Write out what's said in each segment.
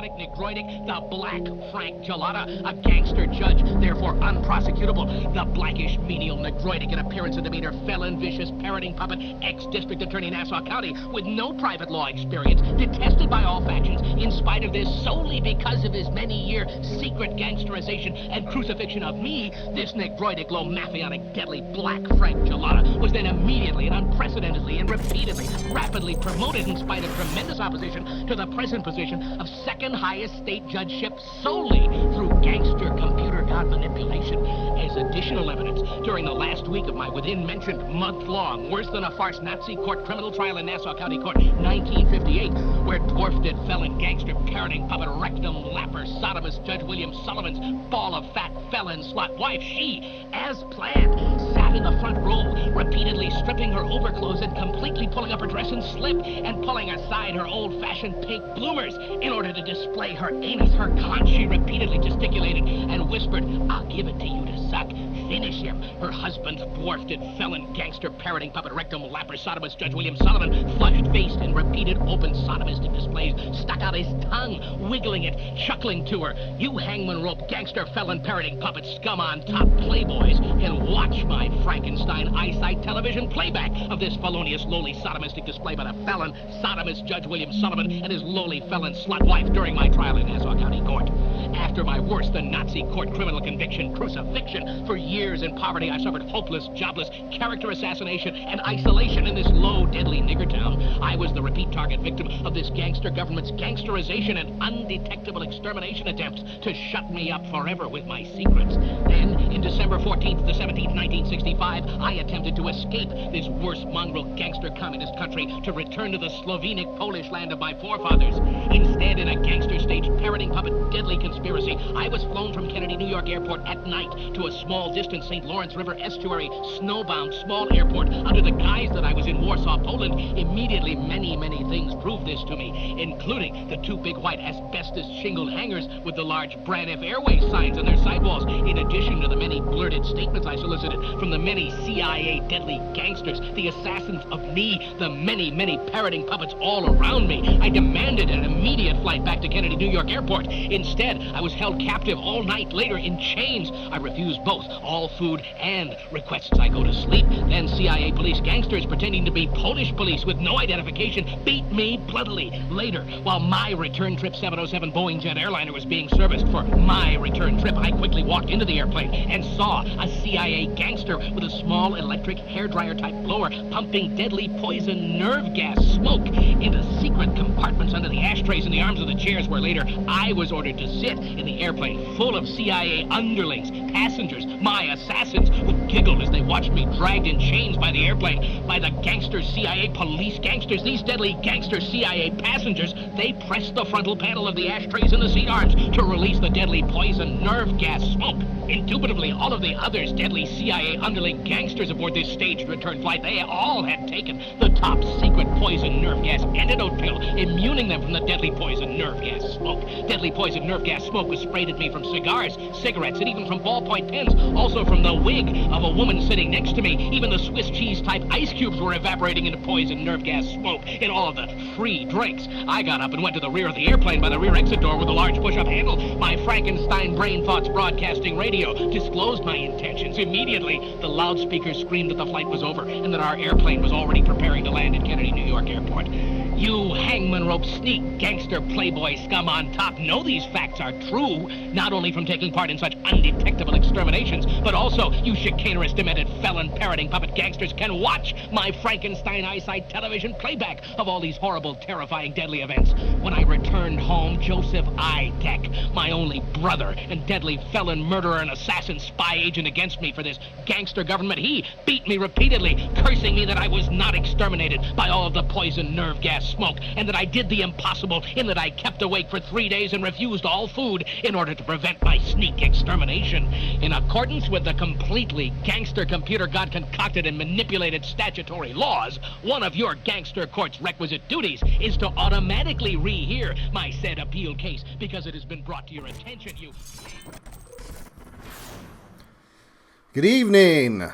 idiotic, negroidic, the Black Frank Gelada, a gangster judge, therefore unprosecutable, the blackish, menial, negroidic in appearance and demeanor, felon, vicious, parroting puppet, ex-district attorney Nassau County, with no private law experience, detested by all factions, in spite of this, solely because of his many-year secret gangsterization and crucifixion of me, this negroidic, low-mafionic, deadly Black Frank Gelada was then immediately and unprecedentedly and repeatedly, rapidly promoted in spite of tremendous opposition to the present position of second highest state judgeship solely through gangster computer god manipulation. As additional evidence, during the last week of my within-mentioned month-long, worse-than-a-farce Nazi court criminal trial in Nassau County Court, 1958, where dwarfed-it felon gangster parroting puppet rectum lapper sodomist Judge William Sullivan's ball of fat felon slut wife, she, as planned, sat in the front row, repeatedly stripping her overclothes and completely pulling up her dress and slip and pulling aside her old-fashioned pink bloomers in order to display her anus, her conch. She repeatedly gesticulated and whispered, "I'll give it to you to suck. Finish him." Her husband's dwarfed-it felon gangster parroting puppet rectum lapper sodomist Judge William Sullivan, flushed-faced in repeated open sodomistic displays, stuck out his tongue, wiggling it, chuckling to her. "You hangman rope gangster felon parroting puppet scum on top playboys can watch my Frankenstein eyesight television playback of this felonious lowly sodomistic display by the felon sodomist Judge William Sullivan and his lowly felon slut wife during my trial in Nassau County Court. After my worse-than-Nazi court criminal conviction, crucifixion, for years in poverty I suffered hopeless, jobless, character assassination, and isolation in this low, deadly nigger town. I was the repeat target victim of this gangster government's gangsterization and undetectable extermination attempts to shut me up forever with my secrets. Then, in December 14th to 17th, 1965, I attempted to escape this worst mongrel gangster communist country to return to the Slovenic Polish land of my forefathers. Instead, in a gangster-staged parroting puppet deadly conspiracy, I was flown from Kennedy, New York Airport at night to a small, distant St. Lawrence River estuary, snowbound small airport under the guise that I was in Warsaw, Poland. Immediately, many, many things proved this to me, including the two big white asbestos shingled hangars with the large Braniff Airways signs on their sidewalls, in addition to the many blurted statements I solicited from the many CIA deadly gangsters, the assassins of me, the many, many parroting puppets all around me. I demanded an immediate flight back to Kennedy, New York Airport. Instead, I was held captive all night later in chains. I refused both all food and requests I go to sleep. Then CIA police gangsters pretending to be Polish police with no identification beat me bloodily. Later, while my return trip 707 Boeing jet airliner was being serviced for my return trip, I quickly walked into the airplane and saw a CIA gangster with a small electric hairdryer type blower pumping deadly poison nerve gas smoke into secret compartments under the ashtrays in the arms of the chairs, where later I was ordered to sit in the airplane full of CIA underlings, passengers, my assassins, who giggled as they watched me dragged in chains by the airplane by the gangster CIA police gangsters. These deadly gangster CIA passengers, they pressed the frontal panel of the ashtrays in the seat arms to release the deadly poison nerve gas smoke. Indubitably, all of the others deadly CIA underling gangsters aboard this staged return flight, they all had taken the top secret poison nerve gas antidote pill, immuning them from the deadly poison nerve gas smoke. Deadly poison nerve gas smoke was sprayed at me from cigars, cigarettes, and even from ballpoint pens, also from the wig of a woman sitting next to me. Even the Swiss cheese type ice cubes were evaporating into poison nerve gas smoke in all of the free drinks. I got up and went to the rear of the airplane by the rear exit door with a large push-up handle. My Frankenstein brain thoughts broadcasting radio disclosed my intentions. Immediately, the loudspeakers screamed that the flight was over and that our airplane was already preparing to land at Kennedy, New York Airport. You hangman rope sneak gangster playboy scum on top know these facts are true, not only from taking part in such undetectable exterminations, but also you chicanerous, demented, felon, parroting puppet gangsters can watch my Frankenstein eyesight television playback of all these horrible, terrifying, deadly events. When I returned home, Joseph I. Deck, my only brother and deadly felon, murderer, and assassin spy agent against me for this gangster government, he beat me repeatedly, cursing me that I was not exterminated by all of the poison nerve gas smoke, and that I did the impossible in that I kept awake for 3 days and refused all food in order to prevent my sneak extermination. In accordance with the completely gangster computer god concocted and manipulated statutory laws, one of your gangster court's requisite duties is to automatically rehear my said appeal case because it has been brought to your attention, you... Good evening.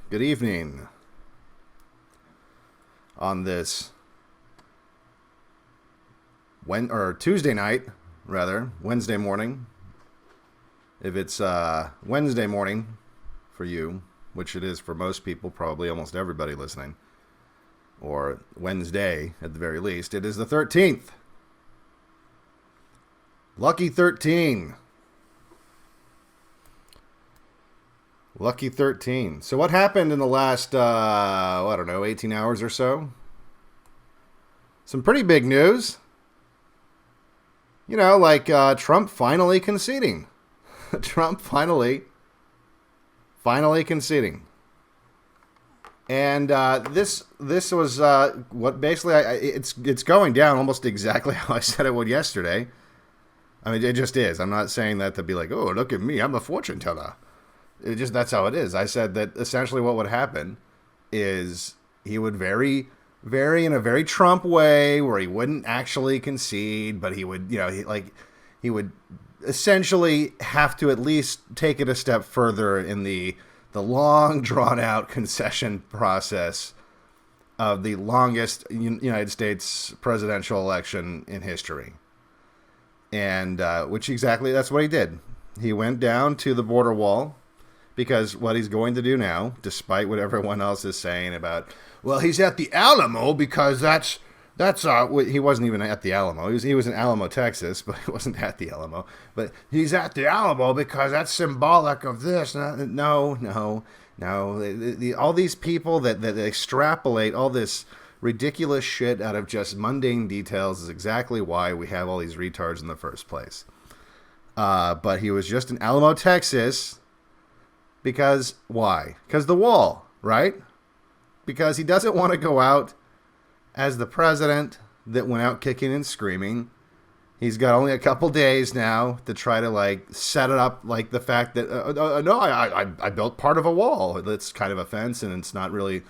Good evening. On this Tuesday night, rather, Wednesday morning. If it's Wednesday morning for you, which it is for most people, probably almost everybody listening, or Wednesday at the very least, it is the 13th. Lucky 13. Lucky 13. So what happened in the last, 18 hours or so? Some pretty big news. You know, like Trump finally conceding. Trump finally conceding. And this was what basically it's going down almost exactly how I said it would yesterday. I mean, it just is. I'm not saying that to be like, oh, look at me, I'm a fortune teller. That's how it is. I said that essentially what would happen is he would very in a very Trump way, where he wouldn't actually concede, but he would, he would essentially have to at least take it a step further in the long drawn out concession process of the longest United States presidential election in history. And that's what he did. He went down to the border wall, because what he's going to do now, despite what everyone else is saying about, well, he's at the Alamo because he wasn't even at the Alamo. He was in Alamo, Texas, but he wasn't at the Alamo. But he's at the Alamo because that's symbolic of this. No. All these people that extrapolate all this ridiculous shit out of just mundane details is exactly why we have all these retards in the first place. But he was just in Alamo, Texas, because why? Because the wall, right? Because he doesn't want to go out as the president that went out kicking and screaming. He's got only a couple days now to try to set it up like the fact that I built part of a wall that's kind of a fence, and it's not really,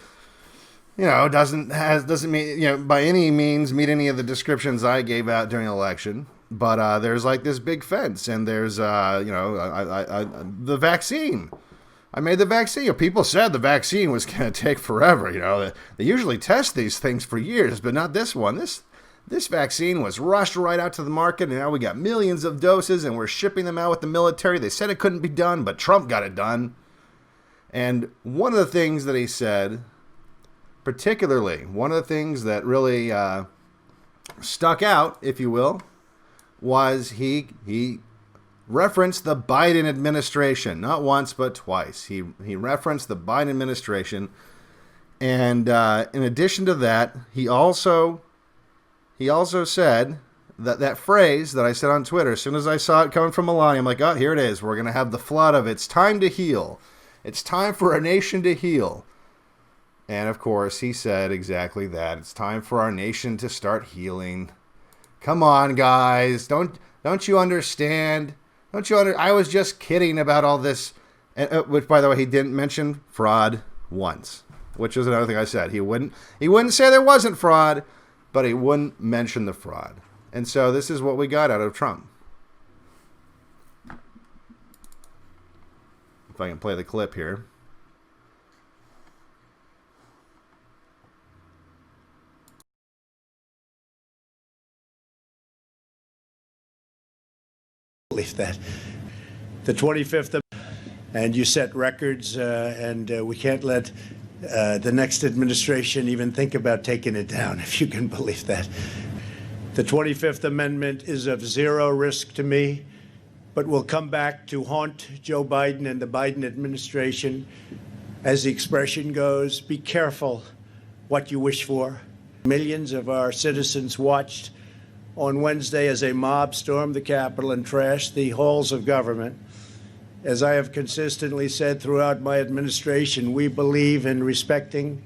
doesn't mean by any means meet any of the descriptions I gave out during the election. But there's this big fence, and there's the vaccine. I made the vaccine. People said the vaccine was going to take forever. They usually test these things for years, but not this one. This vaccine was rushed right out to the market, and now we got millions of doses, and we're shipping them out with the military. They said it couldn't be done, but Trump got it done. And one of the things that he said, particularly, one of the things that really stuck out, if you will, was he referenced the Biden administration, not once but twice. He referenced the Biden administration, and in addition to that, he also said that phrase that I said on Twitter. As soon as I saw it coming from Melania, I'm like, oh, here it is. We're gonna have the flood of "it's time to heal. It's time for our nation to heal." And of course, he said exactly that. It's time for our nation to start healing. Come on, guys. Don't you understand? I was just kidding about all this, which, by the way, he didn't mention fraud once, which is another thing I said. He wouldn't say there wasn't fraud, but he wouldn't mention the fraud. And so this is what we got out of Trump. If I can play the clip here. That the 25th, and you set records, and we can't let the next administration even think about taking it down, if you can believe that. The 25th Amendment is of zero risk to me, but will come back to haunt Joe Biden and the Biden administration. As the expression goes, be careful what you wish for. Millions of our citizens watched on Wednesday as a mob stormed the Capitol and trashed the halls of government. As I have consistently said throughout my administration, we believe in respecting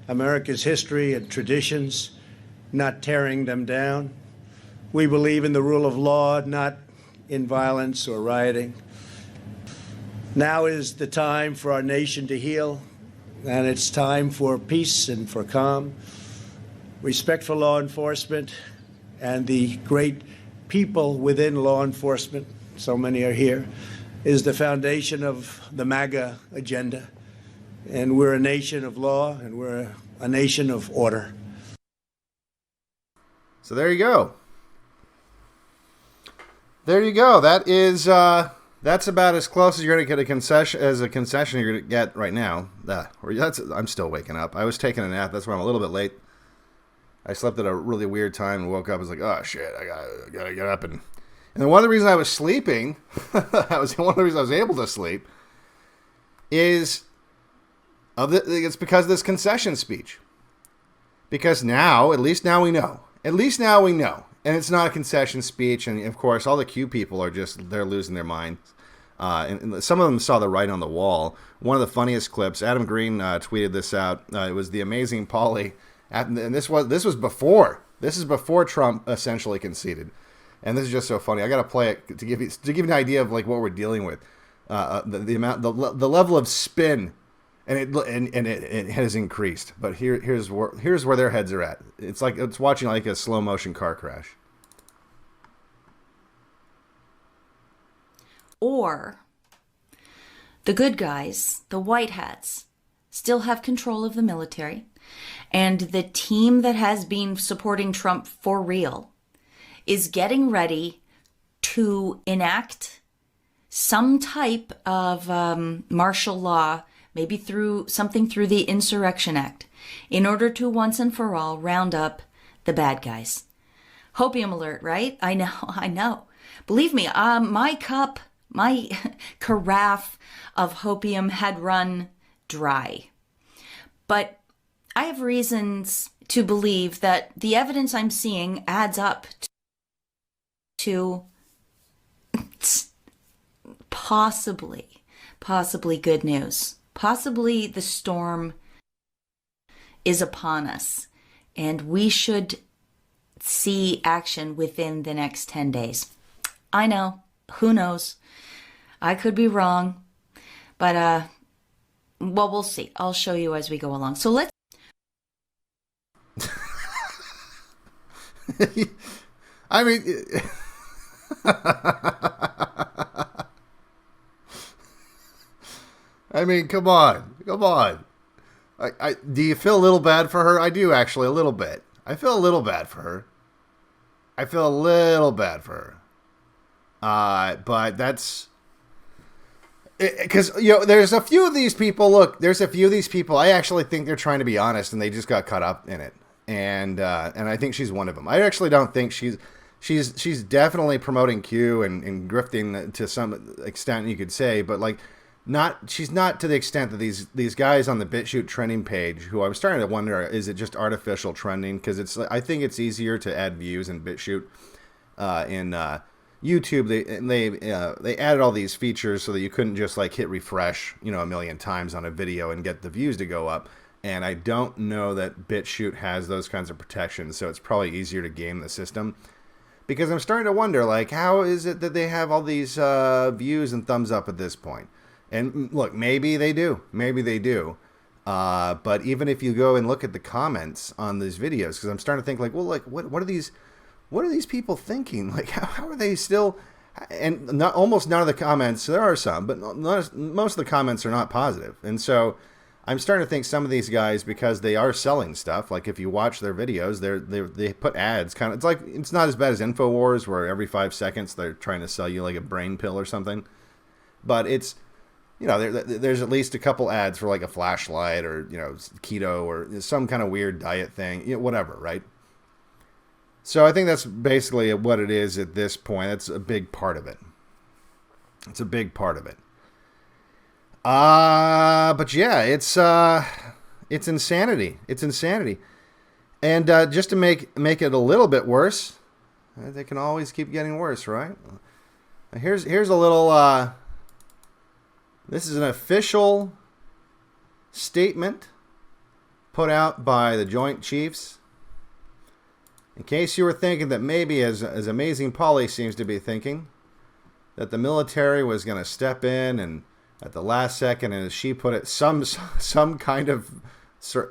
America's history and traditions, not tearing them down. We believe in the rule of law, not in violence or rioting. Now is the time for our nation to heal, and it's time for peace and for calm, respect for law enforcement, and the great people within law enforcement, so many are here, is the foundation of the MAGA agenda. And we're a nation of law, and we're a nation of order. So there you go. There you go. That is that's about as close as you're going to get a concession you're going to get right now. I'm still waking up. I was taking a nap. That's why I'm a little bit late. I slept at a really weird time and woke up. I was like, oh shit, I gotta get up and then one of the reasons I was sleeping, that was one of the reasons I was able to sleep, is it's because of this concession speech. Because now, at least now we know. At least now we know. And it's not a concession speech. And, of course, all the Q people they're losing their minds. And some of them saw the writing on the wall. One of the funniest clips, Adam Green tweeted this out. It was the amazing Polly. And this was before. This is before Trump essentially conceded. And this is just so funny. I got to play it to give you an idea of like what we're dealing with. The level of spin. And it has increased, but here's where their heads are at. It's like it's watching like a slow motion car crash. Or the good guys, the white hats, still have control of the military, and the team that has been supporting Trump for real is getting ready to enact some type of martial law, maybe through the Insurrection Act, in order to once and for all round up the bad guys. Hopium alert, right? I know. Believe me, my carafe of hopium had run dry. But I have reasons to believe that the evidence I'm seeing adds up to possibly good news. Possibly the storm is upon us, and we should see action within the next 10 days. I know. Who knows? I could be wrong. But, well, we'll see. I'll show you as we go along. So let's... I mean... I mean, come on. Do you feel a little bad for her? I do, actually, a little bit. I feel a little bad for her. But that's... Because, there's a few of these people, I actually think they're trying to be honest, and they just got caught up in it. And I think she's one of them. I actually don't think she's definitely promoting Q and grifting to some extent, you could say, but, like... she's not to the extent that these guys on the Bitchute trending page, who I'm starting to wonder, is it just artificial trending? Because I think it's easier to add views in Bitchute. In YouTube, they added all these features so that you couldn't just like hit refresh, a million times on a video and get the views to go up. And I don't know that Bitchute has those kinds of protections, so it's probably easier to game the system. Because I'm starting to wonder, like, how is it that they have all these views and thumbs up at this point? And look, maybe they do. But even if you go and look at the comments on these videos, because I'm starting to think like, well, like, what are these people thinking? Like, how are they still? And almost none of the comments, there are some, but most of the comments are not positive. And so I'm starting to think some of these guys, because they are selling stuff, like if you watch their videos, they put ads. Kind of, it's not as bad as InfoWars, where every 5 seconds they're trying to sell you like a brain pill or something. But it's, there's at least a couple ads for like a flashlight or, keto or some kind of weird diet thing, whatever, right? So I think that's basically what it is at this point. That's a big part of it. But yeah, it's insanity. And just to make it a little bit worse, they can always keep getting worse, right? Here's a little... This is an official statement put out by the Joint Chiefs. In case you were thinking that maybe, as Amazing Polly seems to be thinking, that the military was going to step in and at the last second, and as she put it, some kind of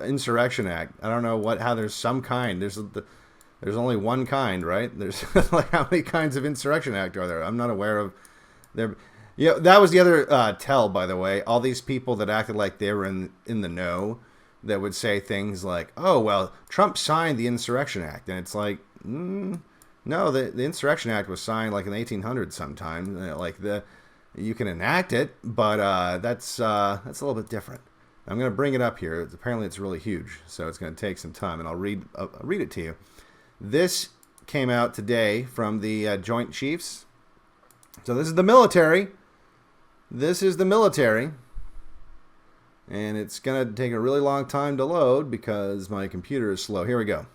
insurrection act. I don't know how there's some kind. There's only one kind, right? There's like, how many kinds of insurrection act are there? I'm not aware of. There. Yeah, that was the other tell, by the way. All these people that acted like they were in the know, that would say things like, "Oh, well, Trump signed the Insurrection Act," and it's like, no, No, the Insurrection Act was signed like in the 1800s sometime. You can enact it, but that's a little bit different. I'm going to bring it up here. Apparently it's really huge, so it's going to take some time, and I'll read it to you. This came out today from the Joint Chiefs. So this is the military. This is the military. And it's going to take a really long time to load because my computer is slow. Here we go.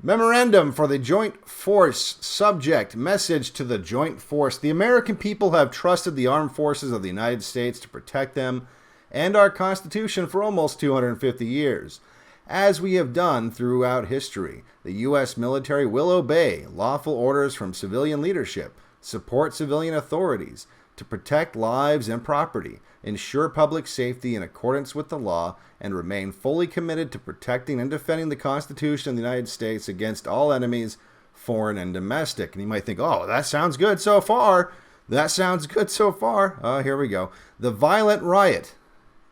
Memorandum for the Joint Force. Subject. Message to the Joint Force. The American people have trusted the armed forces of the United States to protect them and our Constitution for almost 250 years. As we have done throughout history, the U.S. military will obey lawful orders from civilian leadership, support civilian authorities, to protect lives and property, ensure public safety in accordance with the law, and remain fully committed to protecting and defending the Constitution of the United States against all enemies, foreign and domestic. And you might think, oh, that sounds good so far. That sounds good so far. Here we go. The violent riot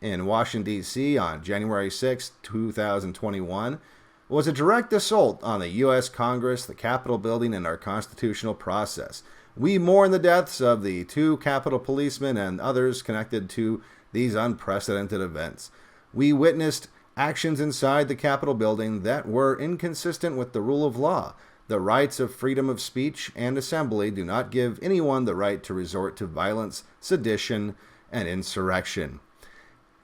in Washington, D.C. on January 6, 2021 was a direct assault on the U.S. Congress, the Capitol building, and our constitutional process. We mourn the deaths of the 2 Capitol policemen and others connected to these unprecedented events. We witnessed actions inside the Capitol building that were inconsistent with the rule of law. The rights of freedom of speech and assembly do not give anyone the right to resort to violence, sedition, and insurrection.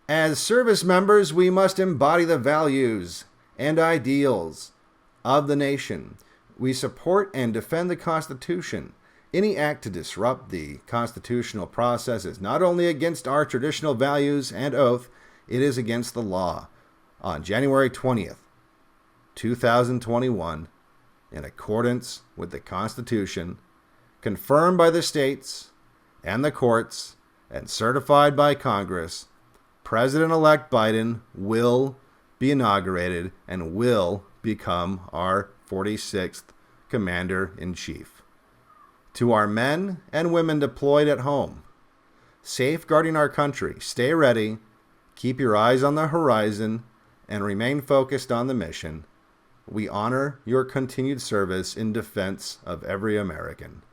As service members, we must embody the values and ideals of the nation. We support and defend the Constitution. Any act to disrupt the constitutional process is not only against our traditional values and oath, it is against the law. On January 20th, 2021, in accordance with the Constitution, confirmed by the states and the courts, and certified by Congress, President-elect Biden will be inaugurated and will become our 46th Commander-in-Chief. To our men and women deployed at home, safeguarding our country, stay ready, keep your eyes on the horizon, and remain focused on the mission. We honor your continued service in defense of every American.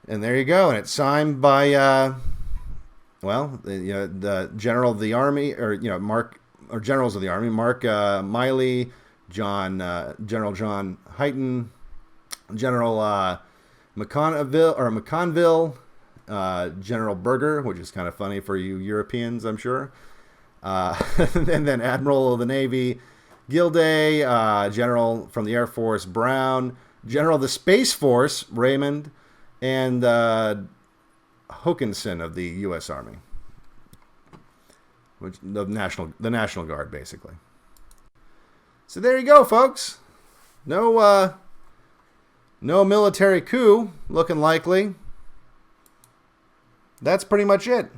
And there you go. And it's signed by, the General of the Army, Generals of the Army, Mark Miley, General John Hyten, General McConville, General Berger, which is kind of funny for you Europeans, I'm sure. And then Admiral of the Navy, Gilday, General from the Air Force, Brown, General of the Space Force, Raymond, and Hokanson of the U.S. Army, which the National Guard, basically. So there you go, folks. No military coup looking likely. That's pretty much it.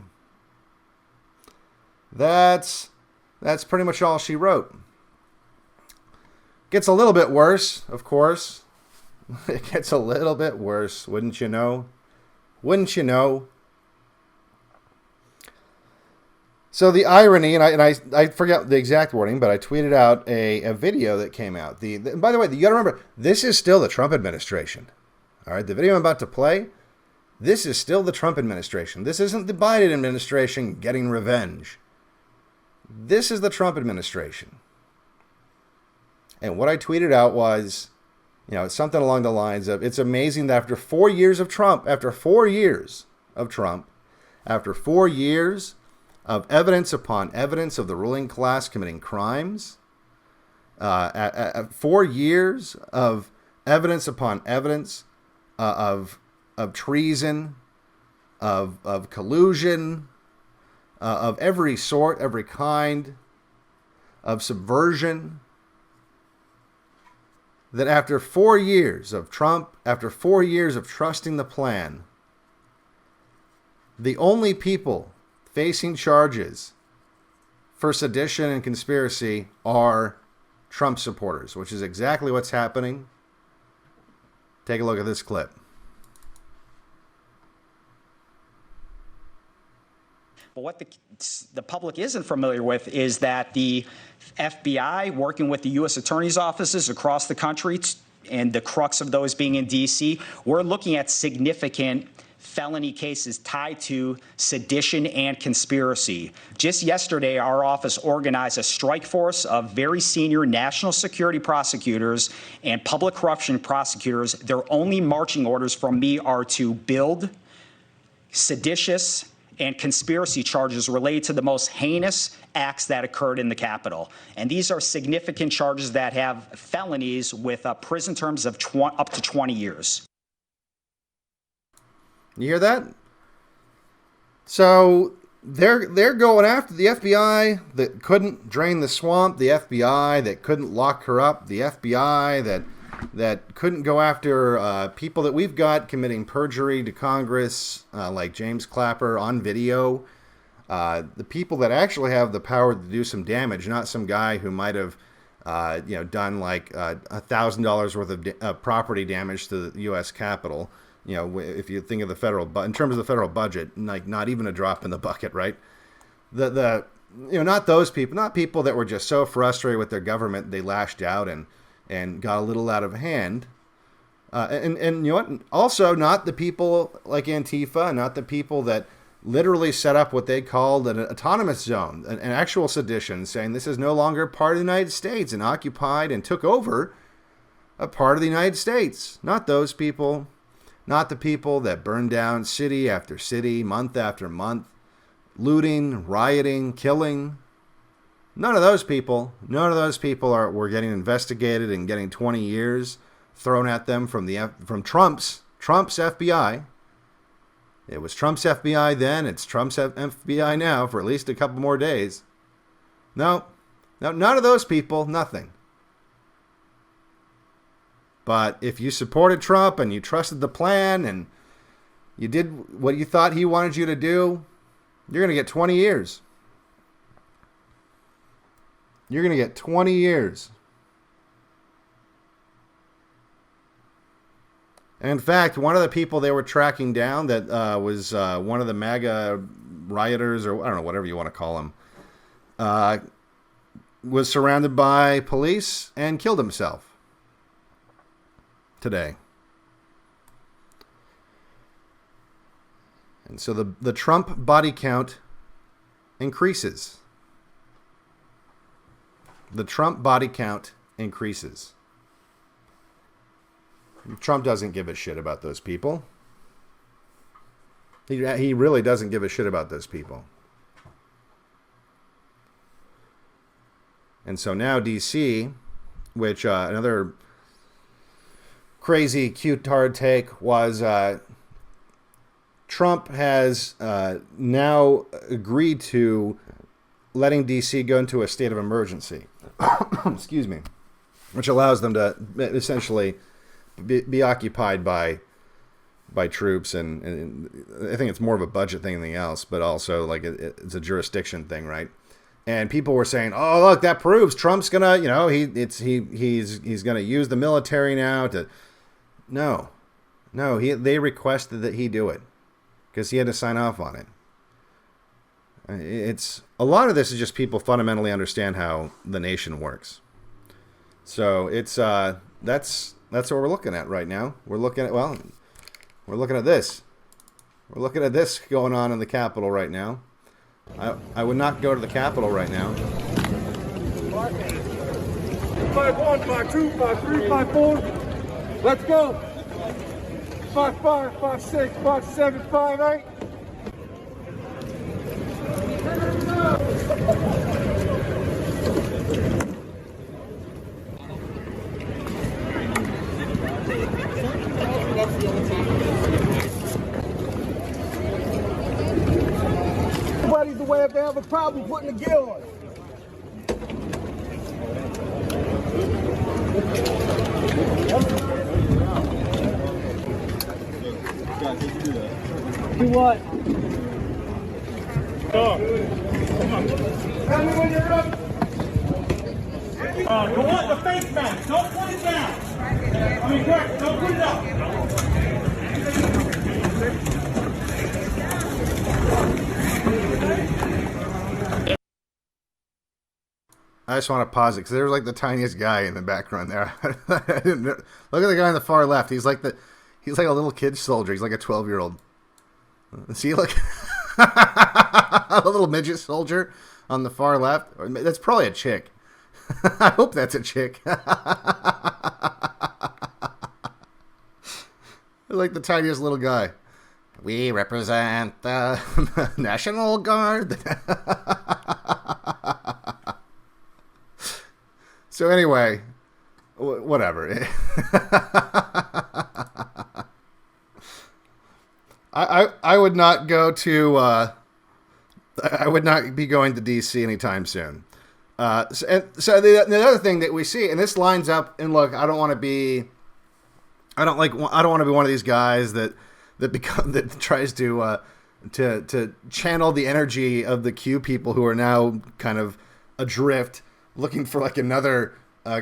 That's pretty much all she wrote. Gets a little bit worse, of course. It gets a little bit worse, wouldn't you know? Wouldn't you know? So the irony, and I forget the exact wording, but I tweeted out a video that came out. By the way, you got to remember, this is still the Trump administration. All right, the video I'm about to play, this is still the Trump administration. This isn't the Biden administration getting revenge. This is the Trump administration. And what I tweeted out was, something along the lines of, it's amazing that after 4 years of Trump, after 4 years of evidence upon evidence of the ruling class committing crimes, 4 years of evidence upon evidence of treason, of collusion, of every sort, every kind, of subversion, that after 4 years of Trump, after 4 years of trusting the plan, the only people facing charges for sedition and conspiracy are Trump supporters, which is exactly what's happening. Take a look at this clip. But what the public isn't familiar with is that the FBI, working with the U.S. attorney's offices across the country and the crux of those being in D.C., we're looking at significant felony cases tied to sedition and conspiracy. Just yesterday, our office organized a strike force of very senior national security prosecutors and public corruption prosecutors. Their only marching orders from me are to build seditious and conspiracy charges related to the most heinous acts that occurred in the Capitol. And these are significant charges that have felonies with prison terms of up to 20 years. You hear that? So they're going after the FBI that couldn't drain the swamp, the FBI that couldn't lock her up, the FBI that couldn't go after people that we've got committing perjury to Congress, like James Clapper on video. The people that actually have the power to do some damage, not some guy who might have done like $1,000 worth of property damage to the U.S. Capitol. You know, if you think of the in terms of the federal budget, like not even a drop in the bucket, right? Not those people, not people that were just so frustrated with their government they lashed out and got a little out of hand. And you know what? Also, not the people like Antifa, not the people that literally set up what they called an autonomous zone, an actual sedition, saying this is no longer part of the United States and occupied and took over a part of the United States. Not those people. Not the people that burned down city after city, month after month, looting, rioting, killing. None of those people. None of those people were getting investigated and getting 20 years thrown at them from Trump's FBI. It was Trump's FBI then. It's Trump's FBI now for at least a couple more days. No, none of those people. Nothing. But if you supported Trump and you trusted the plan and you did what you thought he wanted you to do, you're going to get 20 years. You're going to get 20 years. And in fact, one of the people they were tracking down that was one of the MAGA rioters, or I don't know, whatever you want to call him, was surrounded by police and killed himself today. And so the Trump body count increases. The Trump body count increases. Trump doesn't give a shit about those people. He really doesn't give a shit about those people. And so now DC, which another crazy, cute, hard take was Trump has now agreed to letting DC go into a state of emergency. Excuse me. Which allows them to essentially be occupied by troops, and I think it's more of a budget thing than anything else, but also like it's a jurisdiction thing, right? And people were saying, "Oh, look, that proves Trump's gonna, he's gonna use the military now to." No, they requested that he do it because he had to sign off on it. It's a lot of this is just people fundamentally understand how the nation works. So it's that's what we're looking at right now. We're looking at this. We're looking at this going on in the Capitol right now. I would not go to the Capitol right now. 5-1, 5-2, 5-3, 5-4. Let's go. 5-5, 5-6, 5-7, 5-8. Nobody's aware if they have a problem putting the gear on. Do what? Tell me when you're up. Go on the face mask. Don't put it down. I mean, Greg, don't put it up. just want to pause it because there's like the tiniest guy in the background there. I didn't know. Look at the guy on the far left. He's like a little kid soldier. He's like a 12-year-old. See, look, a little midget soldier on the far left. That's probably a chick. I hope that's a chick. Like the tiniest little guy. We represent the National Guard. So anyway, whatever. I would not go to. I would not be going to DC anytime soon. So the other thing that we see, and this lines up. And look, I don't want to be one of these guys that tries to channel the energy of the Q people who are now kind of adrift, looking for like another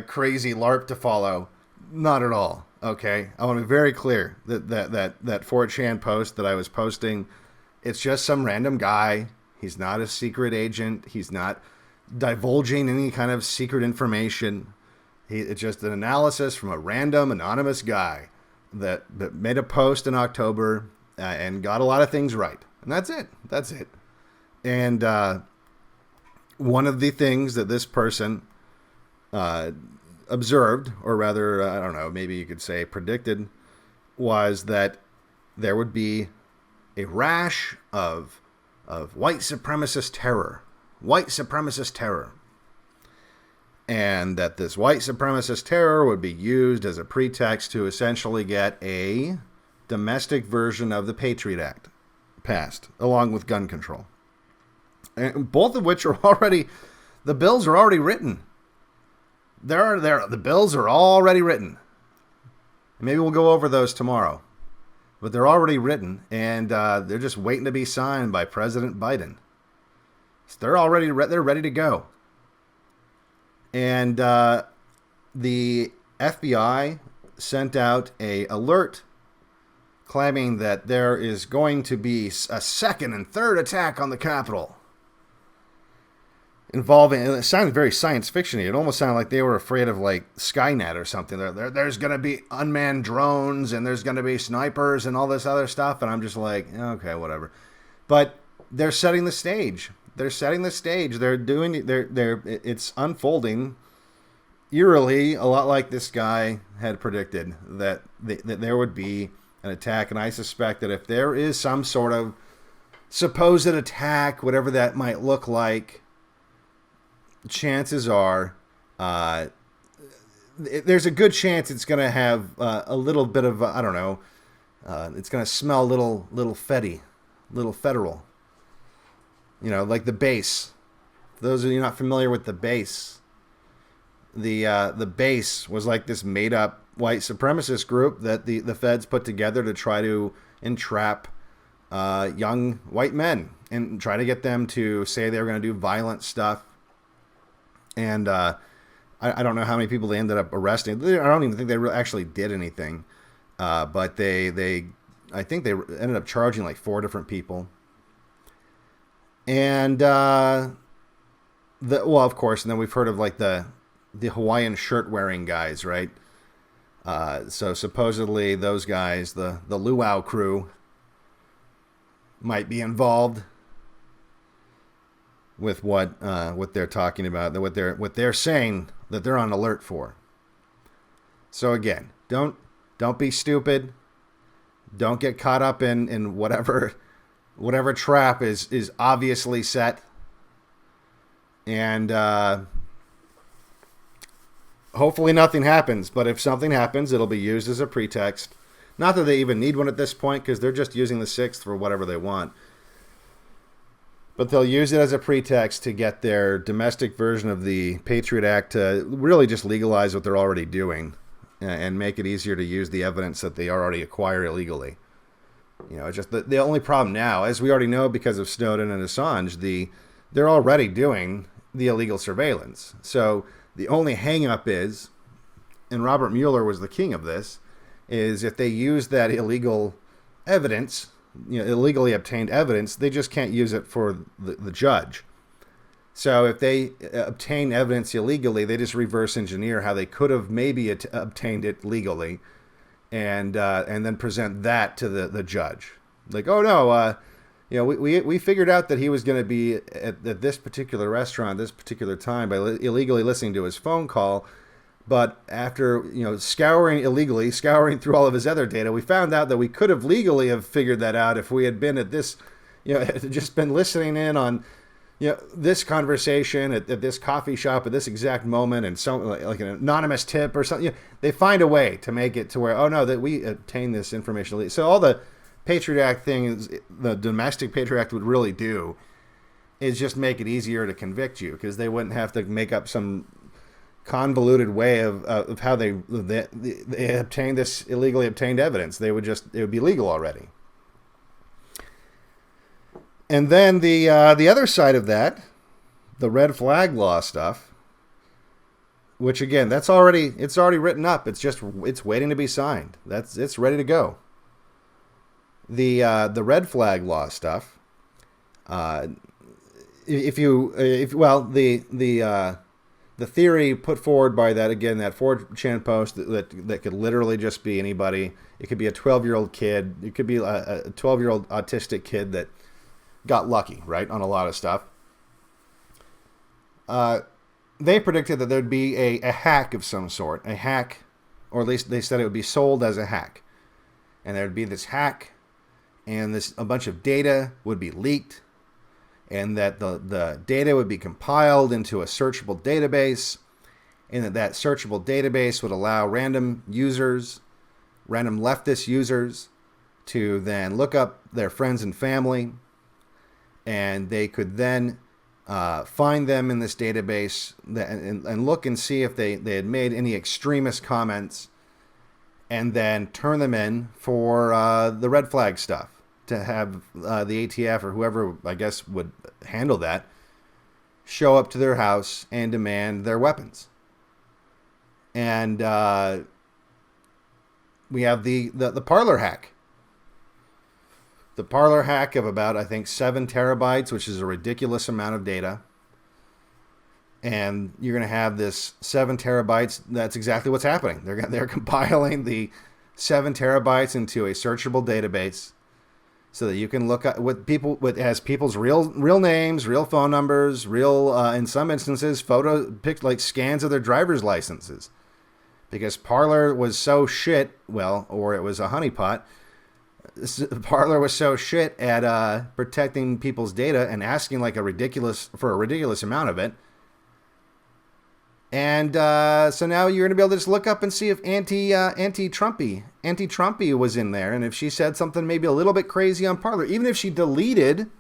crazy LARP to follow. Not at all. Okay, I want to be very clear that 4chan post that I was posting, it's just some random guy. He's not a secret agent. He's not divulging any kind of secret information. It's just an analysis from a random anonymous guy that made a post in October and got a lot of things right. And that's it. That's it. And one of the things that this person observed, or rather, I don't know, maybe you could say predicted, was that there would be a rash of white supremacist terror. White supremacist terror. And that this white supremacist terror would be used as a pretext to essentially get a domestic version of the Patriot Act passed, along with gun control. And both of which are already, the bills are already written. The bills are already written. Maybe we'll go over those tomorrow. But they're already written, and they're just waiting to be signed by President Biden. So they're ready to go. And the FBI sent out a alert claiming that there is going to be a second and third attack on the Capitol. Involving, and it sounded very science fiction-y. It almost sounded like they were afraid of like Skynet or something. There's going to be unmanned drones and there's going to be snipers and all this other stuff. And I'm just like, okay, whatever. But they're setting the stage. They're setting the stage. It's unfolding eerily, a lot like this guy had predicted, that there would be an attack. And I suspect that if there is some sort of supposed attack, whatever that might look like, chances are there's a good chance it's going to have a little bit of, I don't know, it's going to smell a little federal. You know, like the base. For those of you not familiar with the base, the base was like this made-up white supremacist group that the feds put together to try to entrap young white men and try to get them to say they were going to do violent stuff. And I don't know how many people they ended up arresting. I don't even think they actually did anything. But I think they ended up charging like 4 different people. And of course, and then we've heard of like the Hawaiian shirt wearing guys, right? So supposedly those guys, the luau crew, might be involved with what they're talking about, what they're saying that they're on alert for. So again, don't be stupid. Don't get caught up in whatever trap is obviously set. And hopefully nothing happens. But if something happens, it'll be used as a pretext. Not that they even need one at this point, because they're just using the 6th for whatever they want. But they'll use it as a pretext to get their domestic version of the Patriot Act to really just legalize what they're already doing and make it easier to use the evidence that they already acquire illegally. You know, just the only problem now, as we already know because of Snowden and Assange, they're already doing the illegal surveillance. So the only hang-up is, and Robert Mueller was the king of this, is if they use that illegal evidence, illegally obtained evidence, they just can't use it for the judge. So if they obtain evidence illegally, they just reverse engineer how they could have maybe obtained it legally, and then present that to the judge. Like, oh no, we figured out that he was going to be at this particular restaurant, this particular time by illegally listening to his phone call. But after, scouring through all of his other data, we found out that we could have legally have figured that out if we had been at this, just been listening in on, this conversation at this coffee shop at this exact moment, and so like an anonymous tip or something. They find a way to make it to where, oh no, that we obtain this information. So all the Patriot Act thing, the domestic Patriot Act would really do is just make it easier to convict you, because they wouldn't have to make up some convoluted way of how they obtained this illegally obtained evidence. It would be legal already. And then the other side of that, the red flag law stuff, which again, it's already written up. It's waiting to be signed. It's ready to go. The red flag law stuff. The theory put forward by that 4chan post that could literally just be anybody. It could be a 12-year-old kid. It could be a 12-year-old autistic kid that got lucky, right, on a lot of stuff. They predicted that there'd be a hack of some sort, or at least they said it would be sold as a hack, and there'd be this hack, and a bunch of data would be leaked, and that the data would be compiled into a searchable database, and that searchable database would allow random leftist users, to then look up their friends and family, and they could then find them in this database and look and see if they had made any extremist comments, and then turn them in for the red flag stuff, to have the ATF or whoever, I guess, would handle that, show up to their house and demand their weapons. And we have the parler hack. The parler hack of about, I think, 7 terabytes, which is a ridiculous amount of data. And you're going to have this 7 terabytes. That's exactly what's happening. They're compiling the 7 terabytes into a searchable database, so that you can look at has people's real names, real phone numbers, in some instances, scans of their driver's licenses. Because Parler was so shit, or it was a honeypot. Parler was so shit at protecting people's data and asking for a ridiculous amount of it. And so now you're going to be able to just look up and see if anti-Trumpy was in there, and if she said something maybe a little bit crazy on Parler, even if she deleted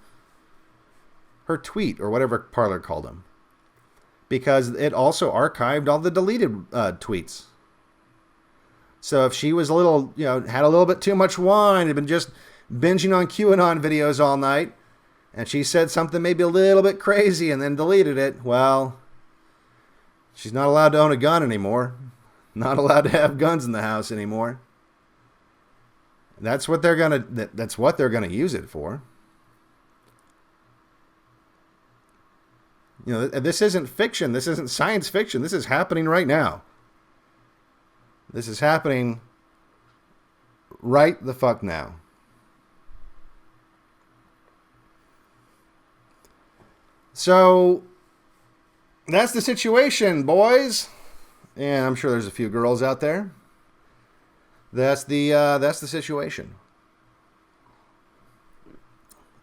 her tweet or whatever Parler called him, because it also archived all the deleted tweets. So if she was had a little bit too much wine, had been just binging on QAnon videos all night, and she said something maybe a little bit crazy and then deleted it, she's not allowed to own a gun anymore. Not allowed to have guns in the house anymore. That's what they're gonna use it for. This isn't fiction. This isn't science fiction. This is happening right now. This is happening right the fuck now. So that's the situation, boys. And I'm sure there's a few girls out there. That's the situation.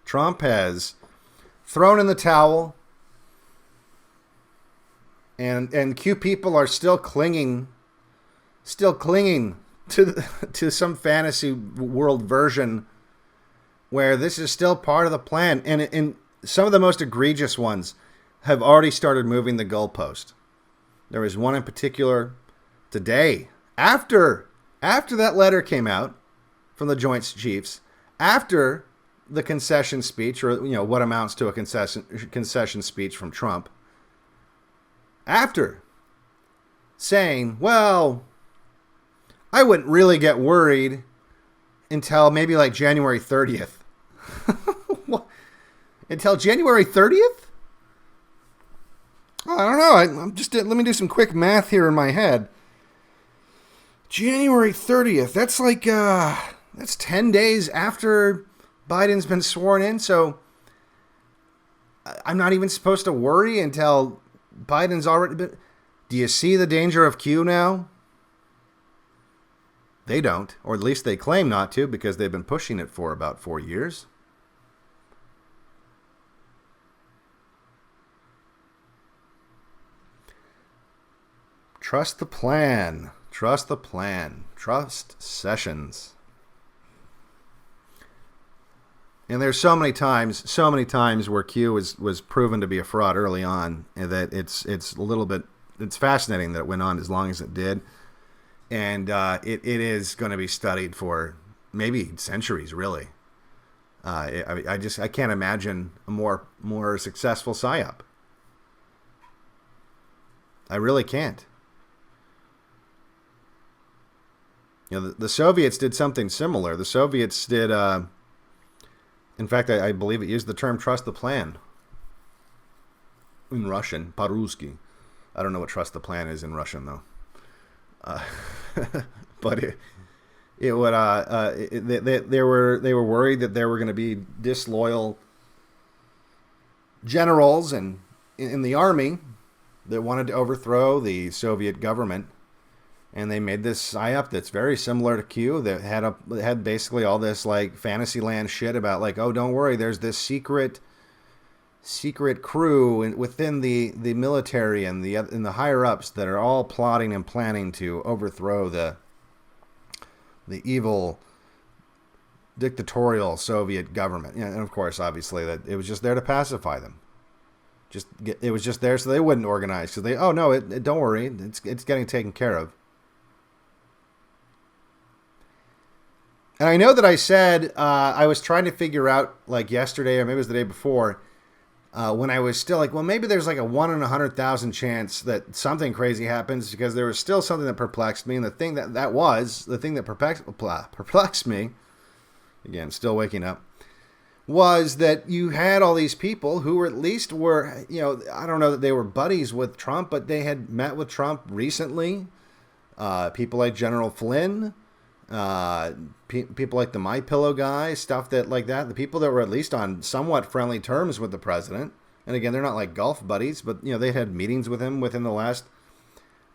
Trump has thrown in the towel, and Q people are still clinging to some fantasy world version where this is still part of the plan. And some of the most egregious ones have already started moving the goalpost. There was one in particular today, after that letter came out from the Joint Chiefs, after the concession speech, or what amounts to a concession speech from Trump, after saying, I wouldn't really get worried until maybe January 30th. Until January 30th? know. I'm just let me do some quick math here in my head. January 30th. That's like that's 10 days after Biden's been sworn in. So I'm not even supposed to worry until Biden's already been. Do you see the danger of Q now? They don't, or at least they claim not to, because they've been pushing it for about 4 years. Trust the plan. Trust the plan. Trust Sessions. And there's so many times where Q was proven to be a fraud early on, and that it's a little bit, it's fascinating that it went on as long as it did. And it is going to be studied for maybe centuries, really. I can't imagine a more successful psyop. I really can't. You know, the Soviets did something similar. The Soviets did, in fact, I believe it used the term "trust the plan" in Russian, "По-русски." I don't know what "trust the plan" is in Russian, though. But they were worried that there were going to be disloyal generals and in the army that wanted to overthrow the Soviet government, and they made this psyop that's very similar to Q, that had basically all this like Fantasyland shit about like, oh, don't worry, there's this secret crew within the military and the higher ups that are all plotting and planning to overthrow the evil dictatorial Soviet government. And of course, obviously, that it was just there to pacify them. It was just there so they wouldn't organize. So don't worry, it's getting taken care of. And I know that I said I was trying to figure out, like yesterday or maybe it was the day before, when I was still like, well, maybe there's like a 1 in 100,000 chance that something crazy happens, because there was still something that perplexed me. And the thing that perplexed me, again, still waking up, was that you had all these people who were I don't know that they were buddies with Trump, but they had met with Trump recently. People like General Flynn, people like the MyPillow guy, stuff that like that. The people that were at least on somewhat friendly terms with the president. And again, they're not like golf buddies, but they had meetings with him within the last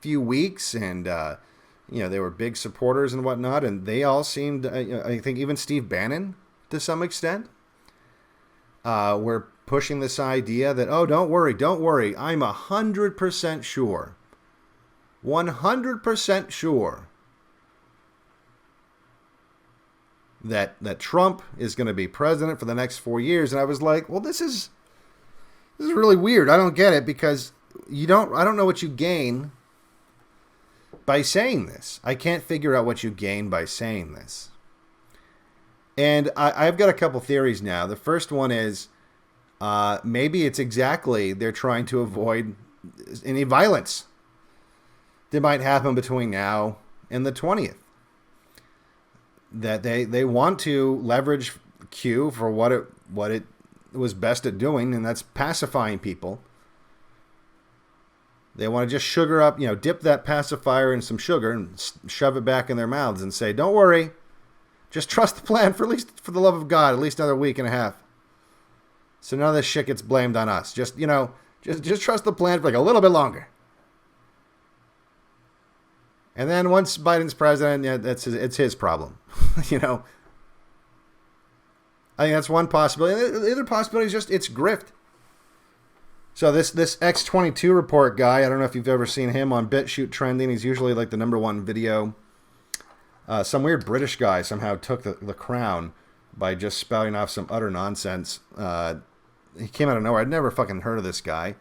few weeks, and they were big supporters and whatnot. And they all seemed, I think even Steve Bannon to some extent, were pushing this idea that, oh, don't worry, I'm 100% sure, 100% sure that Trump is going to be president for the next 4 years. And I was like, well, this is really weird. I don't get it, because I don't know what you gain by saying this. I can't figure out what you gain by saying this. And I've got a couple theories now. The first one is maybe it's exactly they're trying to avoid any violence that might happen between now and the 20th. That they want to leverage Q for what it was best at doing, and that's pacifying people. They want to just sugar up, dip that pacifier in some sugar and shove it back in their mouths and say, don't worry, just trust the plan for the love of God, at least another week and a half. So none of this shit gets blamed on us. Just trust the plan for like a little bit longer. And then once Biden's president, it's his problem. I think that's one possibility. The other possibility is just it's grift. So this X22 report guy, I don't know if you've ever seen him on Bitchute trending. He's usually like the #1 video. Some weird British guy somehow took the crown by just spouting off some utter nonsense. He came out of nowhere. I'd never fucking heard of this guy.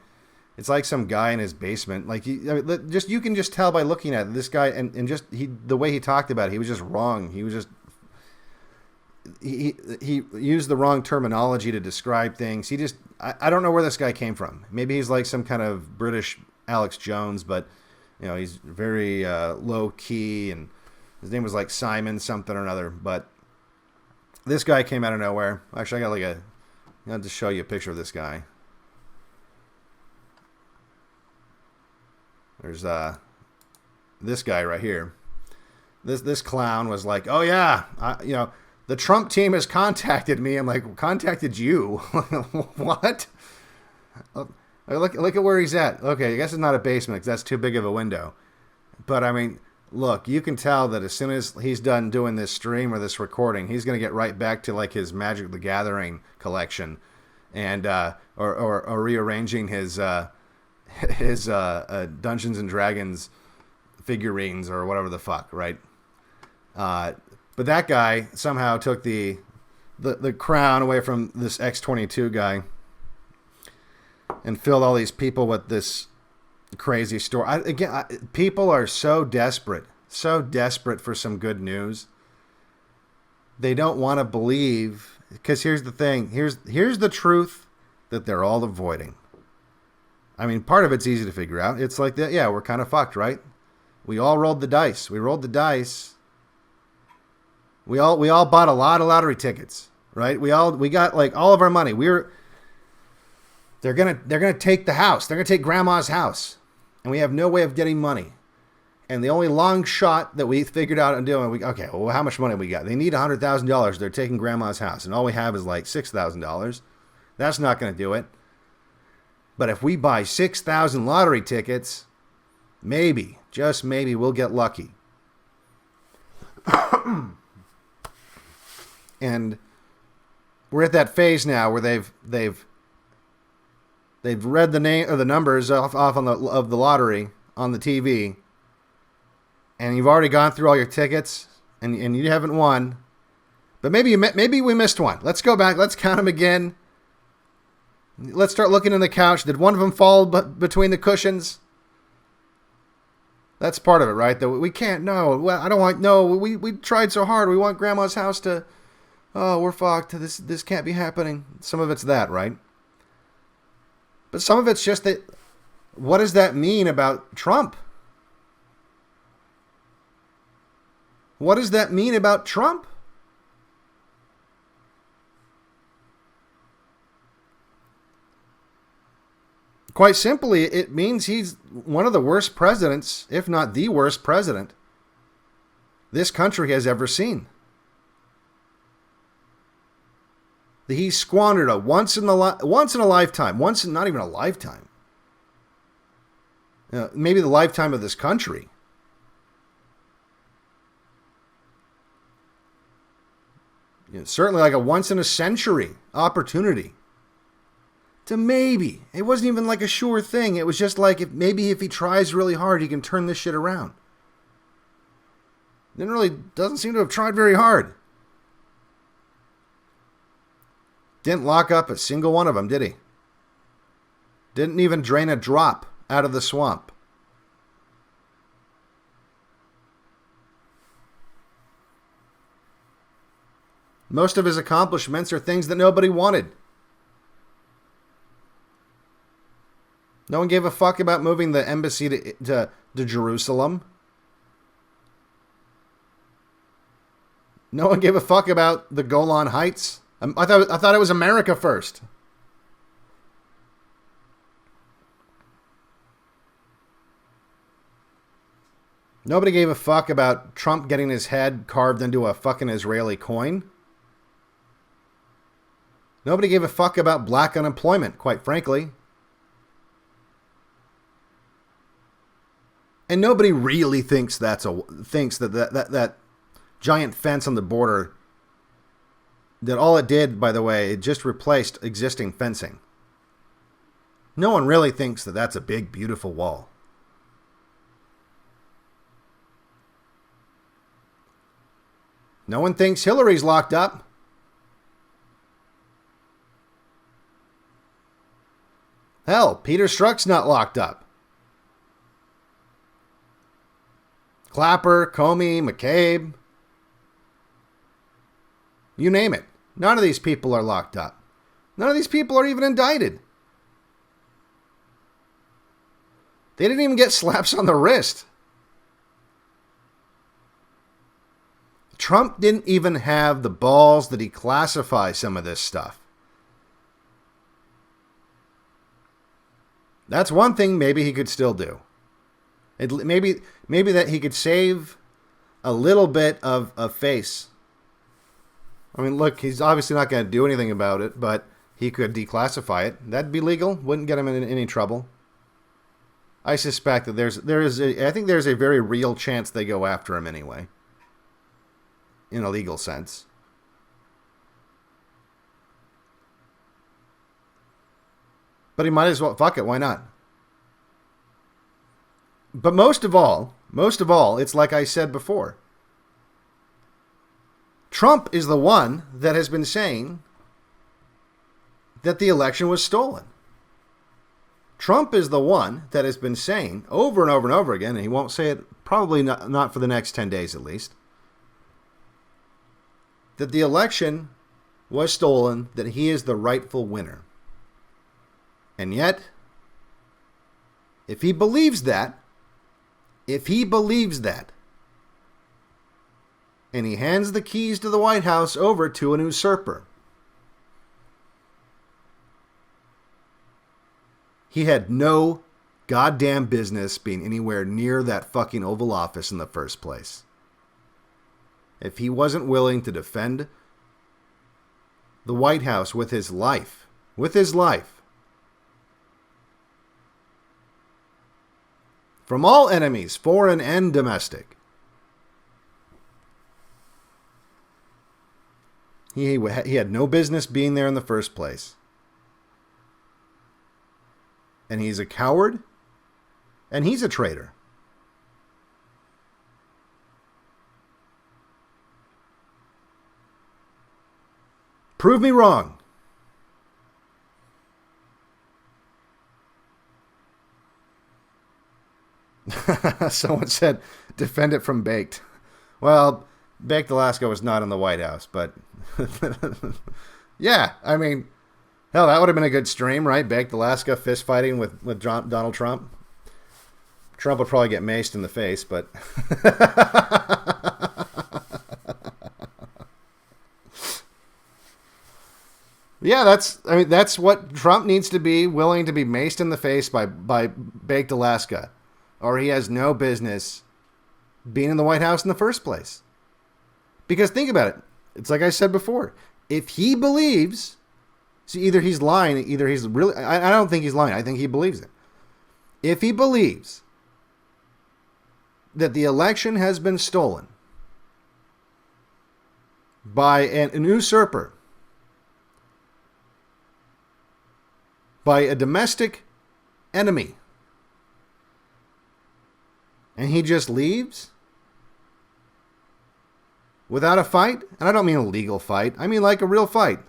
It's like some guy in his basement. Like you can just tell by looking at this guy and just the way he talked about it, he was just wrong. He was just he used the wrong terminology to describe things. I don't know where this guy came from. Maybe he's like some kind of British Alex Jones, but he's very low key, and his name was like Simon something or another. But this guy came out of nowhere. Actually, I'll just show you a picture of this guy. There's this guy right here. This clown was like, "Oh yeah, the Trump team has contacted me." I'm like, "Contacted you? What?" Look at where he's at. Okay, I guess it's not a basement because that's too big of a window. But I mean, look, you can tell that as soon as he's done doing this stream or this recording, he's going to get right back to like his Magic the Gathering collection, and or rearranging his Dungeons and Dragons figurines or whatever the fuck, right? But that guy somehow took the crown away from this X-22 guy and filled all these people with this crazy story. People are so desperate for some good news. They don't want to believe, because here's the thing. Here's the truth that they're all avoiding. I mean, part of it's easy to figure out. It's like that. Yeah, we're kind of fucked, right? We all rolled the dice. We rolled the dice. We all bought a lot of lottery tickets, right? We got like all of our money. They're gonna take the house. They're gonna take grandma's house, and we have no way of getting money. And the only long shot that we figured out on doing, well, how much money we got? They need $100,000. They're taking grandma's house, and all we have is like $6,000. That's not gonna do it. But if we buy 6,000 lottery tickets, maybe, just maybe, we'll get lucky. And we're at that phase now where they've read the name or the numbers off of the lottery on the TV, and you've already gone through all your tickets, and you haven't won. But maybe we missed one. Let's go back. Let's count them again. Let's start looking in the couch. Did one of them fall between the cushions? That's part of it, right? That we can't. No, well, I don't want. No, we tried so hard. We want grandma's house to. Oh, we're fucked. This can't be happening. Some of it's that, right? But some of it's just that. What does that mean about Trump? What does that mean about Trump? Quite simply, it means he's one of the worst presidents, if not the worst president, this country has ever seen. He squandered a once in a lifetime, not even a lifetime, maybe the lifetime of this country. Certainly like a once in a century opportunity. To maybe. It wasn't even like a sure thing. It was just like if he tries really hard, he can turn this shit around. Doesn't seem to have tried very hard. Didn't lock up a single one of them, did he? Didn't even drain a drop out of the swamp. Most of his accomplishments are things that nobody wanted. No one gave a fuck about moving the embassy to Jerusalem. No one gave a fuck about the Golan Heights. I thought it was America first. Nobody gave a fuck about Trump getting his head carved into a fucking Israeli coin. Nobody gave a fuck about black unemployment, quite frankly. And nobody really thinks that giant fence on the border, that all it did, by the way, it just replaced existing fencing. No one really thinks that that's a big, beautiful wall. No one thinks Hillary's locked up. Hell, Peter Strzok's not locked up. Clapper, Comey, McCabe. You name it. None of these people are locked up. None of these people are even indicted. They didn't even get slaps on the wrist. Trump didn't even have the balls to declassify some of this stuff. That's one thing maybe he could still do. Maybe that he could save a little bit of face. I mean, look, he's obviously not going to do anything about it, but he could declassify it. That'd be legal. Wouldn't get him in any trouble. I suspect that I think there's a very real chance they go after him anyway. In a legal sense. But he might as well, fuck it, why not? But most of all, it's like I said before. Trump is the one that has been saying that the election was stolen. Trump is the one that has been saying over and over and over again, and he won't say it probably not for the next 10 days at least, that the election was stolen, that he is the rightful winner. And yet, if he believes that, and he hands the keys to the White House over to an usurper, he had no goddamn business being anywhere near that fucking Oval Office in the first place. If he wasn't willing to defend the White House with his life, from all enemies, foreign and domestic, he had no business being there in the first place. And he's a coward, and he's a traitor. Prove me wrong. Someone said, defend it from Baked. Well, Baked Alaska was not in the White House, but yeah, I mean, hell, that would have been a good stream, right? Baked Alaska fist fighting with Donald Trump. Trump would probably get maced in the face, but yeah, that's what Trump needs to be willing to be maced in the face by Baked Alaska, or he has no business being in the White House in the first place. Because think about it. It's like I said before. If he believes, see, either he's lying, either he's really, I don't think he's lying. I think he believes it. If he believes that the election has been stolen by an usurper, by a domestic enemy, and he just leaves without a fight, and I don't mean a legal fight, I mean like a real fight,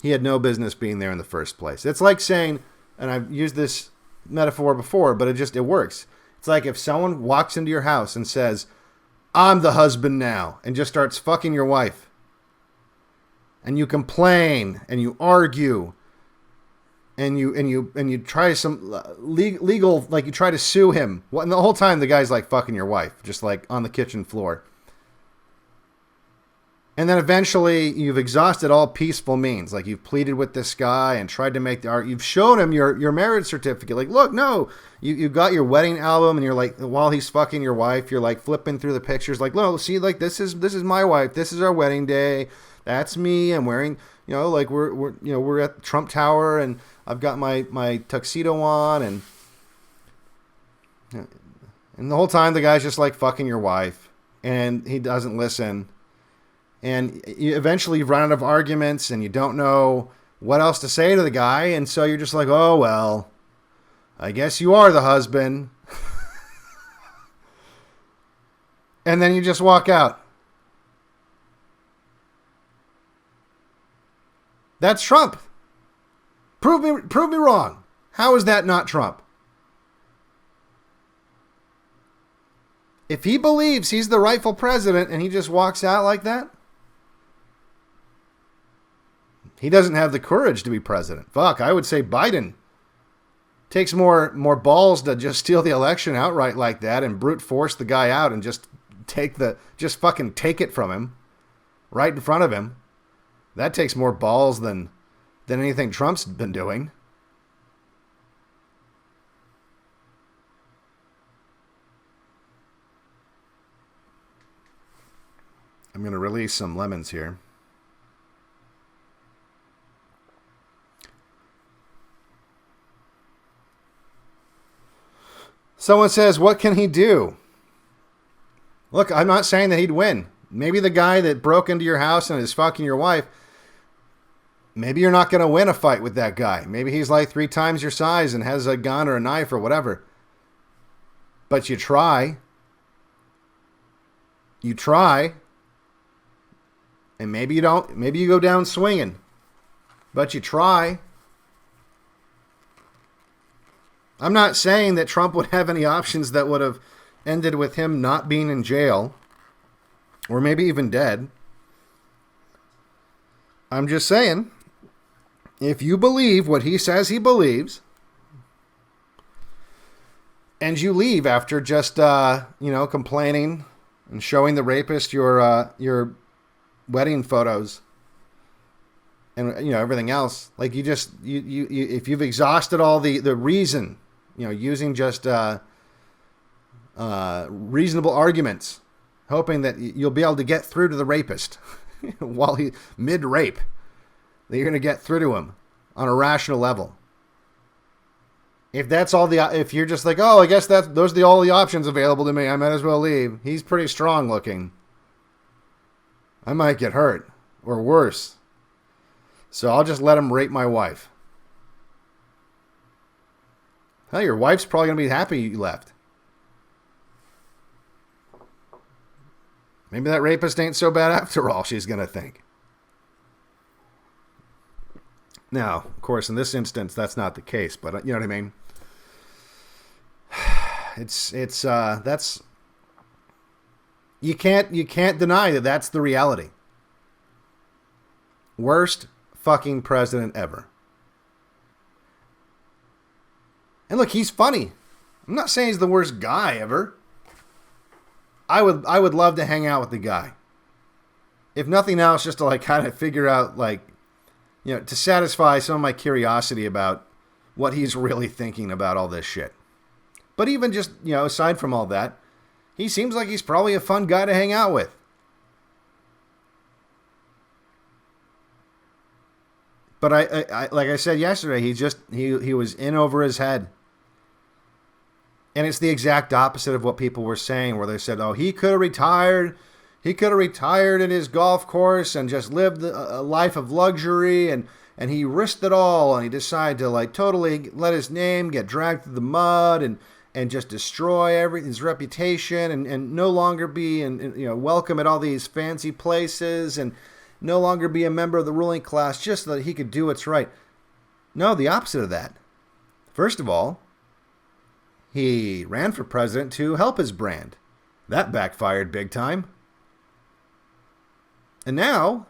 he had no business being there in the first place. It's like saying, and I've used this metaphor before, but it works. It's like if someone walks into your house and says, I'm the husband now, and just starts fucking your wife. And you complain and you argue and you try some legal, like you try to sue him. And the whole time the guy's like fucking your wife, just like on the kitchen floor. And then eventually you've exhausted all peaceful means. Like you've pleaded with this guy and tried to make the art. You've shown him your marriage certificate. Like, look, no, you got your wedding album, and you're like, while he's fucking your wife, you're like flipping through the pictures. Like, no, see, like this is my wife. This is our wedding day. That's me. I'm wearing, like we're at Trump Tower, and I've got my tuxedo on, and the whole time the guy's just like fucking your wife, and he doesn't listen. And eventually you run out of arguments, and you don't know what else to say to the guy, and so you're just like, oh well, I guess you are the husband. And then you just walk out. That's Trump. Prove me wrong. How is that not Trump? If he believes he's the rightful president and he just walks out like that, he doesn't have the courage to be president. Fuck, I would say Biden takes more balls to just steal the election outright like that and brute force the guy out and just fucking take it from him right in front of him. That takes more balls than anything Trump's been doing. I'm going to release some lemons here. Someone says, what can he do? Look, I'm not saying that he'd win. Maybe the guy that broke into your house and is fucking your wife, maybe you're not going to win a fight with that guy. Maybe he's like 3 times your size and has a gun or a knife or whatever. But you try. You try. And maybe you don't. Maybe you go down swinging. But you try. I'm not saying that Trump would have any options that would have ended with him not being in jail. Or maybe even dead. I'm just saying, if you believe what he says he believes, and you leave after just, complaining and showing the rapist your wedding photos and, everything else, like you if you've exhausted all the reason, using just reasonable arguments, hoping that you'll be able to get through to the rapist while he mid-rape, that you're going to get through to him on a rational level. If that's all if you're just like, oh, I guess those are all the options available to me, I might as well leave. He's pretty strong looking. I might get hurt or worse. So I'll just let him rape my wife. Hell, your wife's probably going to be happy you left. Maybe that rapist ain't so bad after all, she's going to think. Now, of course, in this instance, that's not the case, but you know what I mean? That's, you can't deny that that's the reality. Worst fucking president ever. And look, he's funny. I'm not saying he's the worst guy ever. I would love to hang out with the guy. If nothing else, just to kind of figure out to satisfy some of my curiosity about what he's really thinking about all this shit. But even just, aside from all that, he seems like he's probably a fun guy to hang out with. But I like I said yesterday, he was in over his head. And it's the exact opposite of what people were saying, where they said, oh, he could have retired. He could have retired at his golf course and just lived a life of luxury. And he risked it all. And he decided to totally let his name get dragged through the mud and just destroy his reputation and no longer be welcome at all these fancy places and no longer be a member of the ruling class just so that he could do what's right. No, the opposite of that. First of all, he ran for president to help his brand. That backfired big time. And now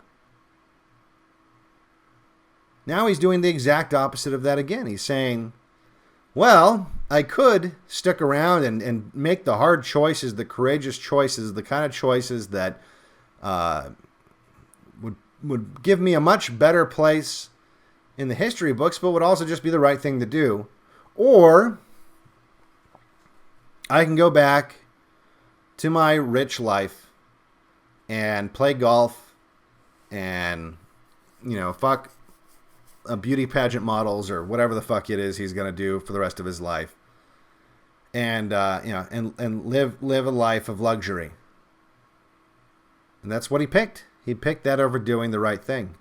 he's doing the exact opposite of that again. He's saying, well, I could stick around and make the hard choices, the courageous choices, the kind of choices that would give me a much better place in the history books, but would also just be the right thing to do. Or I can go back to my rich life and play golf and, fuck beauty pageant models or whatever the fuck it is he's going to do for the rest of his life. And, and live a life of luxury. And that's what he picked. He picked that over doing the right thing.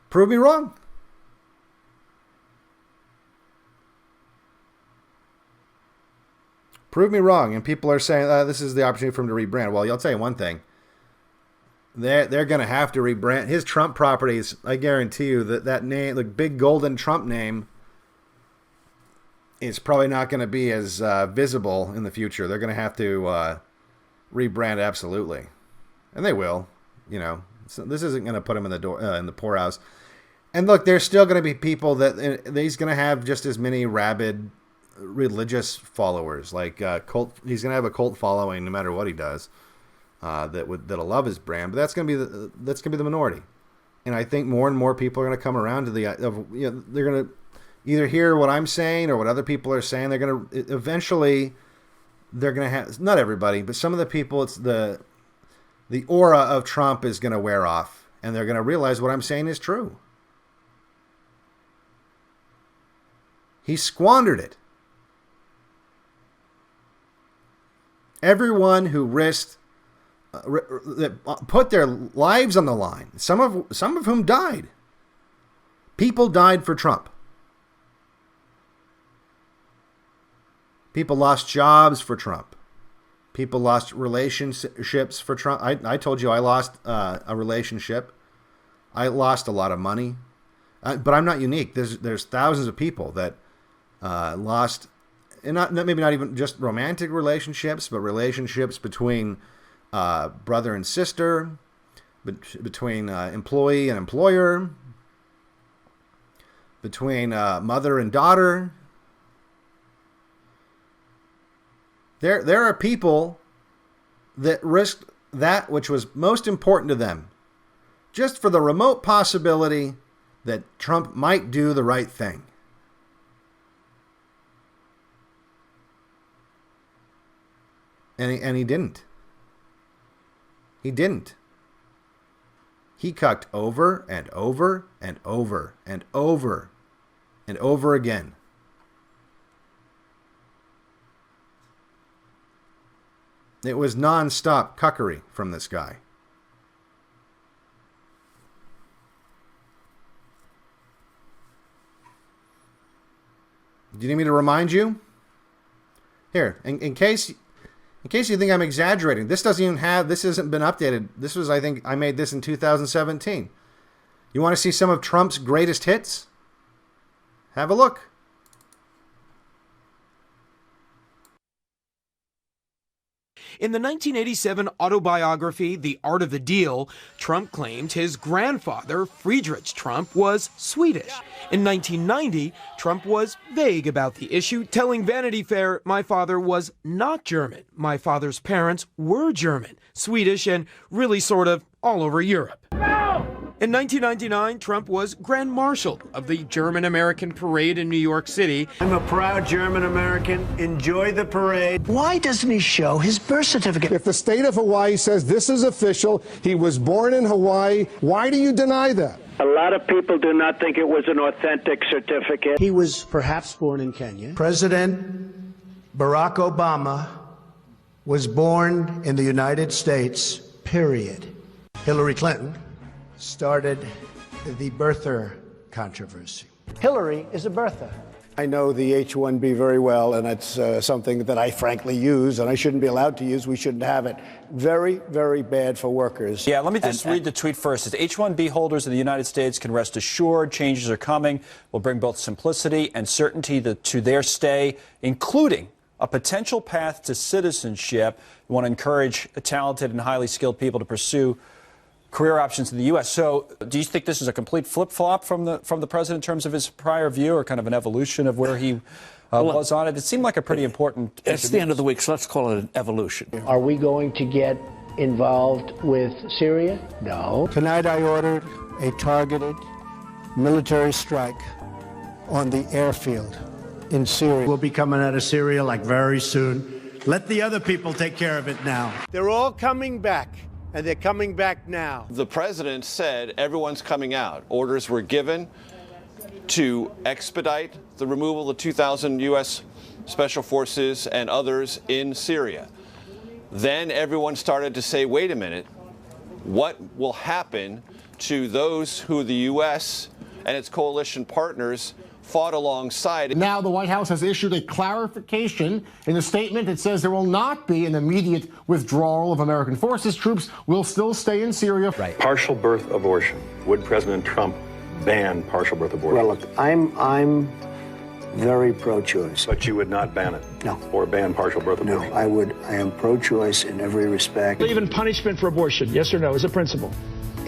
Prove me wrong. Prove me wrong. And people are saying, this is the opportunity for him to rebrand. Well, I'll tell you one thing. They're going to have to rebrand. His Trump properties, I guarantee you that name, the big golden Trump name, is probably not going to be as visible in the future. They're going to have to rebrand absolutely. And they will, So this isn't going to put him in the poorhouse. And look, there's still going to be people that he's going to have just as many rabid religious followers, cult. He's going to have a cult following no matter what he does. That'll love his brand, but that's going to be the minority. And I think more and more people are going to come around to they're going to either hear what I'm saying or what other people are saying. They're going to have, not everybody, but some of the people, the aura of Trump is going to wear off, and they're going to realize what I'm saying is true. He squandered it. Everyone who risked, put their lives on the line, some of whom died. People died for Trump. People lost jobs for Trump. People lost relationships for Trump. I told you I lost a relationship. I lost a lot of money. But I'm not unique. There's thousands of people that lost, and maybe not even just romantic relationships, but relationships between brother and sister, between employee and employer, between mother and daughter. There are people that risked that which was most important to them, just for the remote possibility that Trump might do the right thing. And he didn't. He didn't. He cucked over and over and over and over and over again. It was non-stop cuckery from this guy. Do you need me to remind you? Here, in case you think I'm exaggerating, this hasn't been updated. This was, I think, I made this in 2017. You want to see some of Trump's greatest hits? Have a look. In the 1987 autobiography, The Art of the Deal, Trump claimed his grandfather, Friedrich Trump, was Swedish. In 1990, Trump was vague about the issue, telling Vanity Fair, "My father was not German. My father's parents were German, Swedish, and really sort of all over Europe." In 1999, Trump was Grand Marshal of the German-American Parade in New York City. I'm a proud German-American. Enjoy the parade. Why doesn't he show his birth certificate? If the state of Hawaii says this is official, he was born in Hawaii, why do you deny that? A lot of people do not think it was an authentic certificate. He was perhaps born in Kenya. President Barack Obama was born in the United States, period. Hillary Clinton started the birther controversy. Hillary is a birther. I know the H-1B very well, and it's something that I frankly use, and I shouldn't be allowed to use. We shouldn't have it. Very, very bad for workers. Yeah, let me just read the tweet first. It says, H-1B holders in the United States can rest assured changes are coming. Will bring both simplicity and certainty to their stay, including a potential path to citizenship. We want to encourage talented and highly skilled people to pursue career options in the U.S. So do you think this is a complete flip-flop from the president in terms of his prior view, or kind of an evolution of where he was on it? It seemed like a pretty important... It's the end of the week, so let's call it an evolution. Are we going to get involved with Syria? No. Tonight I ordered a targeted military strike on the airfield in Syria. We'll be coming out of Syria like very soon. Let the other people take care of it now. They're all coming back. And they're coming back now. The president said everyone's coming out. Orders were given to expedite the removal of 2,000 U.S. Special Forces and others in Syria. Then everyone started to say, wait a minute, what will happen to those who the U.S. and its coalition partners fought alongside? Now the White House has issued a clarification. In the statement, it says there will not be an immediate withdrawal of American forces. Troops will still stay in Syria. Right. Partial birth abortion. Would President Trump ban partial birth abortion? Well, look, I'm very pro-choice. But you would not ban it? No. Or ban partial birth abortion? No, I am pro-choice in every respect. Even punishment for abortion, yes or no, as a principle?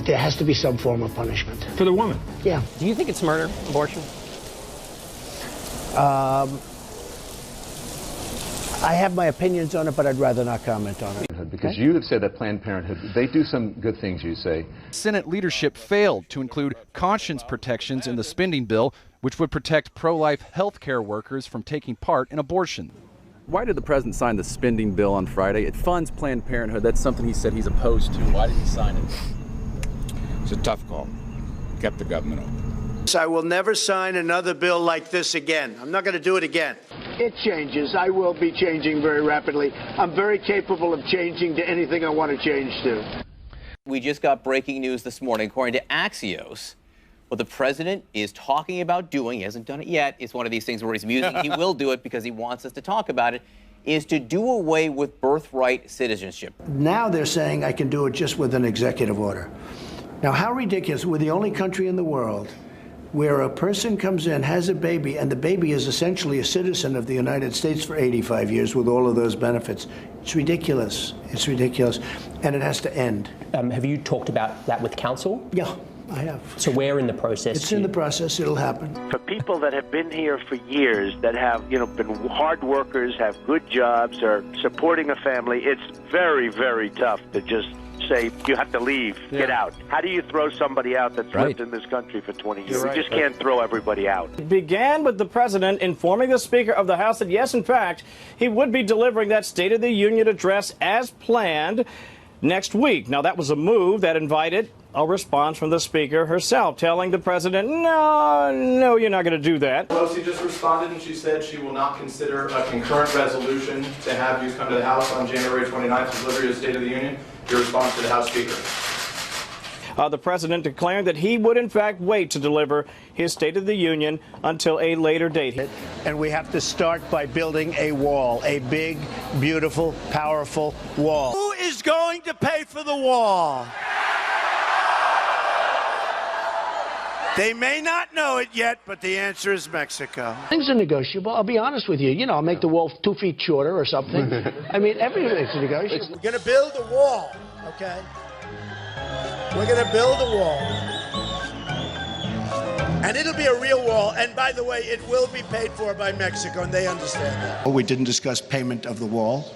There has to be some form of punishment. For the woman? Yeah. Do you think it's murder, abortion? I have my opinions on it, but I'd rather not comment on it. Because you have said that Planned Parenthood, they do some good things, you say. Senate leadership failed to include conscience protections in the spending bill, which would protect pro-life health care workers from taking part in abortion. Why did the president sign the spending bill on Friday? It funds Planned Parenthood. That's something he said he's opposed to. Why did he sign it? It's a tough call. Kept the government open. I will never sign another bill like this again. I'm not going to do it again. It changes. I will be changing very rapidly. I'm very capable of changing to anything I want to change to. We just got breaking news this morning. According to Axios, what the president is talking about doing, he hasn't done it yet, it's one of these things where he's musing, he will do it because he wants us to talk about it, is to do away with birthright citizenship. Now they're saying I can do it just with an executive order. Now, how ridiculous. We're the only country in the world where a person comes in, has a baby, and the baby is essentially a citizen of the United States for 85 years with all of those benefits. It's ridiculous. It's ridiculous. And it has to end. Have you talked about that with council? Yeah, I have. So where in the process? It's in the process. It'll happen. For people that have been here for years, that have, been hard workers, have good jobs, are supporting a family, it's very, very tough to just say, you have to leave, get out. How do you throw somebody out that's lived in this country for 20 years? You just can't throw everybody out. It began with the president informing the Speaker of the House that, yes, in fact, he would be delivering that State of the Union address as planned next week. Now, that was a move that invited a response from the Speaker herself, telling the president, no, you're not going to do that. Pelosi just responded, and she said she will not consider a concurrent resolution to have you come to the House on January 29th to deliver your State of the Union. Your response to the House Speaker. The president declaring that he would, in fact, wait to deliver his State of the Union until a later date. And we have to start by building a wall, a big, beautiful, powerful wall. Who is going to pay for the wall? They may not know it yet, but the answer is Mexico. Things are negotiable. I'll be honest with you. I'll make the wall 2 feet shorter or something. I mean, everything's negotiable. We're going to build a wall, okay? We're going to build a wall. And it'll be a real wall. And by the way, it will be paid for by Mexico, and they understand that. We didn't discuss payment of the wall.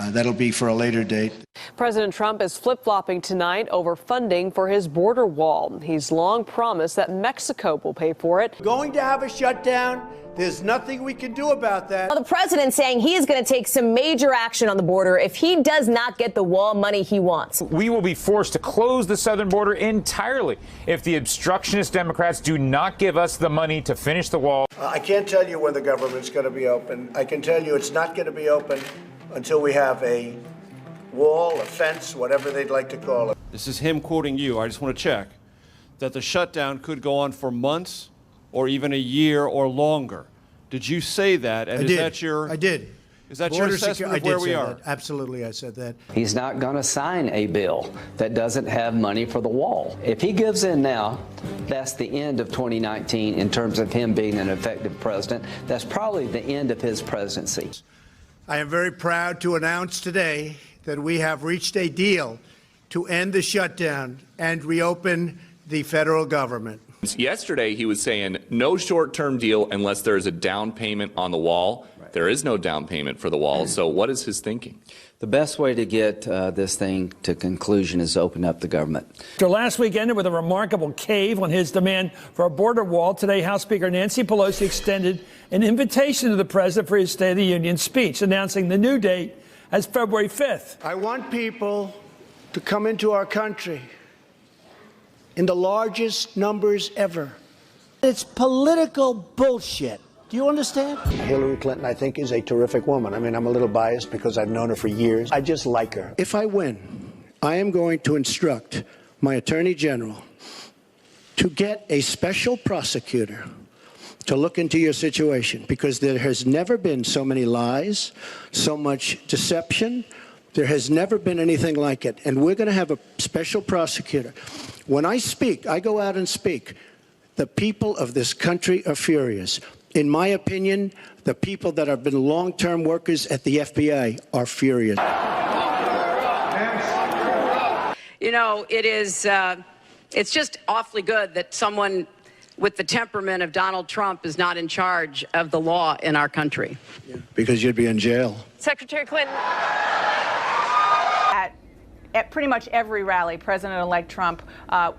That'll be for a later date. President Trump is flip-flopping tonight over funding for his border wall. He's long promised that Mexico will pay for it. Going to have a shutdown. There's nothing we can do about that. Well, the president saying he is going to take some major action on the border if he does not get the wall money he wants. We will be forced to close the southern border entirely if the obstructionist Democrats do not give us the money to finish the wall. I can't tell you when the government's going to be open. I can tell you it's not going to be open until we have a wall, a fence, whatever they'd like to call it. This is him quoting you. I just want to check that the shutdown could go on for months or even a year or longer. Did you say that? And is that your? I did. Is that your assessment of where we are? Absolutely, I said that. He's not going to sign a bill that doesn't have money for the wall. If he gives in now, that's the end of 2019 in terms of him being an effective president. That's probably the end of his presidency. I am very proud to announce today that we have reached a deal to end the shutdown and reopen the federal government. Yesterday, he was saying no short-term deal unless there is a down payment on the wall. Right. There is no down payment for the wall. So what is his thinking? The best way to get this thing to conclusion is open up the government. After last week ended with a remarkable cave on his demand for a border wall, today House Speaker Nancy Pelosi extended an invitation to the president for his State of the Union speech, announcing the new date as February 5th. I want people to come into our country in the largest numbers ever. It's political bullshit. Do you understand? Hillary Clinton, I think, is a terrific woman. I mean, I'm a little biased because I've known her for years. I just like her. If I win, I am going to instruct my Attorney General to get a special prosecutor to look into your situation, because there has never been so many lies, so much deception. There has never been anything like it. And we're going to have a special prosecutor. When I speak, I go out and speak. The people of this country are furious. In my opinion, the people that have been long-term workers at the FBI are furious. It's just awfully good that someone with the temperament of Donald Trump is not in charge of the law in our country. Yeah, because you'd be in jail. Secretary Clinton. At pretty much every rally, President-elect Trump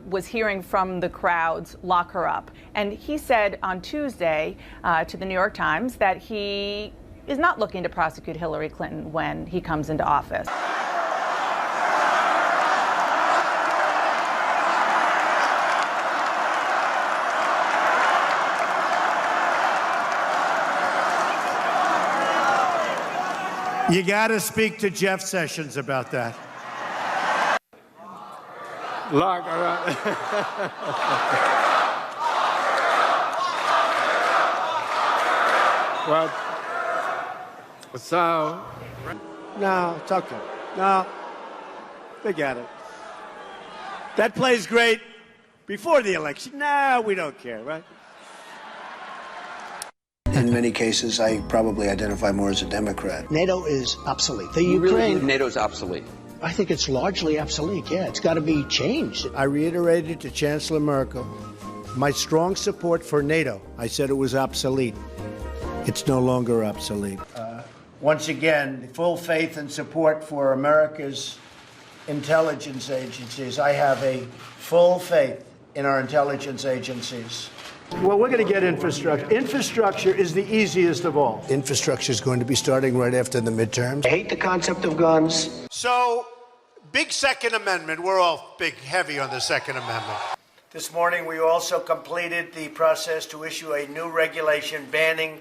was hearing from the crowds, lock her up. And he said on Tuesday to the New York Times that he is not looking to prosecute Hillary Clinton when he comes into office. You got to speak to Jeff Sessions about that. Look, well, so. No, it's okay. No, forget it. That plays great before the election. No, we don't care, right? In many cases, I probably identify more as a Democrat. NATO is obsolete. The You really Ukraine, believe NATO's obsolete? I think it's largely obsolete. Yeah, it's got to be changed. I reiterated to Chancellor Merkel my strong support for NATO. I said it was obsolete. It's no longer obsolete. Once again, full faith and support for America's intelligence agencies. I have a full faith in our intelligence agencies. Well, we're going to get infrastructure. Infrastructure is the easiest of all. Infrastructure is going to be starting right after the midterms. I hate the concept of guns. So, big Second Amendment. We're all heavy on the Second Amendment. This morning, we also completed the process to issue a new regulation banning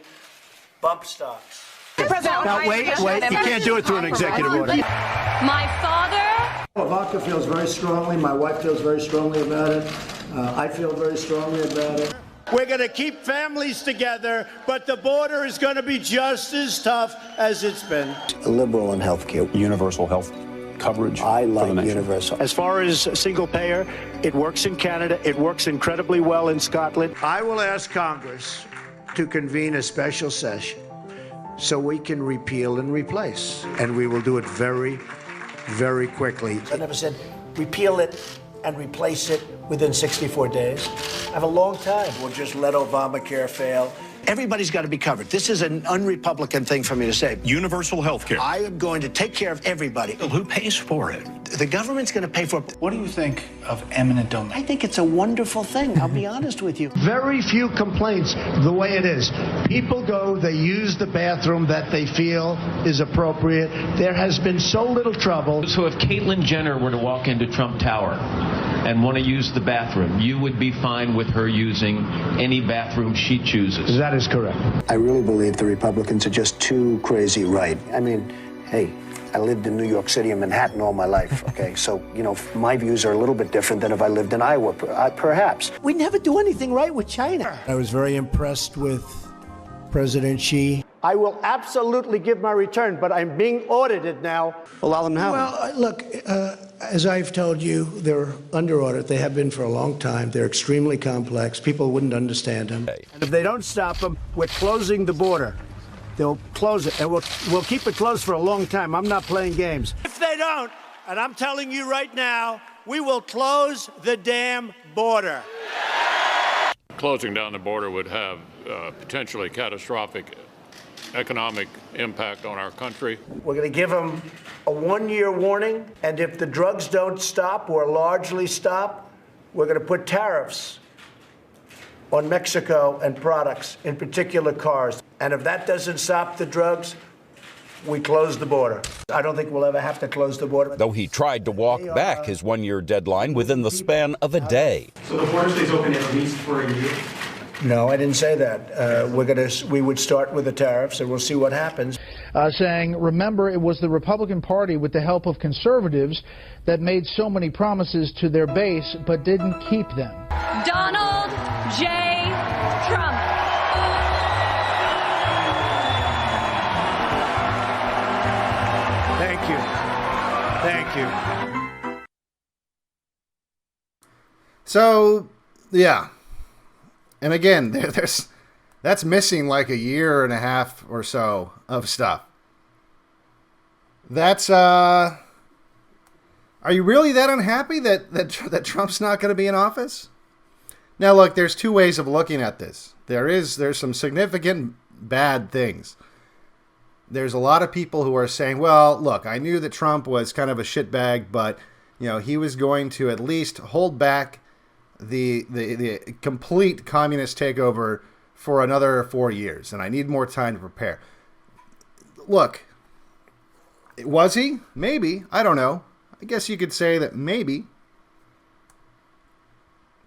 bump stocks. Now, wait. You can't do it through an executive order. My father. Ivanka feels very strongly. My wife feels very strongly about it. I feel very strongly about it. We're going to keep families together, but the border is going to be just as tough as it's been. Liberal on health care. Universal health coverage. I like universal. As far as single payer, it works in Canada. It works incredibly well in Scotland. I will ask Congress to convene a special session so we can repeal and replace. And we will do it very, very quickly. I never said repeal it and replace it within 64 days. I have a long time. We'll just let Obamacare fail. Everybody's got to be covered. This is an un-Republican thing for me to say. Universal health care. I am going to take care of everybody. Who pays for it? The government's going to pay for it. What do you think of eminent domain? I think it's a wonderful thing. I'll be honest with you. Very few complaints the way it is. People go, they use the bathroom that they feel is appropriate. There has been so little trouble. So if Caitlyn Jenner were to walk into Trump Tower and want to use the bathroom, you would be fine with her using any bathroom she chooses? That is correct. I really believe the Republicans are just too crazy right. I mean, hey, I lived in New York City and Manhattan all my life, okay? So, you know, my views are a little bit different than if I lived in Iowa, perhaps. We never do anything right with China. I was very impressed with President Xi. I will absolutely give my return, but I'm being audited now. Well, I'll know. Well, look, as I've told you, they're under audit. They have been for a long time. They're extremely complex. People wouldn't understand them. And if they don't stop them, we're closing the border. They'll close it, and we'll keep it closed for a long time. I'm not playing games. If they don't, and I'm telling you right now, we will close the damn border. Closing down the border would have potentially catastrophic economic impact on our country. We're going to give them a one-year warning, and if the drugs don't stop or largely stop, we're going to put tariffs on Mexico and products, in particular cars. And if that doesn't stop the drugs, we close the border. I don't think we'll ever have to close the border. Though he tried to walk back his one-year deadline within the span of a day. So the border stays open at least for a year? No, I didn't say that. We would start with the tariffs, and we'll see what happens. Saying, remember, it was the Republican Party, with the help of conservatives, that made so many promises to their base, but didn't keep them. Donald J. Trump. Thank you. Thank you. So, yeah. And again, that's missing like a year and a half or so of stuff. That's, are you really that unhappy that Trump's not going to be in office? Now, look, there's two ways of looking at this. There's some significant bad things. There's a lot of people who are saying, well, look, I knew that Trump was kind of a shitbag, but, you know, he was going to at least hold back the complete communist takeover for another 4 years, and I need more time to prepare. look, was he? Maybe. I don't know. I guess you could say that maybe.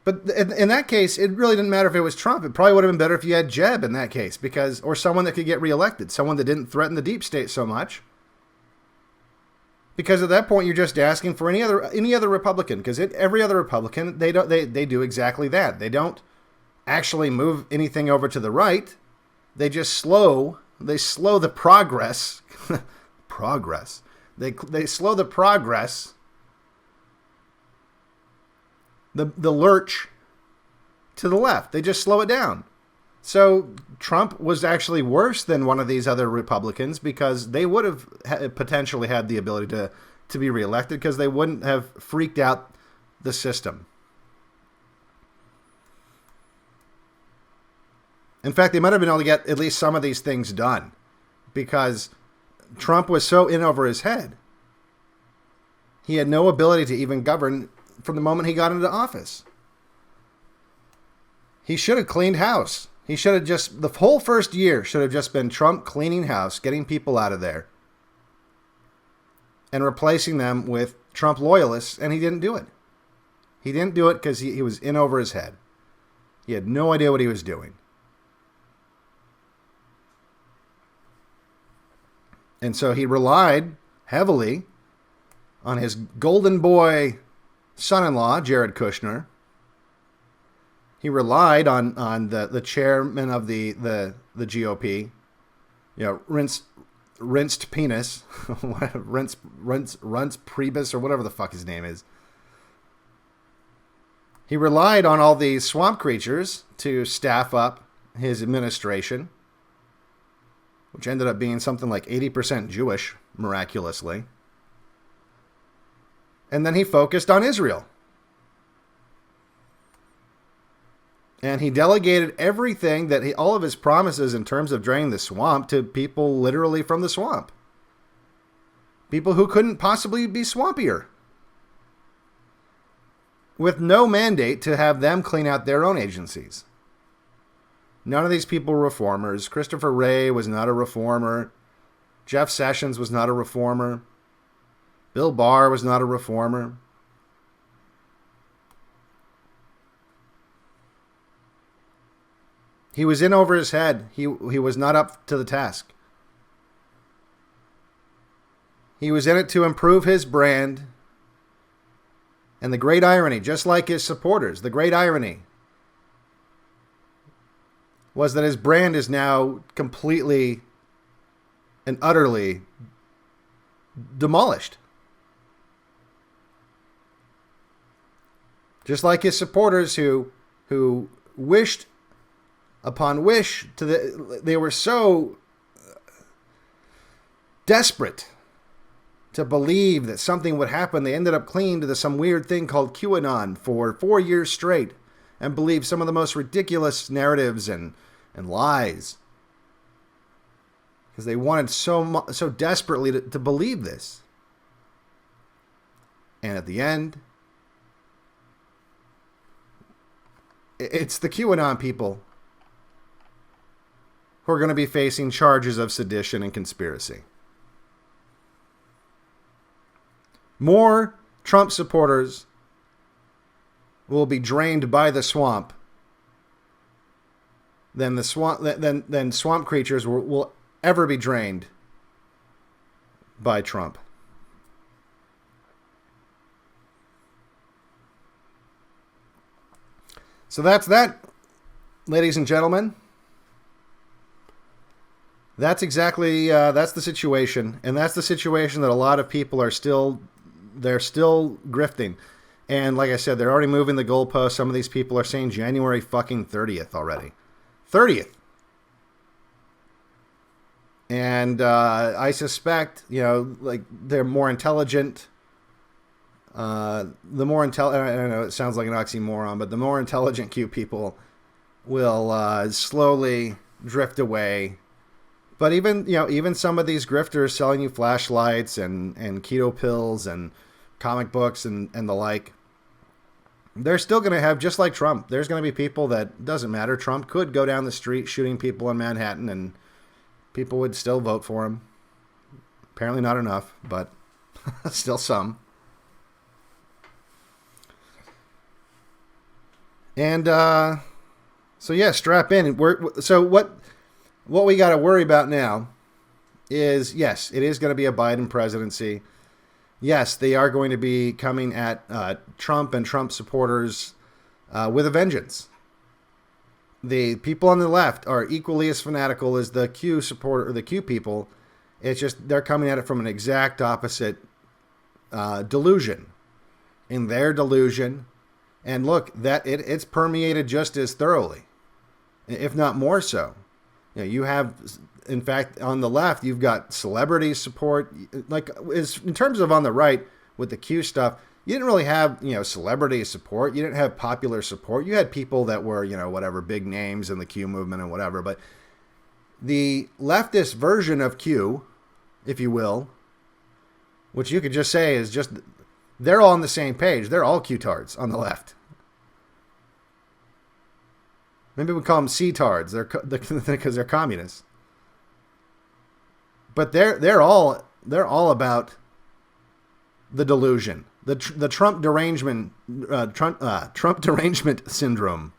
But in that case, it really didn't matter if it was Trump. It probably would have been better if you had Jeb in that case, because, or someone that could get reelected, someone that didn't threaten the deep state so much. Because at that point, you're just asking for any other Republican. Because every other Republican, they do exactly that. They don't actually move anything over to the right. They just slow the progress. Progress. They slow the progress. The lurch to the left. They just slow it down. So Trump was actually worse than one of these other Republicans because they would have potentially had the ability to be reelected because they wouldn't have freaked out the system. In fact, they might have been able to get at least some of these things done because Trump was so in over his head. He had no ability to even govern from the moment he got into office. He should have cleaned house. He should have just, the whole first year should have just been Trump cleaning house, getting people out of there, and replacing them with Trump loyalists, and he didn't do it. He didn't do it because he was in over his head. He had no idea what he was doing. And so he relied heavily on his golden boy son-in-law, Jared Kushner. He relied on the chairman of the GOP, rinsed penis, Reince Priebus, or whatever the fuck his name is. He relied on all these swamp creatures to staff up his administration, which ended up being something like 80% Jewish, miraculously. And then he focused on Israel. And he delegated everything all of his promises in terms of draining the swamp to people literally from the swamp. People who couldn't possibly be swampier. With no mandate to have them clean out their own agencies. None of these people were reformers. Christopher Wray was not a reformer. Jeff Sessions was not a reformer. Bill Barr was not a reformer. He was in over his head. He was not up to the task. He was in it to improve his brand. And the great irony, just like his supporters, the great irony was that his brand is now completely and utterly demolished. Just like his supporters who wished upon wish they were so desperate to believe that something would happen. They ended up clinging to some weird thing called QAnon for 4 years straight and believed some of the most ridiculous narratives and lies. Because they wanted so desperately to believe this. And at the end, it's the QAnon people who are going to be facing charges of sedition and conspiracy. More Trump supporters will be drained by the swamp than swamp creatures will ever be drained by Trump. So that's that, ladies and gentlemen. That's exactly, that's the situation. And that's the situation that a lot of people are still grifting. And like I said, they're already moving the goalposts. Some of these people are saying January fucking 30th already. 30th. And I suspect, like they're more intelligent. I know it sounds like an oxymoron, but the more intelligent Q people will slowly drift away. But even some of these grifters selling you flashlights and keto pills and comic books and the like, they're still going to have, just like Trump, there's going to be people that doesn't matter. Trump could go down the street shooting people in Manhattan and people would still vote for him. Apparently not enough, but still some. And so yeah, strap in. So what we got to worry about now is, yes, it is going to be a Biden presidency. Yes, they are going to be coming at Trump and Trump supporters with a vengeance. The people on the left are equally as fanatical as the Q supporter or the Q people. It's just they're coming at it from an exact opposite delusion. In their delusion, and look, that it's permeated just as thoroughly, if not more so. You have, in fact, on the left, you've got celebrity support. Like, in terms of on the right with the Q stuff, you didn't really have, celebrity support. You didn't have popular support. You had people that were, whatever, big names in the Q movement and whatever. But the leftist version of Q, if you will, which you could just say is just, they're all on the same page. They're all Q-tards on the left. Maybe we call them C-tards. Because they're communists. But they're all about the delusion, the Trump derangement, Trump derangement syndrome,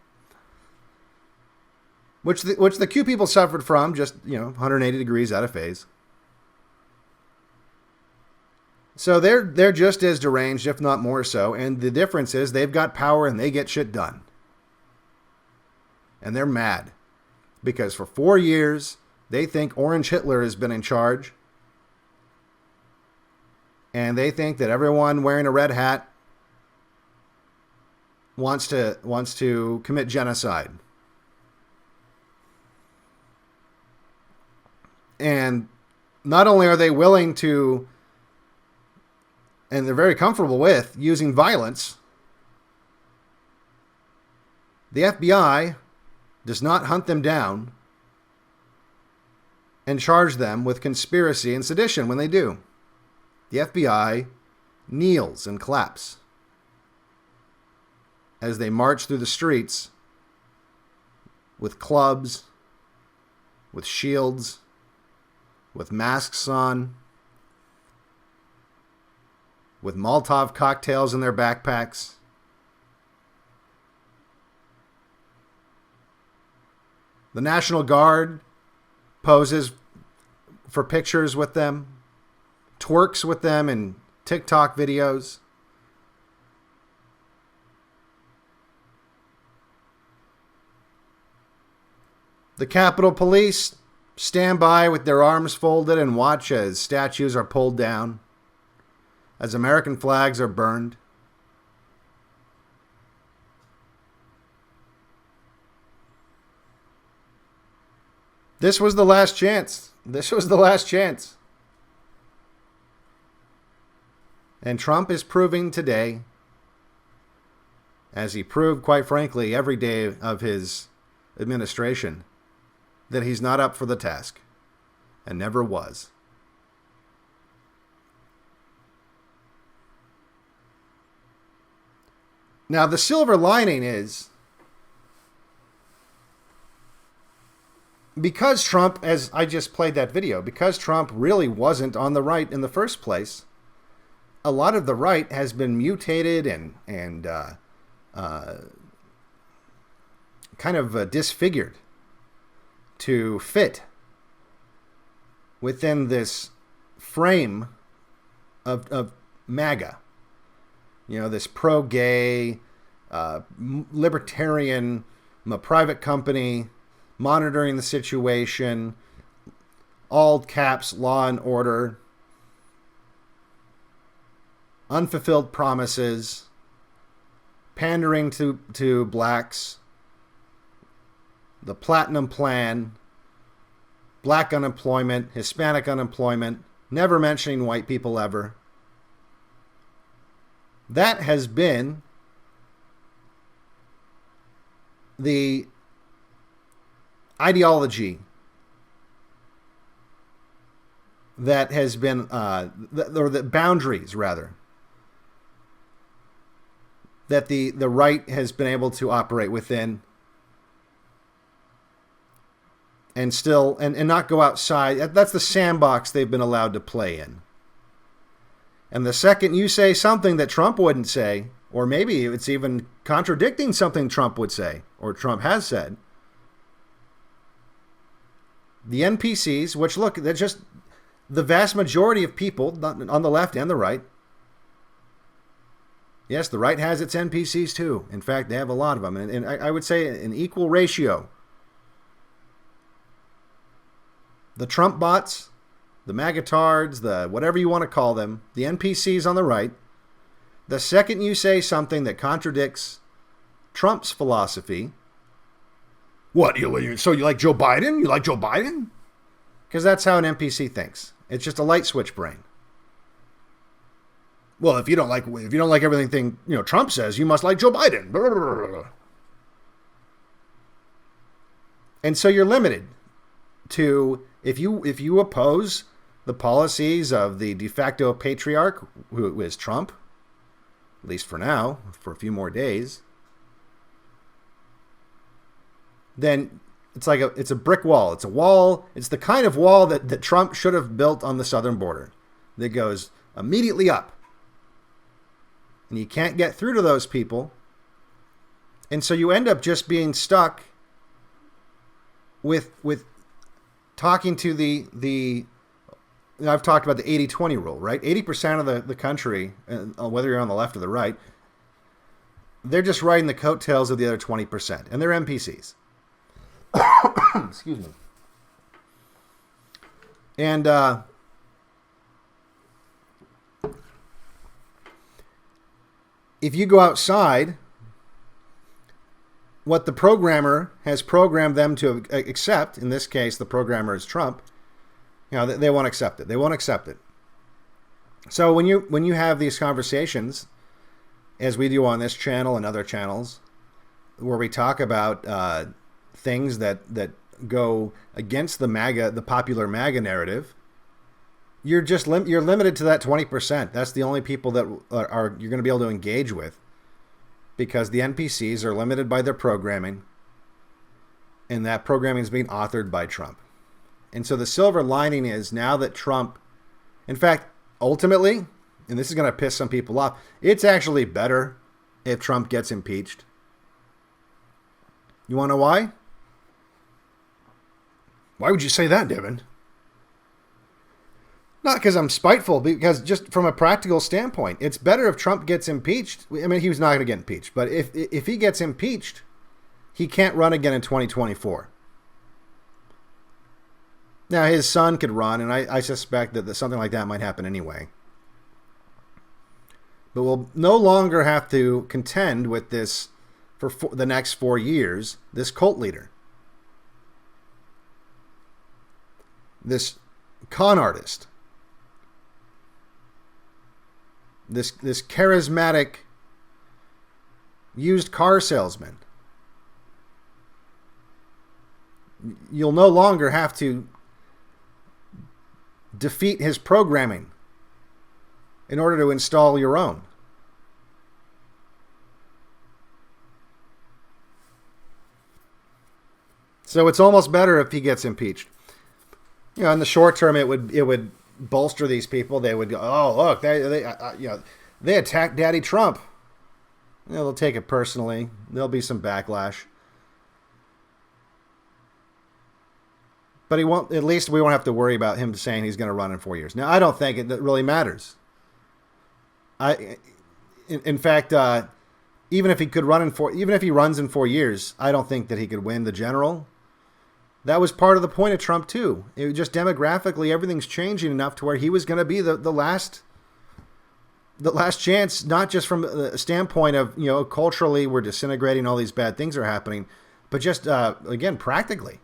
which the Q people suffered from, just 180 degrees out of phase. So they're just as deranged, if not more so. And the difference is they've got power and they get shit done. And they're mad because for 4 years, they think Orange Hitler has been in charge. And they think that everyone wearing a red hat wants to commit genocide. And not only are they willing to, and they're very comfortable with, using violence, the FBI does not hunt them down and charge them with conspiracy and sedition when they do. The FBI kneels and claps as they march through the streets with clubs, with shields, with masks on, with Molotov cocktails in their backpacks. The National Guard poses for pictures with them, twerks with them in TikTok videos. The Capitol Police stand by with their arms folded and watch as statues are pulled down, as American flags are burned. This was the last chance. This was the last chance. And Trump is proving today, as he proved, quite frankly, every day of his administration, that he's not up for the task and never was. Now, the silver lining is, because Trump, as I just played that video, because Trump really wasn't on the right in the first place, a lot of the right has been mutated and kind of disfigured to fit within this frame of MAGA. This pro-gay, libertarian, a private company, monitoring the situation, all caps, law and order, unfulfilled promises, pandering to blacks, the Platinum Plan, black unemployment, Hispanic unemployment, never mentioning white people ever. That has been the ideology that has been, or the boundaries, rather, that the right has been able to operate within. and still and not go outside. That's the sandbox they've been allowed to play in. And the second you say something that Trump wouldn't say, or maybe it's even contradicting something Trump would say or Trump has said, the NPCs, which look, they're just the vast majority of people on the left and the right. Yes, the right has its NPCs too. In fact, they have a lot of them. And I would say an equal ratio. The Trump bots, the MAGA-tards, the whatever you want to call them, the NPCs on the right, the second you say something that contradicts Trump's philosophy, what, so you like Joe Biden? You like Joe Biden? Because that's how an NPC thinks. It's just a light switch brain. Well, if you don't like everything Trump says, you must like Joe Biden. Blah, blah, blah, blah. And so you're limited to if you oppose the policies of the de facto patriarch, who is Trump, at least for now, for a few more days, then it's a brick wall. It's a wall. It's the kind of wall that Trump should have built on the southern border that goes immediately up. And you can't get through to those people. And so you end up just being stuck with talking to the I've talked about the 80-20 rule, right? 80% of the country, whether you're on the left or the right, they're just riding the coattails of the other 20%. And they're NPCs. Excuse me. And if you go outside, what the programmer has programmed them to accept, in this case, the programmer is Trump, they won't accept it. They won't accept it. So when you have these conversations, as we do on this channel and other channels, where we talk about things that go against the popular MAGA narrative, you're limited to that 20%. That's the only people that you're going to be able to engage with, because the NPCs are limited by their programming, and that programming is being authored by Trump. And so the silver lining is, now that Trump, in fact, ultimately, and this is going to piss some people off, it's actually better if Trump gets impeached. You want to know why? Why would you say that, Devin? Not because I'm spiteful, because just from a practical standpoint, it's better if Trump gets impeached. I mean, he was not going to get impeached, but if he gets impeached, he can't run again in 2024. Now, his son could run, and I suspect that something like that might happen anyway. But we'll no longer have to contend with this for the next 4 years, this cult leader. This con artist. This charismatic used car salesman. You'll no longer have to defeat his programming in order to install your own. So it's almost better if he gets impeached. In the short term, it would bolster these people. They would go, oh, look, they attacked Daddy Trump. They'll take it personally. There'll be some backlash. But he won't. At least we won't have to worry about him saying he's going to run in 4 years. Now, I don't think it really matters. In fact, even if he could run even if he runs in 4 years, I don't think that he could win the general. That was part of the point of Trump too. It was just demographically, everything's changing enough to where he was going to be the last chance, not just from the standpoint of, culturally we're disintegrating, all these bad things are happening, but just, again, practically.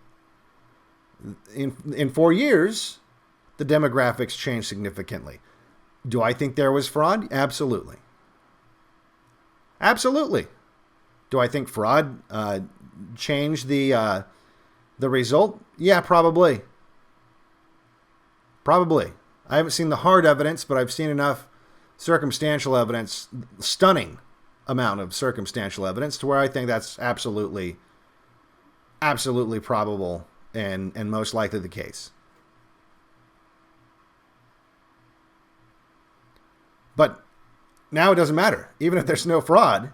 In 4 years, the demographics changed significantly. Do I think there was fraud? Absolutely. Absolutely. Do I think fraud changed the result? Yeah, probably. Probably. I haven't seen the hard evidence, but I've seen enough circumstantial evidence, stunning amount of circumstantial evidence, to where I think that's absolutely probable and most likely the case. But now it doesn't matter. Even if there's no fraud,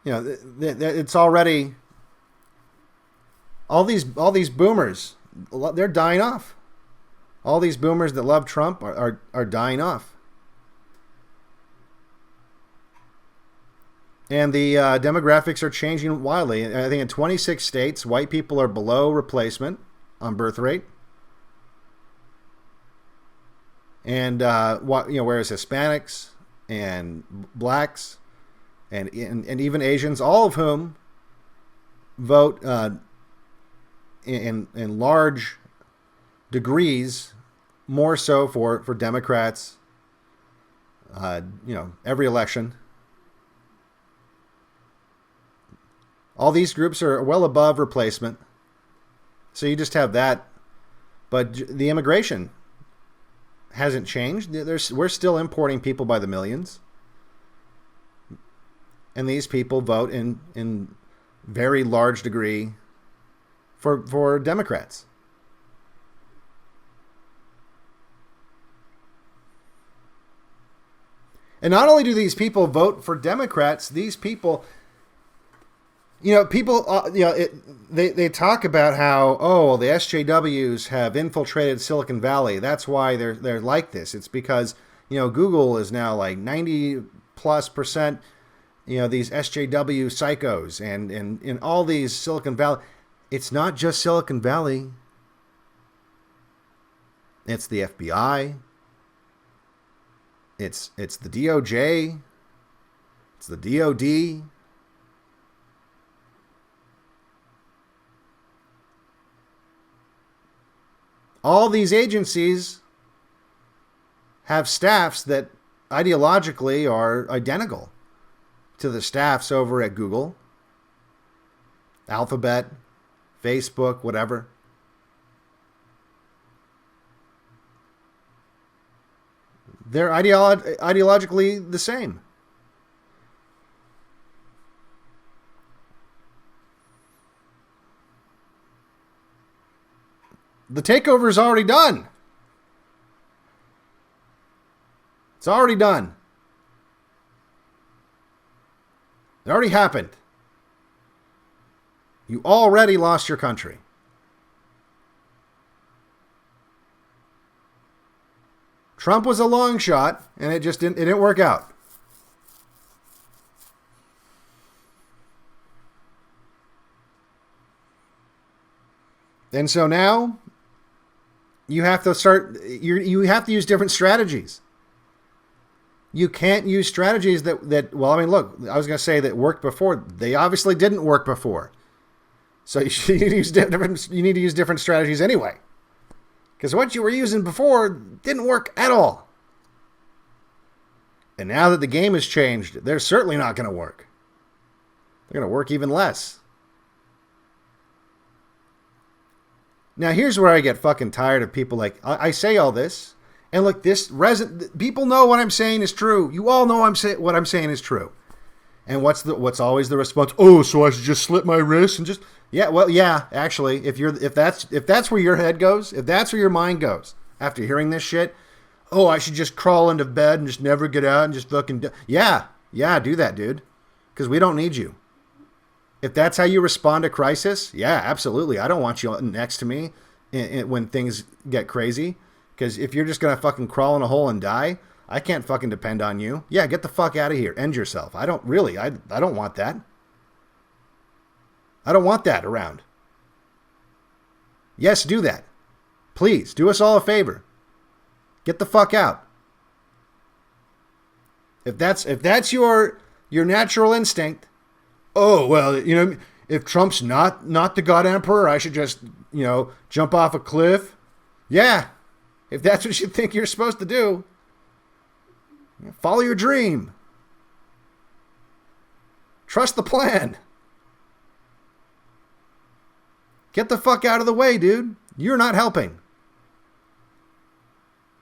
you know, it's already, all these boomers, they're dying off. All these boomers that love Trump are dying off. And the demographics are changing wildly. I think in 26 states, white people are below replacement on birth rate. And whereas Hispanics and blacks and even Asians, all of whom vote in large degrees, more so for Democrats, every election. All these groups are well above replacement. So you just have that. But the immigration hasn't changed. We're still importing people by the millions. And these people vote in very large degree for Democrats. And not only do these people vote for Democrats, these people... they talk about how, the SJWs have infiltrated Silicon Valley. That's why they're like this. It's because, Google is now like 90+%, these SJW psychos and in all these Silicon Valley. It's not just Silicon Valley. It's the FBI. It's the DOJ. It's the DOD. All these agencies have staffs that ideologically are identical to the staffs over at Google, Alphabet, Facebook, whatever. They're ideologically the same. The takeover is already done. It's already done. It already happened. You already lost your country. Trump was a long shot, and it didn't work out. And so now you have to you have to use different strategies. You can't use strategies that look, I was going to say that worked before. They obviously didn't work before. So you need to use different strategies anyway. Because what you were using before didn't work at all. And now that the game has changed, they're certainly not going to work. They're going to work even less. Now, here's where I get fucking tired of people like, I say all this, and look, people know what I'm saying is true. You all know what I'm saying is true. And what's always the response? Oh, so I should just slit my wrist and just... Yeah, well, yeah, actually, if that's where your head goes, if that's where your mind goes after hearing this shit, oh, I should just crawl into bed and just never get out and just fucking... Yeah, do that, dude. Because we don't need you. If that's how you respond to crisis, yeah, absolutely. I don't want you next to me when things get crazy. Because if you're just going to fucking crawl in a hole and die, I can't fucking depend on you. Yeah, get the fuck out of here. End yourself. I don't want that. I don't want that around. Yes, do that. Please, do us all a favor. Get the fuck out. If that's your natural instinct, oh, well, if Trump's not the God Emperor, I should just, jump off a cliff. Yeah, if that's what you think you're supposed to do, follow your dream. Trust the plan. Get the fuck out of the way, dude. You're not helping.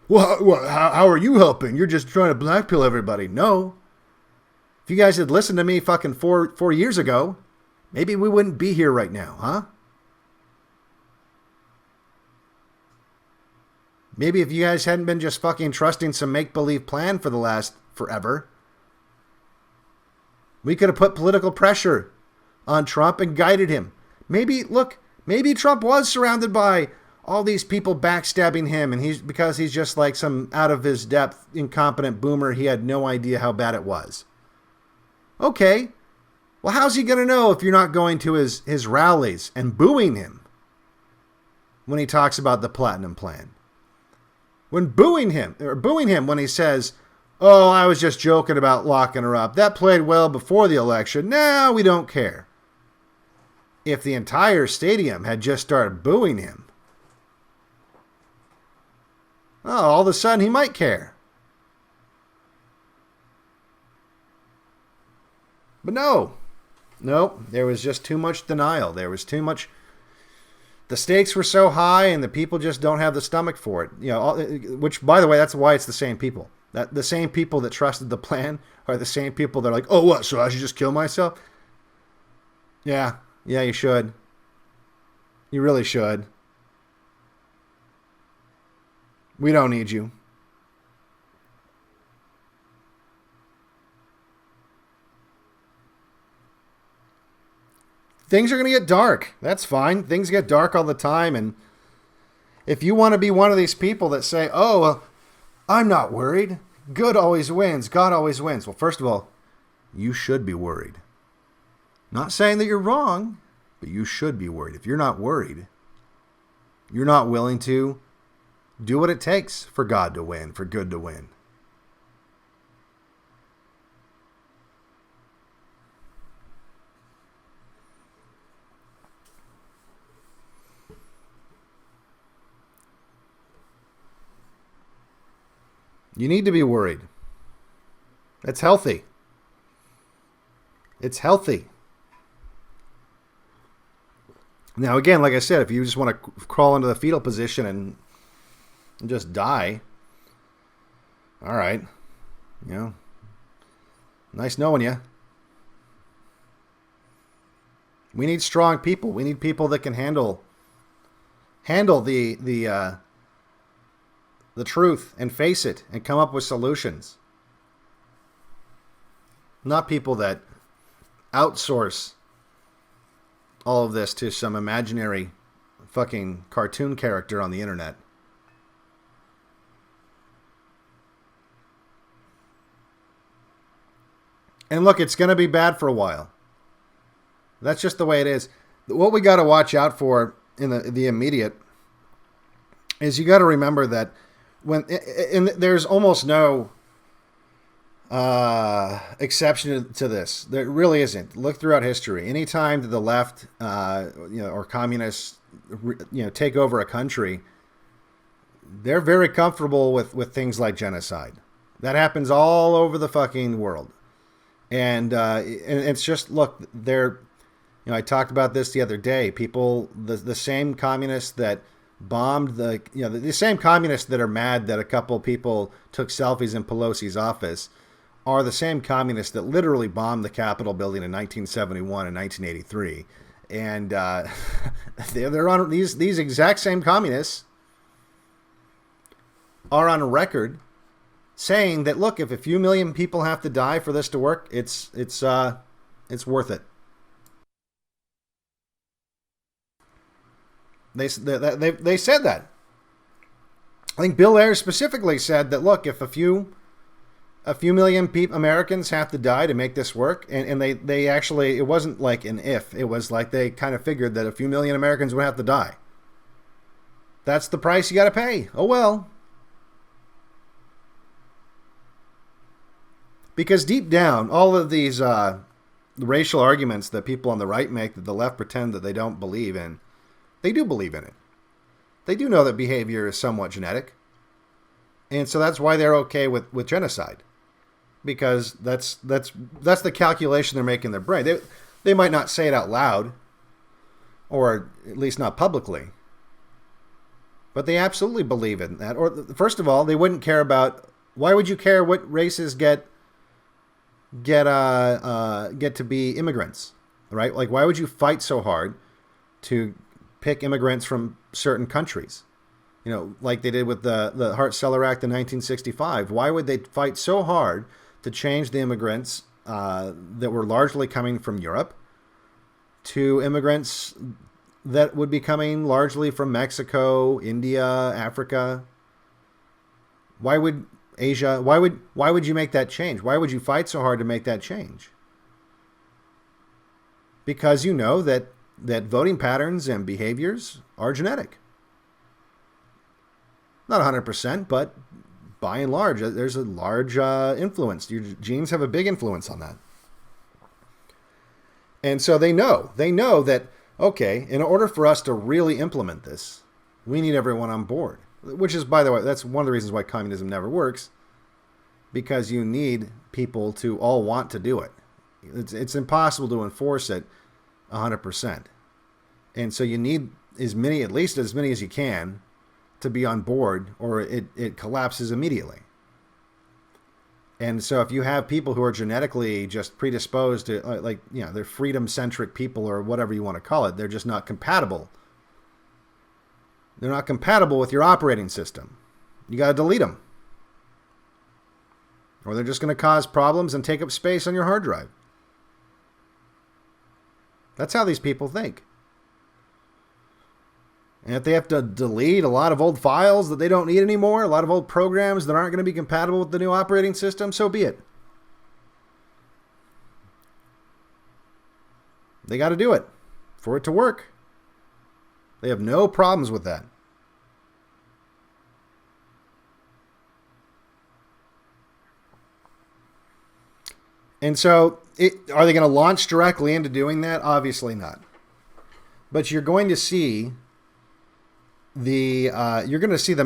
Well, how are you helping? You're just trying to blackmail everybody. No. If you guys had listened to me fucking four years ago, maybe we wouldn't be here right now, huh? Maybe if you guys hadn't been just fucking trusting some make-believe plan for the last forever, we could have put political pressure on Trump and guided him. Maybe, look, maybe Trump was surrounded by all these people backstabbing him, and because he's just like some out-of-his-depth, incompetent boomer, he had no idea how bad it was. Okay, well, how's he going to know if you're not going to his rallies and booing him when he talks about the Platinum Plan? When booing him when he says, oh, I was just joking about locking her up. That played well before the election. Now we don't care. If the entire stadium had just started booing him, oh, all of a sudden he might care. But no, there was just too much denial. There was too much. The stakes were so high, and the people just don't have the stomach for it. You know, which, by the way, that's why it's the same people. That the same people that trusted the plan are the same people that are like, oh, what? So I should just kill myself? Yeah, you should. You really should. We don't need you. Things are going to get dark. That's fine. Things get dark all the time. And if you want to be one of these people that say, oh, well, I'm not worried. Good always wins. God always wins. Well, first of all, you should be worried. Not saying that you're wrong, but you should be worried. If you're not worried, you're not willing to do what it takes for God to win, for good to win. You need to be worried. It's healthy. It's healthy. Now, again, like I said, if you just want to crawl into the fetal position and just die, all right. You know, nice knowing you. We need strong people. We need people that can handle the truth and face it and come up with solutions. Not people that outsource all of this to some imaginary fucking cartoon character on the internet. And look, it's going to be bad for a while. That's just the way it is. What we got to watch out for in the immediate is you got to remember that there's almost no exception to this. There really isn't. Look throughout history. Anytime that the left, or communists, take over a country, they're very comfortable with things like genocide. That happens all over the fucking world, and it's just, look, they're. I talked about this the other day. People, the same communists that bombed the same communists that are mad that a couple of people took selfies in Pelosi's office are the same communists that literally bombed the Capitol building in 1971 and 1983. And they're on these exact same communists are on record saying that, look, if a few million people have to die for this to work, it's worth it. They said that. I think Bill Ayers specifically said that, look, if a few million Americans have to die to make this work, and they actually, it wasn't like an if, it was like they kind of figured that a few million Americans would have to die. That's the price you got to pay. Oh well. Because deep down, all of these racial arguments that people on the right make that the left pretend that they don't believe in, they do believe in it. They do know that behavior is somewhat genetic. And so that's why they're okay with genocide. Because that's the calculation they're making in their brain. They might not say it out loud, or at least not publicly. But they absolutely believe in that. Or first of all, they wouldn't care about, why would you care what races get to be immigrants? right? Like, why would you fight so hard to pick immigrants from certain countries? You know, like they did with the Hart-Celler Act in 1965. Why would they fight so hard to change the immigrants that were largely coming from Europe to immigrants that would be coming largely from Mexico, India, Africa? Why would Asia? Why would you make that change? Why would you fight so hard to make that change? Because you know that voting patterns and behaviors are genetic. Not 100%, but by and large, there's a large influence. Your genes have a big influence on that. And so they know that, okay, in order for us to really implement this, we need everyone on board. Which is, by the way, that's one of the reasons why communism never works, because you need people to all want to do it. It's impossible to enforce it 100%. And so you need at least as many as you can to be on board, or it collapses immediately. And so if you have people who are genetically just predisposed to, like, you know, they're freedom-centric people or whatever you want to call it, they're just not compatible. They're not compatible with your operating system. You got to delete them. Or they're just going to cause problems and take up space on your hard drive. That's how these people think. And if they have to delete a lot of old files that they don't need anymore, a lot of old programs that aren't going to be compatible with the new operating system, so be it. They got to do it for it to work. They have no problems with that. And so, are they going to launch directly into doing that? Obviously not. But you're going to see the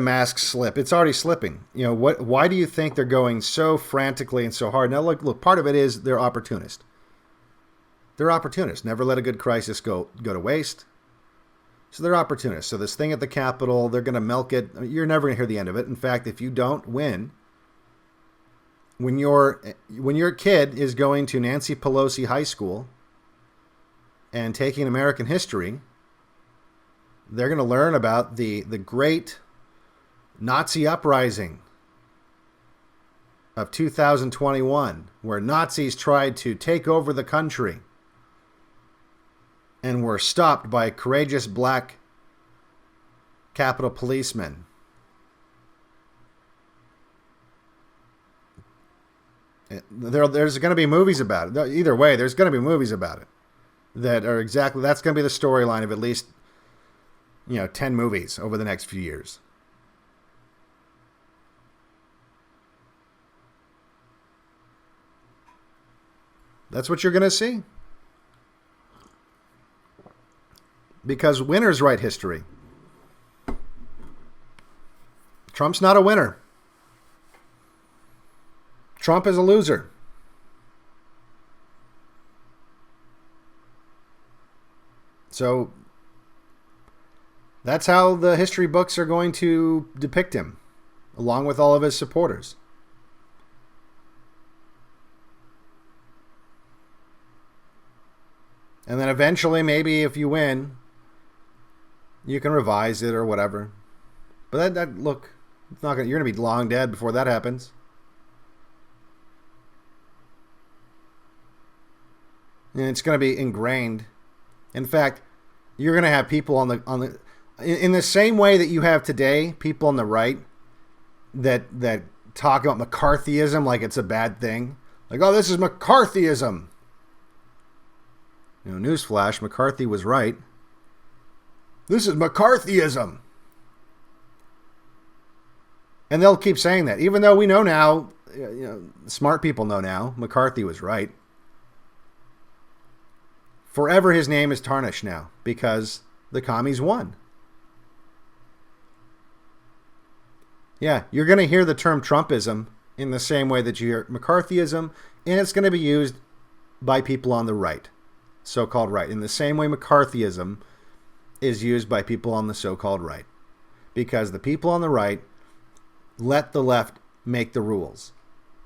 mask slip. It's already slipping. You know what? Why do you think they're going so frantically and so hard? Now, look. Part of it is they're opportunists. They're opportunists. Never let a good crisis go to waste. So they're opportunists. So this thing at the Capitol, they're going to milk it. You're never going to hear the end of it. In fact, if you don't win, when your kid is going to Nancy Pelosi High School and taking American history, they're going to learn about the great Nazi uprising of 2021, where Nazis tried to take over the country and were stopped by courageous black Capitol policemen. There's going to be movies about it. Either way, there's going to be movies about it that are exactly, that's going to be the storyline of at least, 10 movies over the next few years. That's what you're going to see. Because winners write history. Trump's not a winner. Trump is a loser. So that's how the history books are going to depict him, along with all of his supporters. And then eventually, maybe if you win, you can revise it or whatever. But that look, it's not you're going to be long dead before that happens. And it's going to be ingrained. In fact, you're going to have people in the same way that you have today, people on the right that talk about McCarthyism like it's a bad thing. Like, oh, this is McCarthyism. Newsflash, McCarthy was right. This is McCarthyism. And they'll keep saying that, even though we know now, smart people know now, McCarthy was right. Forever his name is tarnished now because the commies won. Yeah, you're going to hear the term Trumpism in the same way that you hear McCarthyism, and it's going to be used by people on the right, so-called right, in the same way McCarthyism is used by people on the so-called right. Because the people on the right let the left make the rules.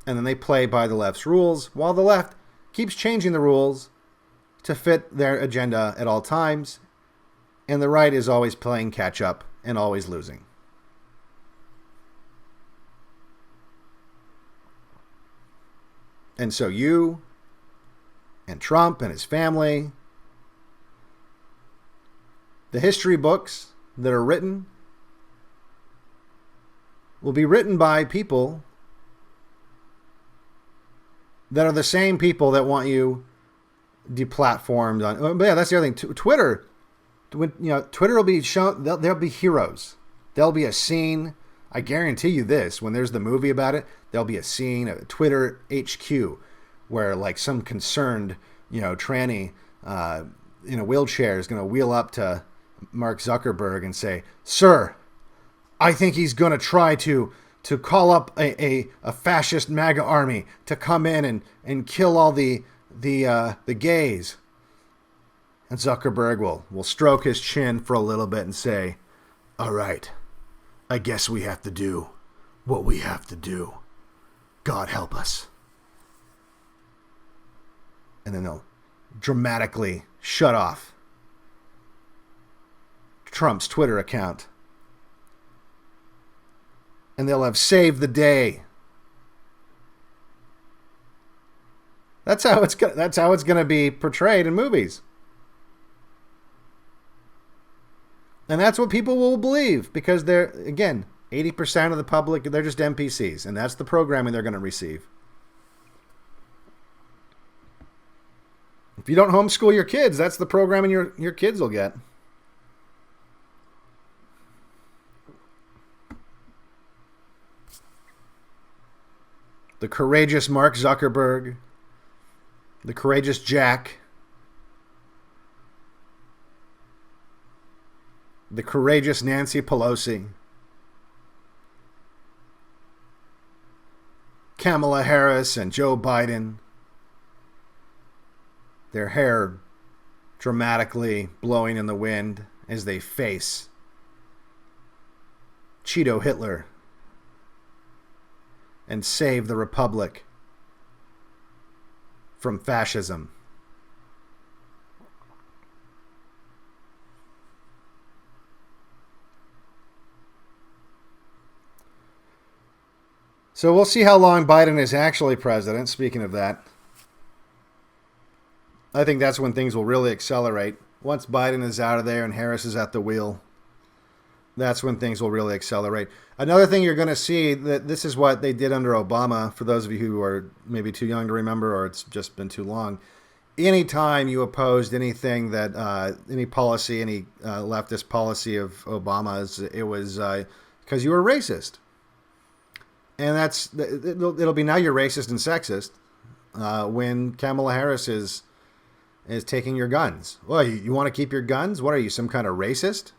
And then they play by the left's rules, while the left keeps changing the rules to fit their agenda at all times, and the right is always playing catch up and always losing. And so you and Trump and his family, the history books that are written will be written by people that are the same people that want you deplatformed on. But yeah, that's the other thing. Twitter, Twitter will be shown. There'll be heroes. There'll be a scene. I guarantee you this. When there's the movie about it, there'll be a scene at Twitter HQ where like some concerned, tranny, in a wheelchair is going to wheel up to Mark Zuckerberg and say, "Sir, I think he's going to try to call up a fascist MAGA army to come in and kill all the gays." And Zuckerberg will stroke his chin for a little bit and say, "All right, I guess we have to do what we have to do. God help us." And then they'll dramatically shut off Trump's Twitter account. And they'll have saved the day. That's how it's going to be portrayed in movies. And that's what people will believe because they're, again, 80% of the public, they're just NPCs, and that's the programming they're going to receive. If you don't homeschool your kids, that's the programming your kids will get. The courageous Mark Zuckerberg, the courageous Jack, the courageous Nancy Pelosi, Kamala Harris and Joe Biden, their hair dramatically blowing in the wind as they face Cheeto Hitler and save the Republic from fascism. So we'll see how long Biden is actually president. Speaking of that, I think that's when things will really accelerate. Once Biden is out of there and Harris is at the wheel, that's when things will really accelerate. Another thing you're going to see, that this is what they did under Obama, for those of you who are maybe too young to remember or it's just been too long. Anytime you opposed anything that, any policy, any leftist policy of Obama's, it was because you were racist. And it'll be now you're racist and sexist when Kamala Harris is taking your guns. Well, you want to keep your guns? What are you, some kind of racist?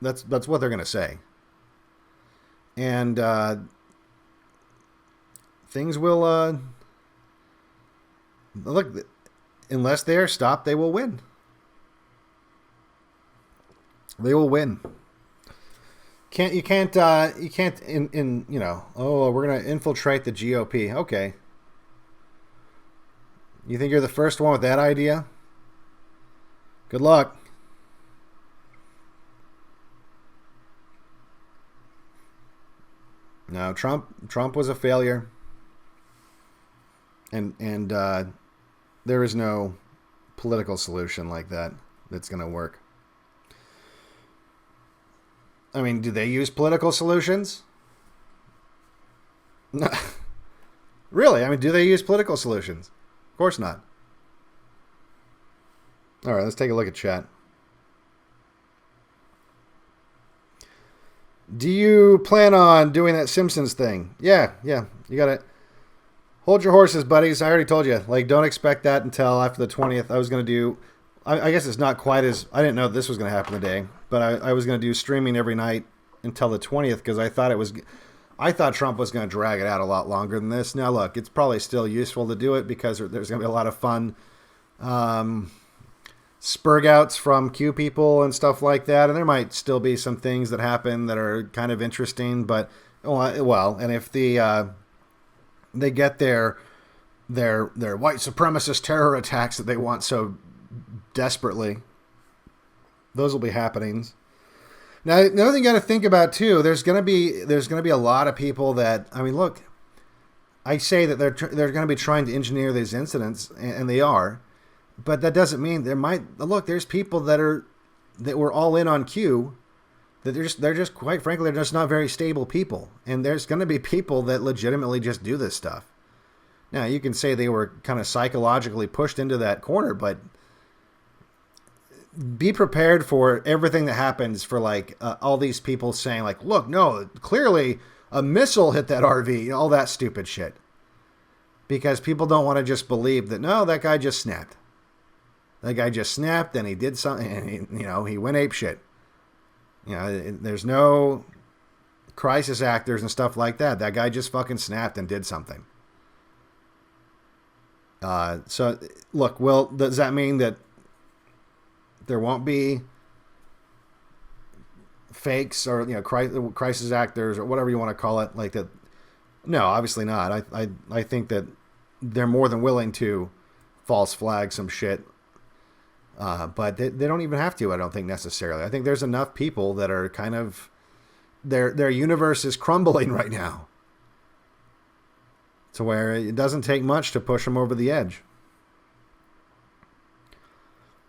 That's what they're going to say. And things will look, unless they are stopped, they will win. They will win. You can't we're going to infiltrate the GOP. Okay. You think you're the first one with that idea? Good luck. No, Trump was a failure. And there is no political solution like that that's going to work. I mean, do they use political solutions? No. Really? I mean, do they use political solutions? Of course not. All right, let's take a look at chat. Do you plan on doing that Simpsons thing? Yeah. You got to hold your horses, buddies. I already told you. Like, don't expect that until after the 20th. I was going to do... I guess it's not quite as... I didn't know this was going to happen today. But I was going to do streaming every night until the 20th because I thought Trump was going to drag it out a lot longer than this. Now, look, it's probably still useful to do it because there's going to be a lot of fun spurgouts from Q people and stuff like that. And there might still be some things that happen that are kind of interesting. But, well, and if they get their their white supremacist terror attacks that they want so desperately. Those will be happenings. Now, another thing you got to think about too. There's gonna be a lot of people that, I mean, look, I say that they're going to be trying to engineer these incidents, and they are, but that doesn't mean there's people that were all in on Q, that they're just quite frankly, they're just not very stable people, and there's going to be people that legitimately just do this stuff. Now, you can say they were kind of psychologically pushed into that corner, but be prepared for everything that happens for like all these people saying like, look, no, clearly a missile hit that RV, all that stupid shit. Because people don't want to just believe that, no, that guy just snapped. That guy just snapped and he did something, and he went ape shit. There's no crisis actors and stuff like that. That guy just fucking snapped and did something. So, look, well, does that mean that there won't be fakes or crisis actors or whatever you want to call it like that? No, obviously not. I think that they're more than willing to false flag some shit, but they don't even have to. I don't think necessarily. I think there's enough people that are kind of their universe is crumbling right now to where it doesn't take much to push them over the edge.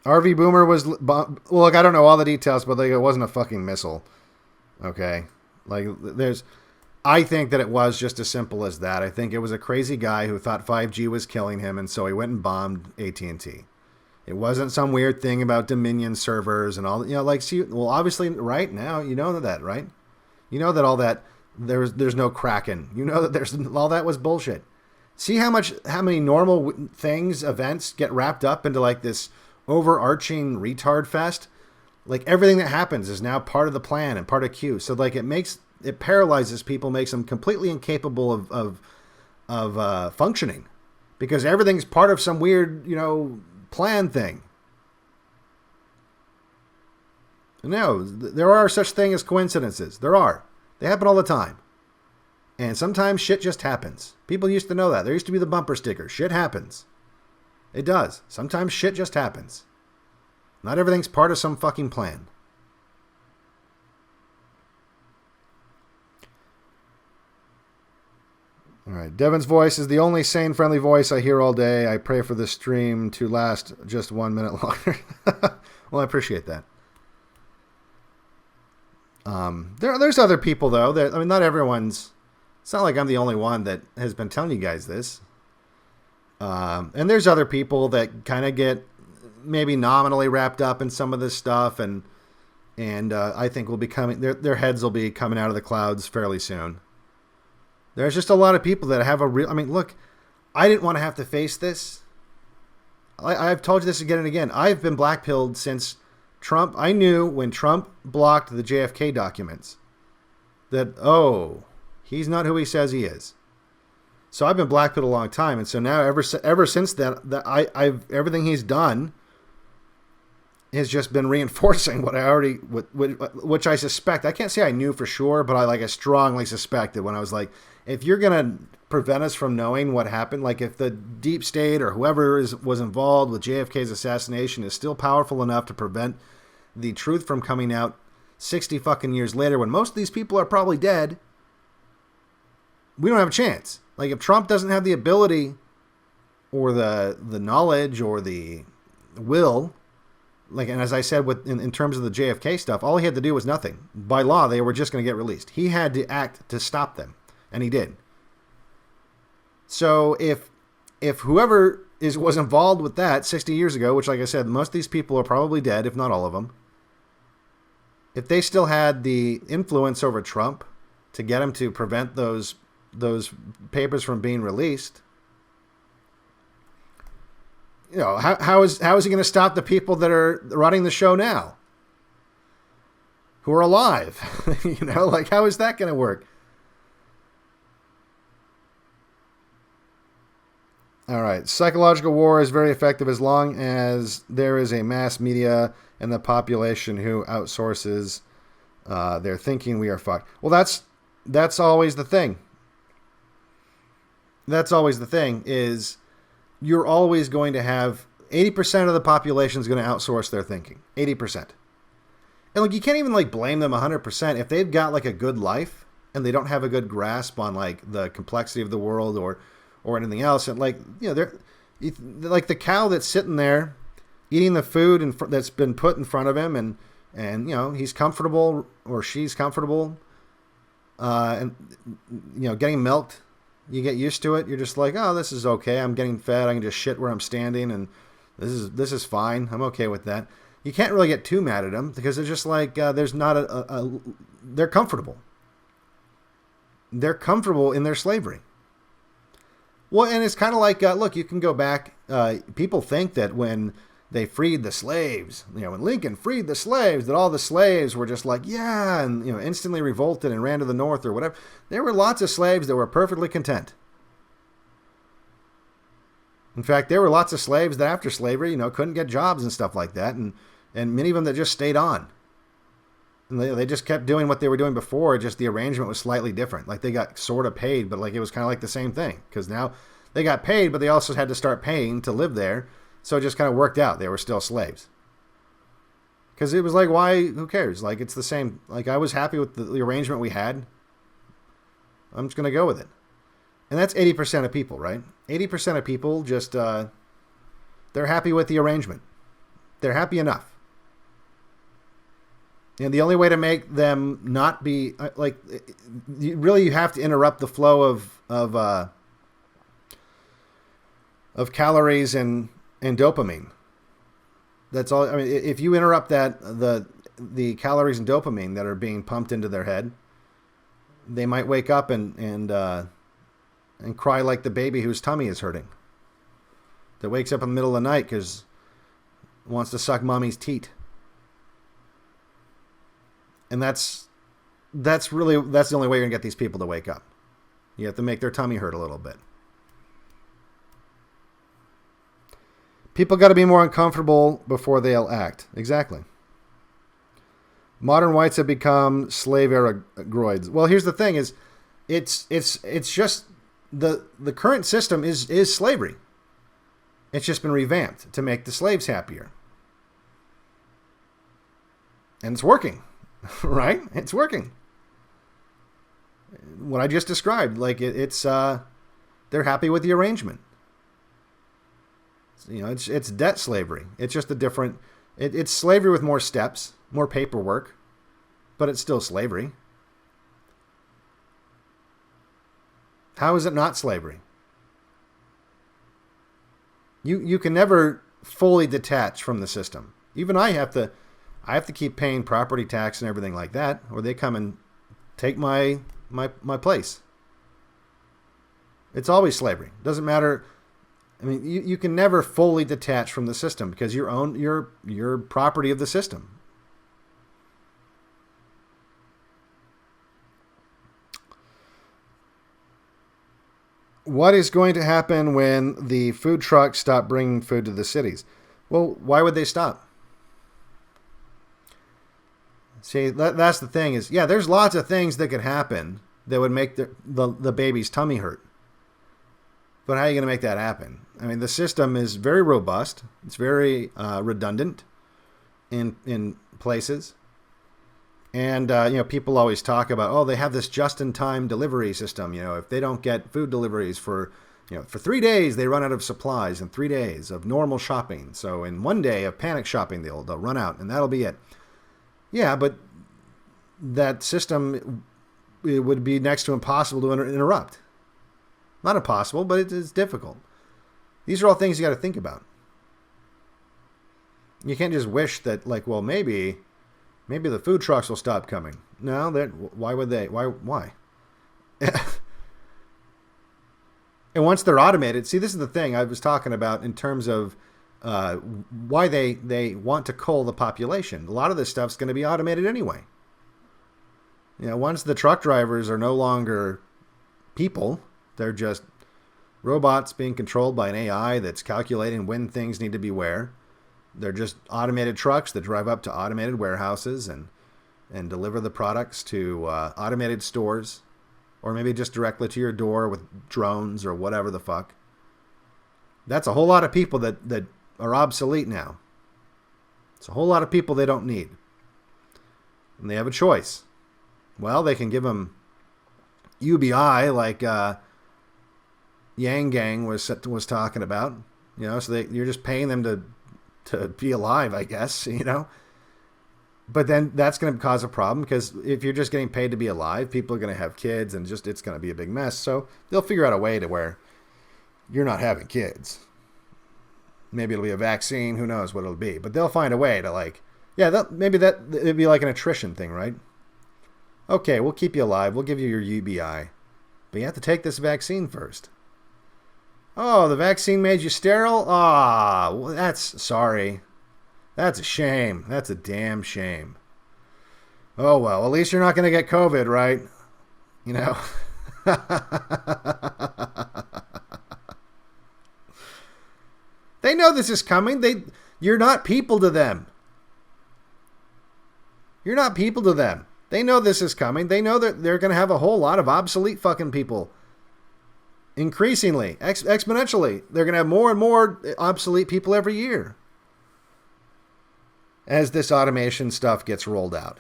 RV Boomer was... Look, I don't know all the details, but it wasn't a fucking missile. Okay? I think that it was just as simple as that. I think it was a crazy guy who thought 5G was killing him, and so he went and bombed AT&T. It wasn't some weird thing about Dominion servers and all... obviously, right now, you know that, right? You know that all that... There's no Kraken. You know that all that was bullshit. See how many normal things, events get wrapped up into like this overarching retard fest? Like everything that happens is now part of the plan and part of Q. So like it paralyzes people, makes them completely incapable of functioning, because everything's part of some weird, plan thing. No, there are such things as coincidences. There are. They happen all the time. And sometimes shit just happens. People used to know that. There used to be the bumper sticker. Shit happens. It does. Sometimes shit just happens. Not everything's part of some fucking plan. All right. Devin's voice is the only sane, friendly voice I hear all day. I pray for this stream to last just 1 minute longer. Well, I appreciate that. There's other people, though. Not everyone's... It's not like I'm the only one that has been telling you guys this. And there's other people that kind of get maybe nominally wrapped up in some of this stuff, and I think will be coming. Their heads will be coming out of the clouds fairly soon. There's just a lot of people that have a real... look, I didn't want to have to face this. I've told you this again and again. I've been blackpilled since Trump. I knew when Trump blocked the JFK documents that, he's not who he says he is. So I've been blackpilled a long time, and so now ever since that I've everything he's done has just been reinforcing what I already, which I suspect. I can't say I knew for sure, but I strongly suspected when I was like, if you're gonna prevent us from knowing what happened, like if the deep state or whoever was involved with JFK's assassination is still powerful enough to prevent the truth from coming out 60 fucking years later, when most of these people are probably dead, we don't have a chance. Like if Trump doesn't have the ability or the knowledge or the will, and as I said in terms of the JFK stuff, all he had to do was nothing. By law, they were just going to get released. He had to act to stop them, and he did. So if whoever was involved with that 60 years ago, which like I said, most of these people are probably dead, if not all of them, if they still had the influence over Trump to get him to prevent those papers from being released, how is he going to stop the people that are running the show now, who are alive? How is that going to work? All right. Psychological war is very effective as long as there is a mass media and the population who outsources their thinking. We are fucked. Well, that's always the thing. That's always the thing is you're always going to have 80% of the population is going to outsource their thinking. 80%. And like, you can't even like blame them 100% if they've got like a good life and they don't have a good grasp on like the complexity of the world or anything else. And like, you know, they're like the cow that's sitting there eating the food that's been put in front of him, and you know, he's comfortable or she's comfortable, and you know, getting milked. You get used to it. You're just like, oh, this is okay. I'm getting fed. I can just shit where I'm standing, and this is fine. I'm okay with that. You can't really get too mad at them because it's just like there's not they're comfortable. They're comfortable in their slavery. Well, and it's kind of like, look, you can go back. People think that when they freed the slaves, you know, when Lincoln freed the slaves, that all the slaves were just like, yeah, and, you know, instantly revolted and ran to the north or whatever. There were lots of slaves that were perfectly content. In fact, there were lots of slaves that after slavery, you know, couldn't get jobs and stuff like that. And many of them that just stayed on. And they just kept doing what they were doing before. Just the arrangement was slightly different. Like they got sort of paid, but like it was kind of like the same thing. Because now they got paid, but they also had to start paying to live there. So it just kind of worked out. They were still slaves. Because it was like, why? Who cares? Like, it's the same. Like, I was happy with the arrangement we had. I'm just going to go with it. And that's 80% of people, right? 80% of people just, they're happy with the arrangement. They're happy enough. And the only way to make them not be, like, you have to interrupt the flow of calories and dopamine. That's all. I mean, if you interrupt that, the calories and dopamine that are being pumped into their head, they might wake up and cry like the baby whose tummy is hurting. That wakes up in the middle of the night because it wants to suck mommy's teat. And that's the only way you're gonna get these people to wake up. You have to make their tummy hurt a little bit. People got to be more uncomfortable before they'll act. Exactly. Modern whites have become slave era groids. Well, here's the thing: is it's just the current system is slavery. It's just been revamped to make the slaves happier, and it's working, right? It's working. What I just described, like it's they're happy with the arrangement. You know, it's debt slavery. It's just a different. It's slavery with more steps, more paperwork, but it's still slavery. How is it not slavery? You can never fully detach from the system. Even I have to keep paying property tax and everything like that, or they come and take my place. It's always slavery. Doesn't matter. I mean, you can never fully detach from the system because you're property of the system. What is going to happen when the food trucks stop bringing food to the cities? Well, why would they stop? See, that's the thing is, yeah, there's lots of things that could happen that would make the baby's tummy hurt. But how are you going to make that happen? I mean, the system is very robust. It's very redundant in places. And, you know, people always talk about, oh, they have this just-in-time delivery system. You know, if they don't get food deliveries for 3 days, they run out of supplies, and 3 days of normal shopping. So in 1 day of panic shopping, they'll run out, and that'll be it. Yeah, but that system, it would be next to impossible to interrupt. Not impossible, but it is difficult. These are all things you got to think about. You can't just wish that, like, well, maybe the food trucks will stop coming. No, why would they? Why? And once they're automated, see, this is the thing I was talking about in terms of why they want to cull the population. A lot of this stuff's going to be automated anyway. You know, once the truck drivers are no longer people, they're just robots being controlled by an AI that's calculating when things need to be where. They're just automated trucks that drive up to automated warehouses and deliver the products to automated stores, or maybe just directly to your door with drones or whatever the fuck. That's a whole lot of people that are obsolete now. It's a whole lot of people they don't need. And they have a choice. Well, they can give them UBI like Yang Gang was talking about. You know, so you're just paying them to be alive, I guess, you know. But then that's going to cause a problem because if you're just getting paid to be alive, people are going to have kids and it's going to be a big mess. So they'll figure out a way to where you're not having kids. Maybe it'll be a vaccine. Who knows what it'll be. But they'll find a way to maybe it'd be like an attrition thing, right? Okay, we'll keep you alive. We'll give you your UBI. But you have to take this vaccine first. Oh, the vaccine made you sterile? Ah, well, sorry. That's a shame. That's a damn shame. Oh, well, at least you're not going to get COVID, right? You know? They know this is coming. You're not people to them. You're not people to them. They know this is coming. They know that they're going to have a whole lot of obsolete fucking people. Increasingly, exponentially. They're going to have more and more obsolete people every year as this automation stuff gets rolled out.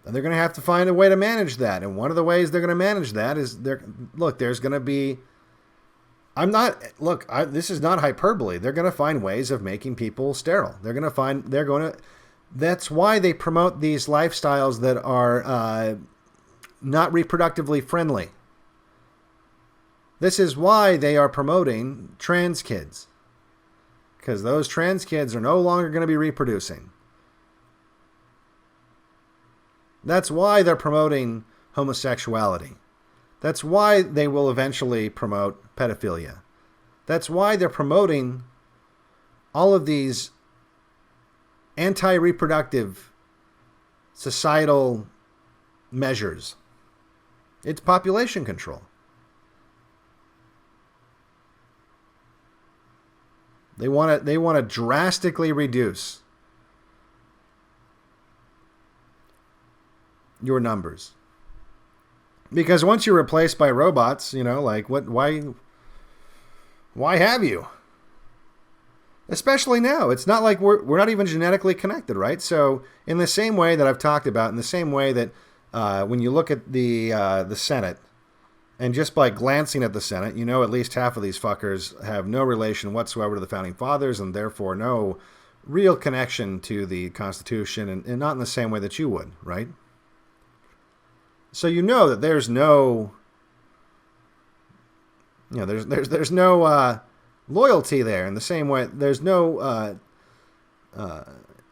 And they're going to have to find a way to manage that. And one of the ways they're going to manage that is there's going to be, this is not hyperbole. They're going to find ways of making people sterile. That's why they promote these lifestyles that are not reproductively friendly. This is why they are promoting trans kids. Because those trans kids are no longer going to be reproducing. That's why they're promoting homosexuality. That's why they will eventually promote pedophilia. That's why they're promoting all of these anti-reproductive societal measures. It's population control. They want to drastically reduce your numbers. Because once you're replaced by robots, you know, like why have you? Especially now. It's not like we're not even genetically connected, right? So in the same way that I've talked about, in the same way that when you look at the Senate, and just by glancing at the Senate, you know at least half of these fuckers have no relation whatsoever to the Founding Fathers and therefore no real connection to the Constitution and not in the same way that you would, right? So you know that there's no, you know, there's no loyalty there in the same way. There's no,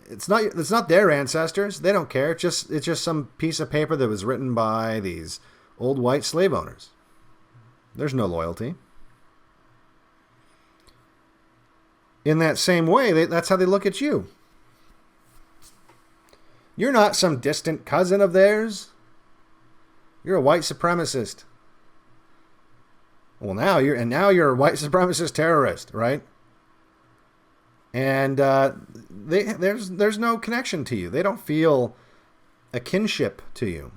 it's not their ancestors. They don't care. It's just some piece of paper that was written by these old white slave owners. There's no loyalty. In that same way, that's how they look at you. You're not some distant cousin of theirs. You're a white supremacist. Well, now you're a white supremacist terrorist, right? And there's no connection to you. They don't feel a kinship to you.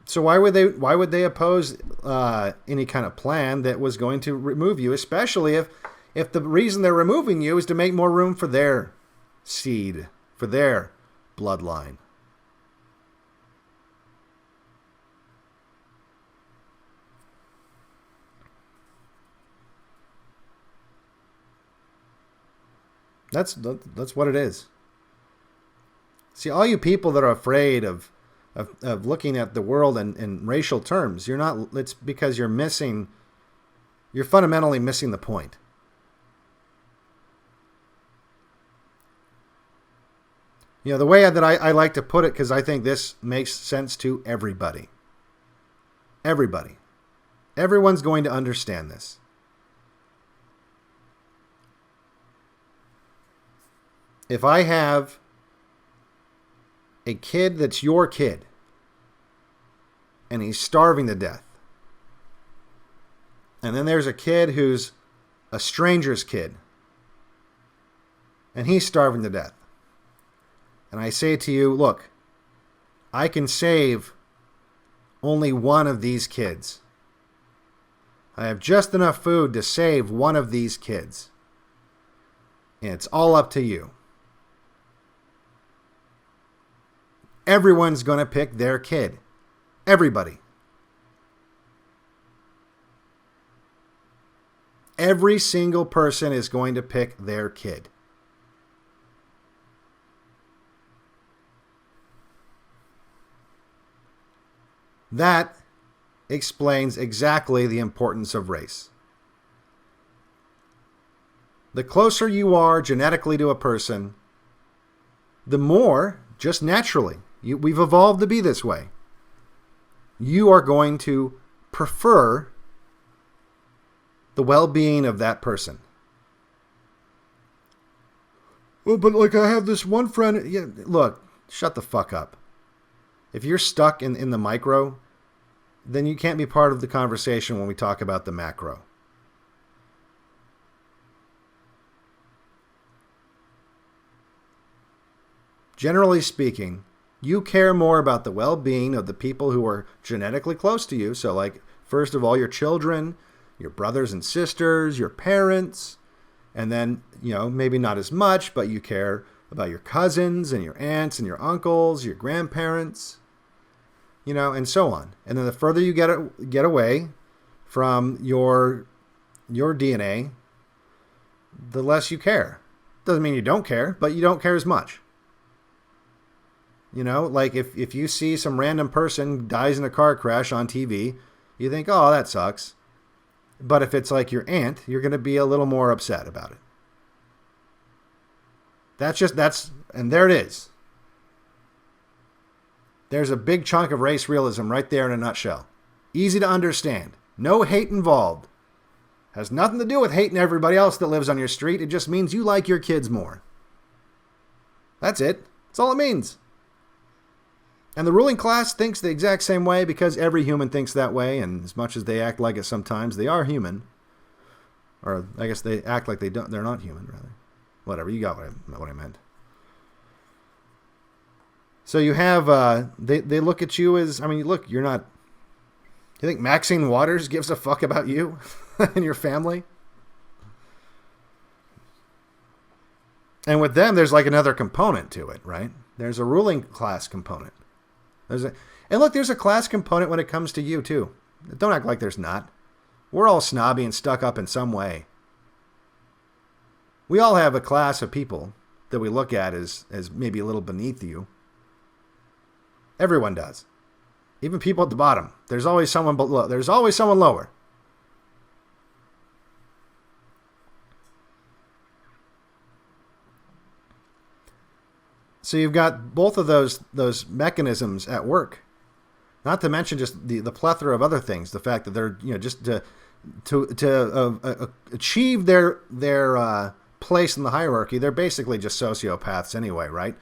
So why would they oppose any kind of plan that was going to remove you, especially if the reason they're removing you is to make more room for their seed, for their bloodline? That's what it is. See, all you people that are afraid of looking at the world in racial terms, it's because you're fundamentally missing the point. You know, the way that I like to put it, because I think this makes sense to everybody. Everybody. Everyone's going to understand this. If I have a kid that's your kid, and he's starving to death, and then there's a kid who's a stranger's kid, and he's starving to death, and I say to you, look, I can save only one of these kids. I have just enough food to save one of these kids. And it's all up to you. Everyone's going to pick their kid. Everybody. Every single person is going to pick their kid. That explains exactly the importance of race. The closer you are genetically to a person, the more, just naturally, we've evolved to be this way. You are going to prefer the well-being of that person. Well, but like I have this one friend. Yeah, look, shut the fuck up. If you're stuck in the micro, then you can't be part of the conversation when we talk about the macro. Generally speaking, you care more about the well-being of the people who are genetically close to you. So, like, first of all, your children, your brothers and sisters, your parents, and then, you know, maybe not as much, but you care about your cousins and your aunts and your uncles, your grandparents, you know, and so on. And then the further you get away from your DNA, the less you care. Doesn't mean you don't care, but you don't care as much. You know, like if you see some random person dies in a car crash on TV, you think, oh, that sucks. But if it's like your aunt, you're going to be a little more upset about it. And there it is. There's a big chunk of race realism right there in a nutshell. Easy to understand. No hate involved. Has nothing to do with hating everybody else that lives on your street. It just means you like your kids more. That's it. That's all it means. And the ruling class thinks the exact same way because every human thinks that way, and as much as they act like it sometimes, they are human. Or I guess they act like they're not human, rather. Whatever, you got what I meant. So you have, they look at you as, I mean, look, you're not, you think Maxine Waters gives a fuck about you and your family? And with them, there's like another component to it, right? There's a ruling class component. And look, there's a class component when it comes to you, too. Don't act like there's not. We're all snobby and stuck up in some way. We all have a class of people that we look at as maybe a little beneath you. Everyone does. Even people at the bottom. There's always someone below. There's always someone lower. So you've got both of those mechanisms at work. Not to mention just the plethora of other things. The fact that they're, you know, just to achieve their place in the hierarchy, they're basically just sociopaths anyway, right?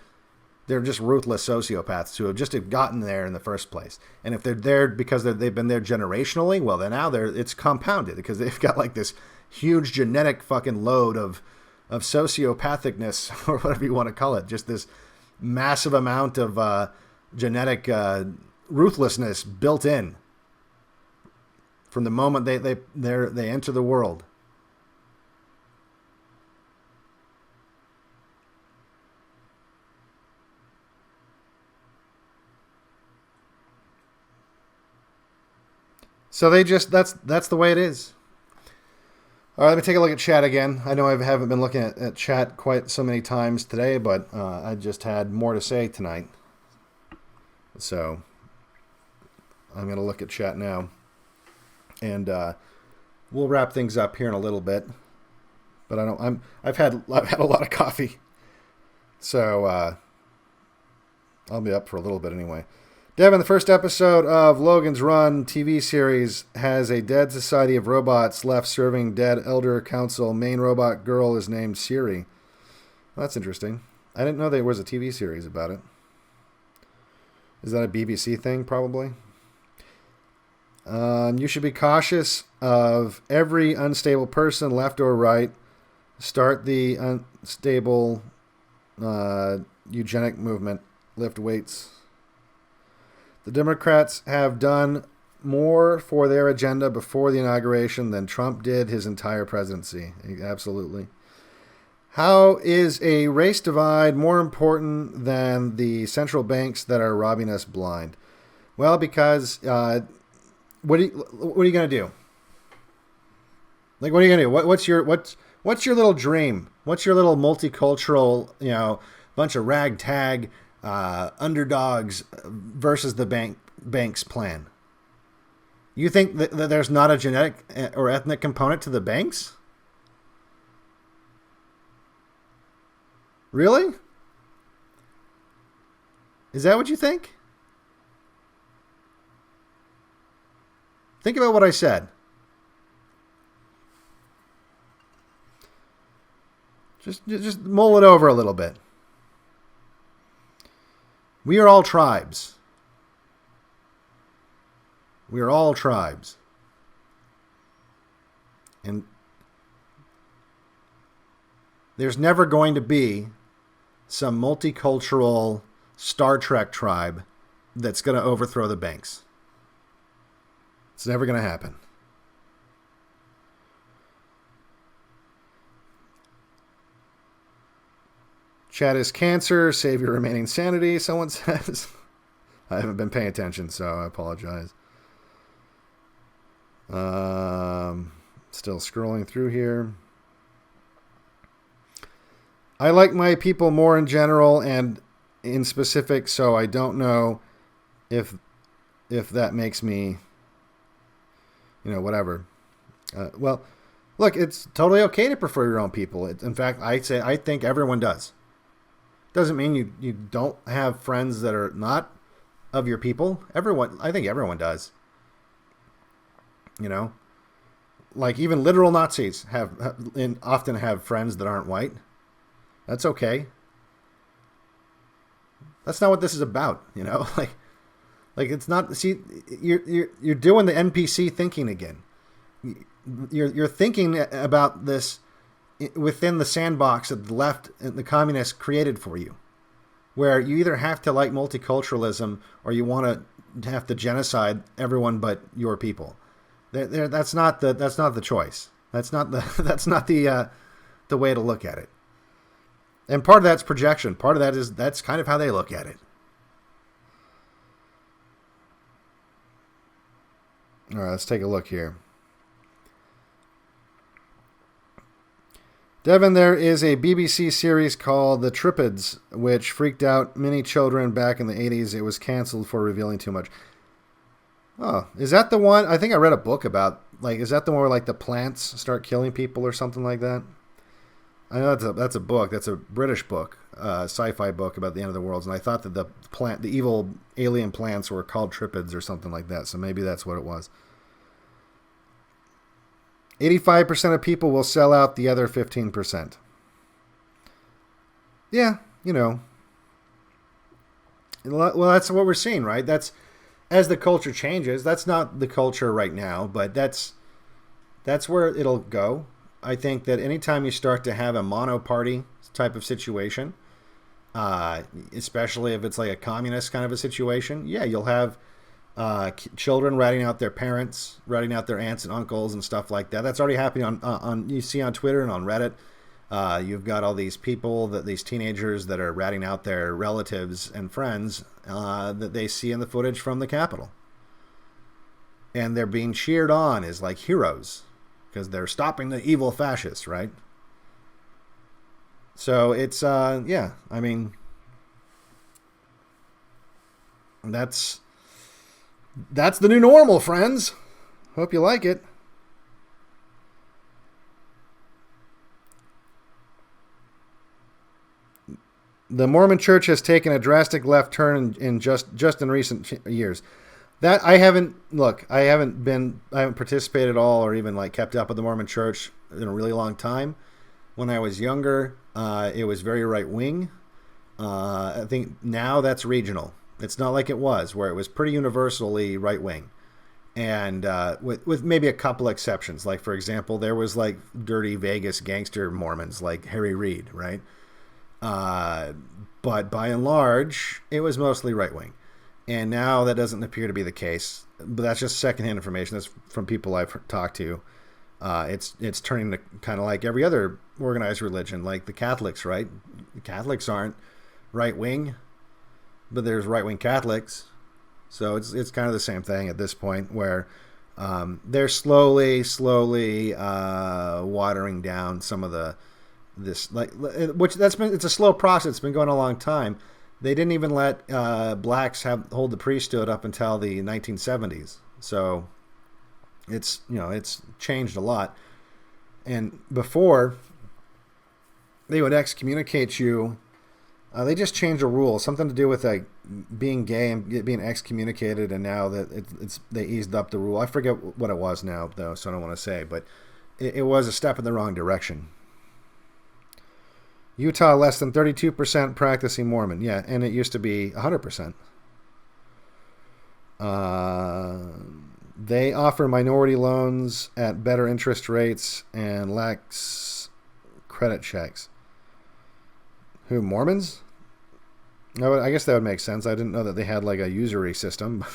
They're just ruthless sociopaths who have just gotten there in the first place. And if they're there because they've been there generationally, well, then now it's compounded because they've got like this huge genetic fucking load of sociopathicness, or whatever you want to call it. Just this massive amount of genetic ruthlessness built in from the moment they enter the world. So that's the way it is. All right, let me take a look at chat again. I know I haven't been looking at chat quite so many times today, but I just had more to say tonight. So I'm going to look at chat now. And we'll wrap things up here in a little bit. But I've had a lot of coffee. So I'll be up for a little bit anyway. Devin, the first episode of Logan's Run TV series has a dead society of robots left serving dead elder council. Main robot girl is named Siri. Well, that's interesting. I didn't know there was a TV series about it. Is that a BBC thing, probably? You should be cautious of every unstable person, left or right. Start the unstable eugenic movement. Lift weights. The Democrats have done more for their agenda before the inauguration than Trump did his entire presidency. Absolutely. How is a race divide more important than the central banks that are robbing us blind? Well, because what are you going to do? Like, what are you going to do? What's your little dream? What's your little multicultural, bunch of ragtag underdogs versus the bank's plan? You think that there's not a genetic or ethnic component to the banks? Really? Is that what you think? Think about what I said. Just mull it over a little bit. We are all tribes. We are all tribes. And there's never going to be some multicultural Star Trek tribe that's going to overthrow the banks. It's never going to happen. Chat is cancer. Save your remaining sanity, someone says. I haven't been paying attention, so I apologize. Still scrolling through here. I like my people more in general and in specific, so I don't know if that makes me, whatever. Well, look, it's totally okay to prefer your own people. In fact, I think everyone does. Doesn't mean you don't have friends that are not of your people. I think everyone does. Like even literal Nazis often have friends that aren't white. That's okay. That's not what this is about, Like it's not. See, you're doing the NPC thinking again. You're thinking about this within the sandbox that the left and the communists created for you, where you either have to like multiculturalism or you want to have to genocide everyone but your people. That's not the choice. That's not the way to look at it. And part of that's projection. Part of that is that's kind of how they look at it. All right, let's take a look here. Devin, there is a BBC series called The Trippids, which freaked out many children back in the 80s. It was canceled for revealing too much. Oh, is that the one? I think I read a book about, is that the one where, the plants start killing people or something like that? I know that's a book. That's a British book, sci-fi book about the end of the world. And I thought that the evil alien plants were called Trippids or something like that. So maybe that's what it was. 85% of people will sell out the other 15%. Yeah, Well, that's what we're seeing, right? That's as the culture changes. That's not the culture right now, but that's where it'll go. I think that anytime you start to have a mono-party type of situation, especially if it's like a communist kind of a situation, yeah, you'll have children ratting out their parents, ratting out their aunts and uncles and stuff like that. That's already happening on you see on Twitter and on Reddit. You've got all these people, these teenagers that are ratting out their relatives and friends that they see in the footage from the Capitol. And they're being cheered on as like heroes because they're stopping the evil fascists, right? So it's, yeah, I mean, that's the new normal, friends. Hope you like it. The Mormon Church has taken a drastic left turn in just in recent years. That I haven't participated at all or even kept up with the Mormon Church in a really long time. When I was younger, it was very right wing. I think now that's regional. It's not like it was, where it was pretty universally right wing, and with maybe a couple exceptions. Like for example, there was dirty Vegas gangster Mormons like Harry Reid, right? But by and large, it was mostly right wing. And now that doesn't appear to be the case. But that's just secondhand information. That's from people I've talked to. It's turning to kind of like every other organized religion, like the Catholics, right? The Catholics aren't right-wing, but there's right-wing Catholics. So it's kind of the same thing at this point, where they're slowly watering down some of it's a slow process. It's been going a long time. They didn't even let blacks hold the priesthood up until the 1970s. So it's changed a lot. And before, they would excommunicate you. They just changed a rule, something to do with like being gay and being excommunicated. And now that they eased up the rule. I forget what it was now, though, so I don't want to say. But it was a step in the wrong direction. Utah, less than 32% practicing Mormon. Yeah, and it used to be 100%. They offer minority loans at better interest rates and lax credit checks. Who, Mormons? No, I guess that would make sense. I didn't know that they had like a usury system.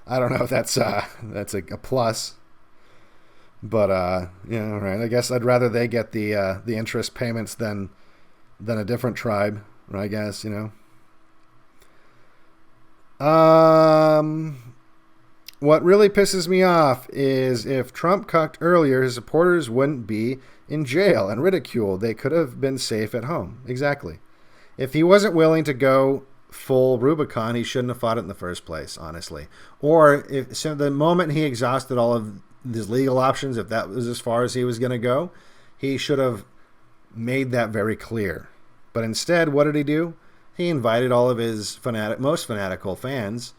I don't know if that's a plus. But yeah, all right. I guess I'd rather they get the interest payments than a different tribe. I guess, What really pisses me off is if Trump cucked earlier, his supporters wouldn't be in jail and ridiculed. They could have been safe at home. Exactly. If he wasn't willing to go full Rubicon, he shouldn't have fought it in the first place, honestly. Or so the moment he exhausted all of his legal options, if that was as far as he was going to go, he should have made that very clear. But instead, what did he do? He invited all of his most fanatical fans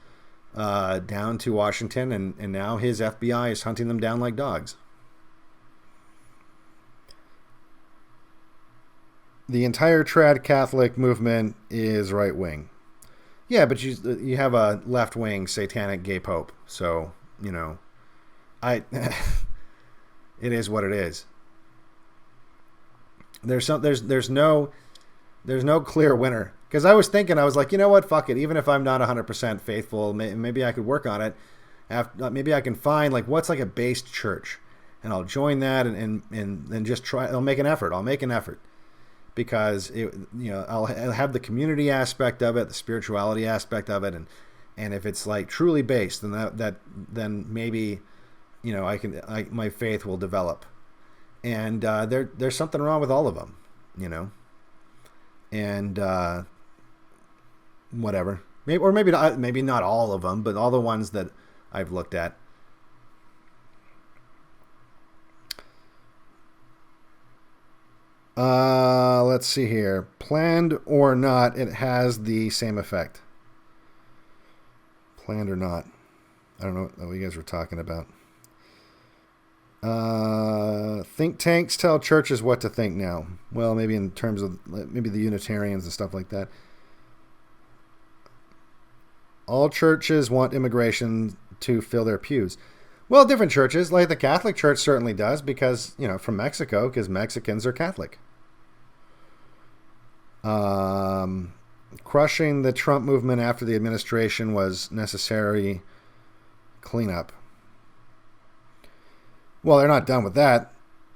down to Washington, and now his FBI is hunting them down like dogs. The entire trad Catholic movement is right-wing. Yeah, but you have a left-wing satanic gay pope, so, it is what it is. There's no clear winner. Because I was thinking, I was like, you know what, fuck it. Even if I'm not 100% faithful, maybe I could work on it. Maybe I can find like what's like a based church, and I'll join that and just try. I'll make an effort. Because I'll have the community aspect of it, the spirituality aspect of it, and if it's like truly based, then maybe my faith will develop. And there's something wrong with all of them, and whatever. Maybe not all of them, but all the ones that I've looked at. Let's see here. Planned or not, it has the same effect. Planned or not. I don't know what you guys were talking about. Think tanks tell churches what to think now. Well, maybe in terms of maybe the Unitarians and stuff like that. All churches want immigration to fill their pews. Well, different churches, like the Catholic Church certainly does, because, from Mexico, because Mexicans are Catholic. Crushing the Trump movement after the administration was necessary cleanup. Well, they're not done with that.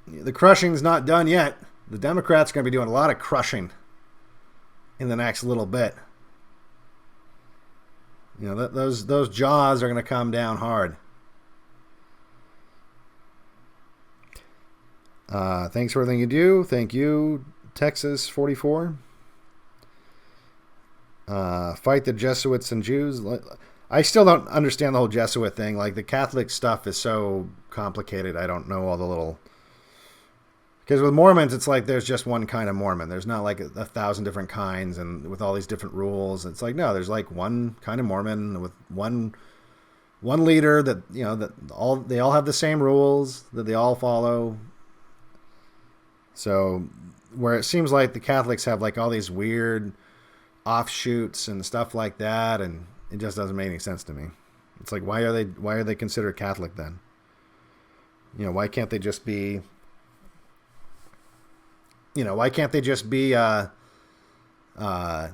The crushing's not done yet. The Democrats are going to be doing a lot of crushing in the next little bit. Those jaws are going to come down hard. Thanks for everything you do. Thank you, Texas 44. Fight the Jesuits and Jews. I still don't understand the whole Jesuit thing. Like, the Catholic stuff is so complicated. I don't know all the little... Because with Mormons, it's like there's just one kind of Mormon. There's not like 1,000 different kinds and with all these different rules. It's like, no, there's like one kind of Mormon with one leader that, they all have the same rules that they all follow. So where it seems like the Catholics have like all these weird offshoots and stuff like that, and it just doesn't make any sense to me. It's like, why are they considered Catholic then? Why can't they just be... why can't they just be a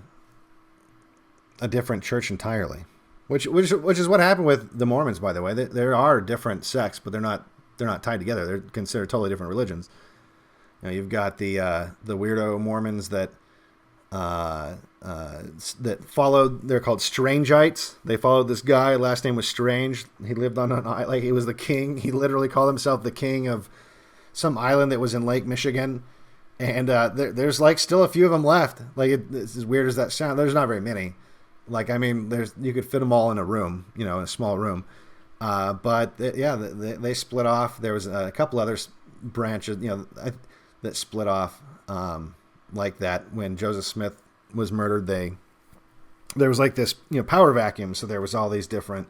different church entirely, which is what happened with the Mormons, by the way. There are different sects, but they're not tied together. They're considered totally different religions. You know, you've got the weirdo Mormons that followed. They're called Strangeites. They followed this guy. Last name was Strange. He lived on an island. Like, he was the king. He literally called himself the king of some island that was in Lake Michigan. And there's like still a few of them left. Like, it's as weird as that sounds. There's not very many. Like, I mean, you could fit them all in a room, you know, in a small room. But they split off. There was a couple other branches, you know, that split off like that. When Joseph Smith was murdered, there was like this, you know, power vacuum. So there was all these different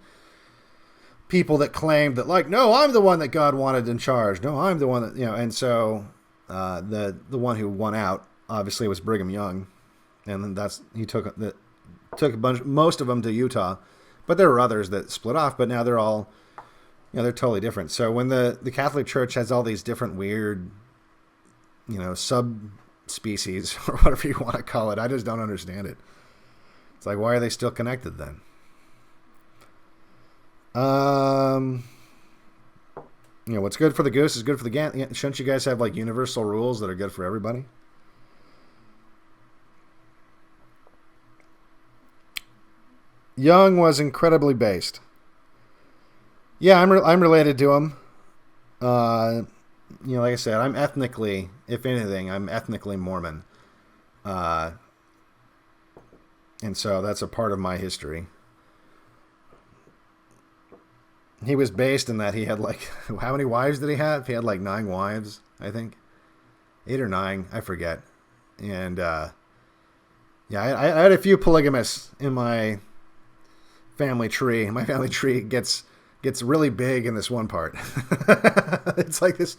people that claimed that, like, no, I'm the one that God wanted in charge. No, I'm the one that, you know. And so the one who won out obviously was Brigham Young, and then he took most of them to Utah. But there were others that split off, but now they're all, you know, they're totally different. So when the Catholic Church has all these different weird, you know, subspecies or whatever you want to call it, I just don't understand it. It's like, why are they still connected then? You know, what's good for the goose is good for the gander. Shouldn't you guys have like universal rules that are good for everybody? Young was incredibly based. Yeah, I'm related to him. You know, like I said, I'm ethnically, if anything, I'm ethnically Mormon. And so that's a part of my history. He was based in that he had like, how many wives did he have? He had like 9 wives, I think. 8 or 9, I forget. And yeah, I had a few polygamists in my family tree. My family tree gets really big in this one part. It's like this.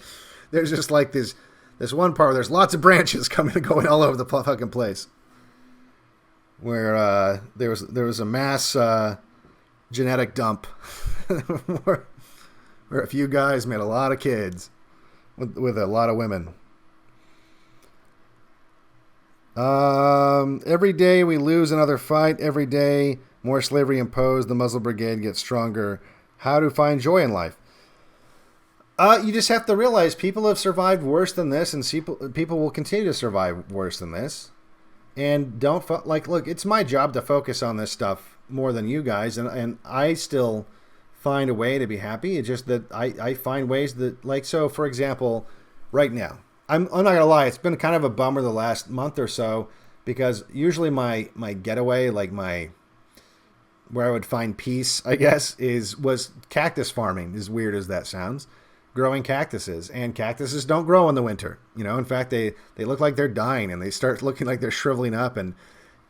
There's just like this one part where there's lots of branches coming and going all over the fucking place. Where there was a mass genetic dump where a few guys made a lot of kids with a lot of women. Every day we lose another fight. Every day more slavery imposed. The Muslim Brigade gets stronger. How to find joy in life? You just have to realize people have survived worse than this, and people will continue to survive worse than this. And don't look. It's my job to focus on this stuff more than you guys, and I still find a way to be happy. It's just that I find ways that, like, so for example, right now, I'm not gonna lie, it's been kind of a bummer the last month or so, because usually my getaway, like where I would find peace, I guess, was cactus farming, as weird as that sounds. Growing cactuses, and cactuses don't grow in the winter. You know, in fact, they look like they're dying, and they start looking like they're shriveling up, and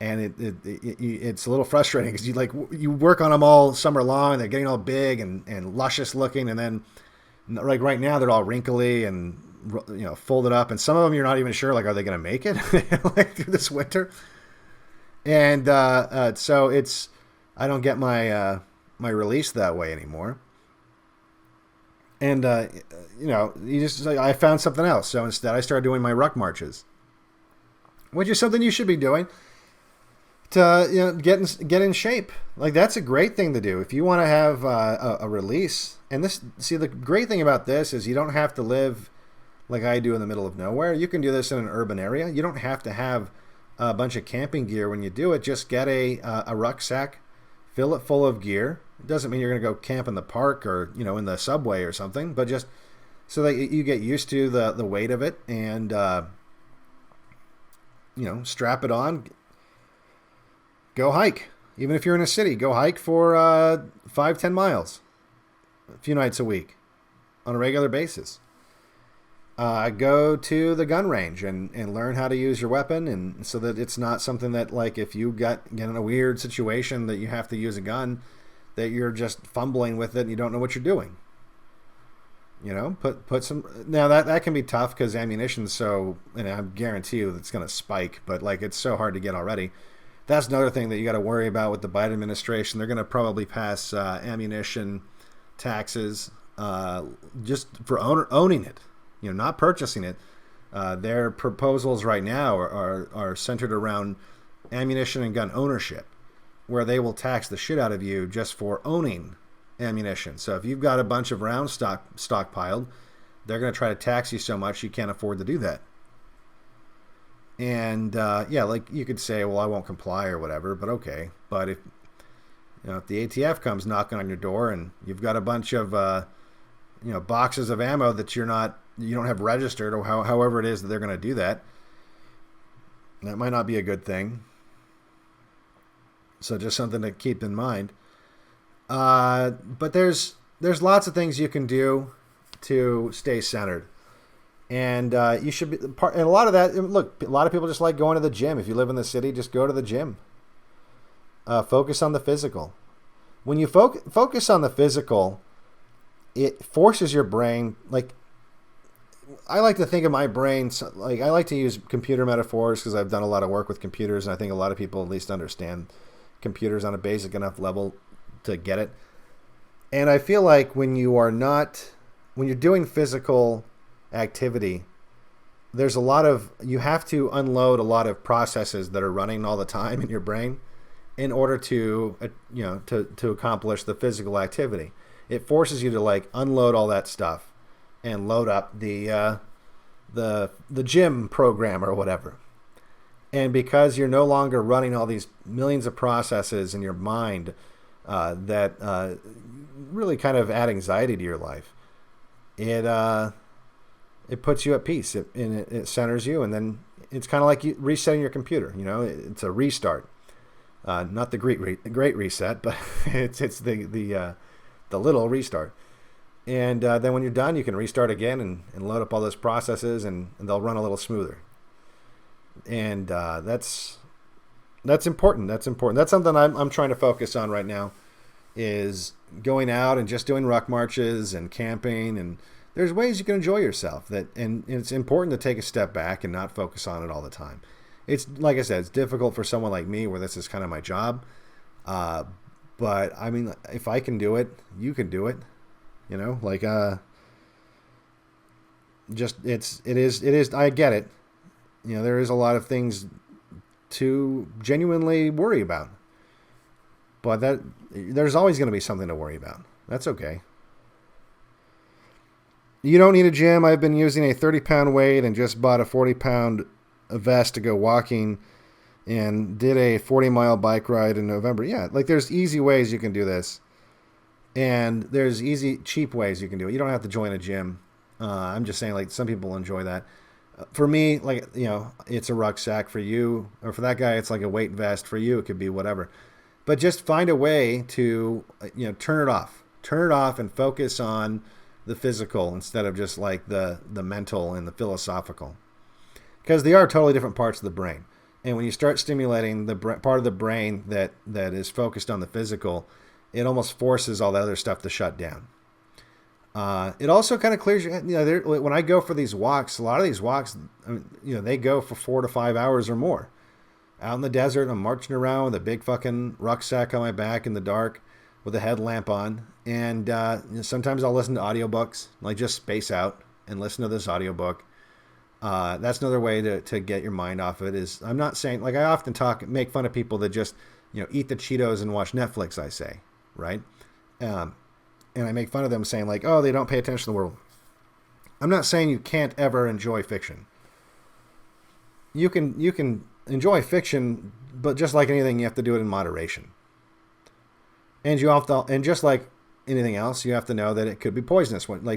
it's a little frustrating because you work on them all summer long, and they're getting all big and luscious looking, and then like right now they're all wrinkly and, you know, folded up, and some of them you're not even sure, like, are they going to make it like through this winter? And so I don't get my release that way anymore. And, you know, I found something else. So instead I started doing my ruck marches, which is something you should be doing to, you know, get in shape. Like, that's a great thing to do. If you want to have a release. And the great thing about this is you don't have to live like I do in the middle of nowhere. You can do this in an urban area. You don't have to have a bunch of camping gear when you do it. Just get a rucksack, fill it full of gear. It doesn't mean you're going to go camp in the park or, you know, in the subway or something, but just so that you get used to the weight of it, and, you know, strap it on, go hike. Even if you're in a city, go hike for 5-10 miles a few nights a week on a regular basis. Go to the gun range and learn how to use your weapon, and so that it's not something that, like, if you get in a weird situation that you have to use a gun, that you're just fumbling with it and you don't know what you're doing. You know, put some. Now that can be tough because ammunition's so, and I guarantee you it's going to spike, but like, it's so hard to get already. That's another thing that you got to worry about with the Biden administration. They're going to probably pass ammunition taxes just for owning it, you know, not purchasing it. Their proposals right now are centered around ammunition and gun ownership, where they will tax the shit out of you just for owning ammunition. So if you've got a bunch of rounds stockpiled, they're going to try to tax you so much you can't afford to do that. And yeah, like you could say, well, I won't comply or whatever, but okay. But if if the ATF comes knocking on your door and you've got a bunch of boxes of ammo that you don't have registered, or however it is that they're going to do that, that might not be a good thing. So just something to keep in mind. But there's lots of things you can do to stay centered. And you should be part. And a lot of that, look, a lot of people just like going to the gym. If you live in the city, just go to the gym. Focus on the physical. When you focus on the physical, it forces your brain. Like, I like to think of my brain, like I like to use computer metaphors because I've done a lot of work with computers, and I think a lot of people at least understand computers on a basic enough level to get it. And I feel like when you're doing physical activity, you have to unload a lot of processes that are running all the time in your brain in order to to accomplish the physical activity. It forces you to like unload all that stuff and load up the gym program or whatever. And because you're no longer running all these millions of processes in your mind that really kind of add anxiety to your life, it puts you at peace. It centers you, and then it's kind of like you resetting your computer. It's a restart, not the great reset, but it's the little restart. And then when you're done, you can restart again and load up all those processes, and they'll run a little smoother. And that's important. That's important. That's something I'm trying to focus on right now, is going out and just doing ruck marches and camping. And there's ways you can enjoy yourself, and it's important to take a step back and not focus on it all the time. It's like I said, it's difficult for someone like me where this is kind of my job. But I mean, if I can do it, you can do it. It is. I get it. There is a lot of things to genuinely worry about, but there's always going to be something to worry about. That's okay. You don't need a gym. I've been using a 30-pound weight and just bought a 40-pound vest to go walking, and did a 40-mile bike ride in November. Yeah, like there's easy ways you can do this. And there's easy, cheap ways you can do it. You don't have to join a gym. I'm just saying, like, some people enjoy that. For me, like, it's a rucksack. For you, or for that guy, it's like a weight vest. For you, it could be whatever. But just find a way to, turn it off. Turn it off and focus on the physical instead of just like the mental and the philosophical. Because they are totally different parts of the brain. And when you start stimulating the part of the brain that is focused on the physical, it almost forces all the other stuff to shut down. It also kind of clears your head. When I go for these walks, a lot of these walks, they go for 4 to 5 hours or more. Out in the desert, I'm marching around with a big fucking rucksack on my back in the dark with a headlamp on. And sometimes I'll listen to audiobooks, like just space out and listen to this audiobook. That's another way to get your mind off of it. Is I'm not saying, like, I often make fun of people that just, eat the Cheetos and watch Netflix, I say. Right? And I make fun of them saying like, oh, they don't pay attention to the world. I'm not saying you can't ever enjoy fiction. You can enjoy fiction, but just like anything, you have to do it in moderation. And just like anything else, you have to know that it could be poisonous. People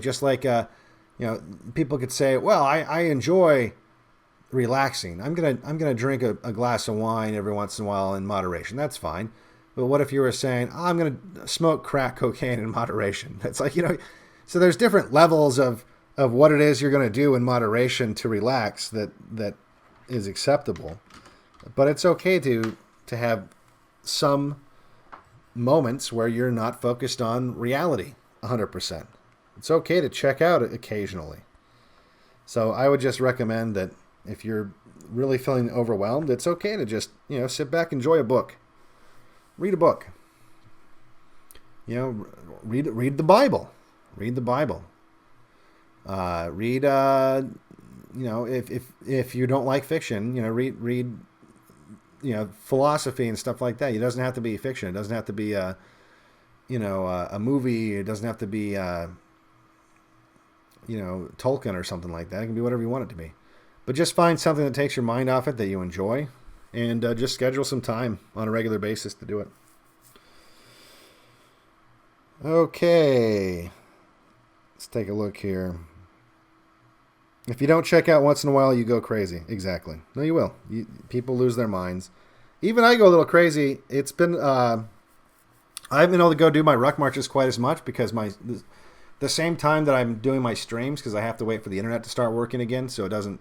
could say, well, I enjoy relaxing. I'm gonna drink a glass of wine every once in a while in moderation. That's fine. But what if you were saying, oh, I'm going to smoke crack cocaine in moderation? It's like, so there's different levels of what it is you're going to do in moderation to relax that is acceptable. But it's okay to have some moments where you're not focused on reality 100%. It's okay to check out occasionally. So I would just recommend that if you're really feeling overwhelmed, it's okay to just, sit back, enjoy a book. Read a book. Read the Bible. Read the Bible. If you don't like fiction, read philosophy and stuff like that. It doesn't have to be fiction. It doesn't have to be a movie. It doesn't have to be Tolkien or something like that. It can be whatever you want it to be. But just find something that takes your mind off it that you enjoy, and just schedule some time on a regular basis to do it. Okay. Let's take a look here. If you don't check out once in a while, you go crazy. Exactly. No, you will. People lose their minds. Even I go a little crazy. It's been... I haven't been able to go do my ruck marches quite as much because the same time that I'm doing my streams, because I have to wait for the internet to start working again, so it doesn't...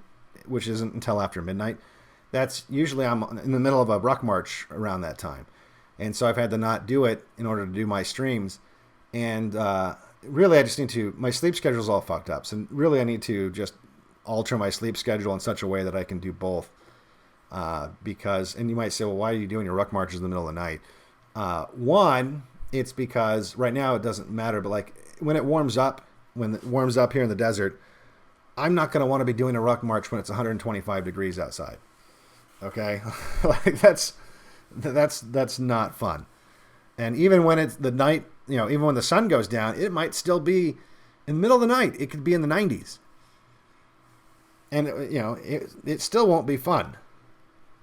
which isn't until after midnight. That's usually I'm in the middle of a ruck march around that time. And so I've had to not do it in order to do my streams. And really I just need to... my sleep schedule's all fucked up. So really I need to just alter my sleep schedule in such a way that I can do both. Because, and you might say, well, why are you doing your ruck marches in the middle of the night? One, it's because right now it doesn't matter, but like when it warms up here in the desert, I'm not going to want to be doing a ruck march when it's 125 degrees outside. Okay? Like that's not fun. And even when it's the night, even when the sun goes down, it might still be in the middle of the night. It could be in the 90s. And, it still won't be fun.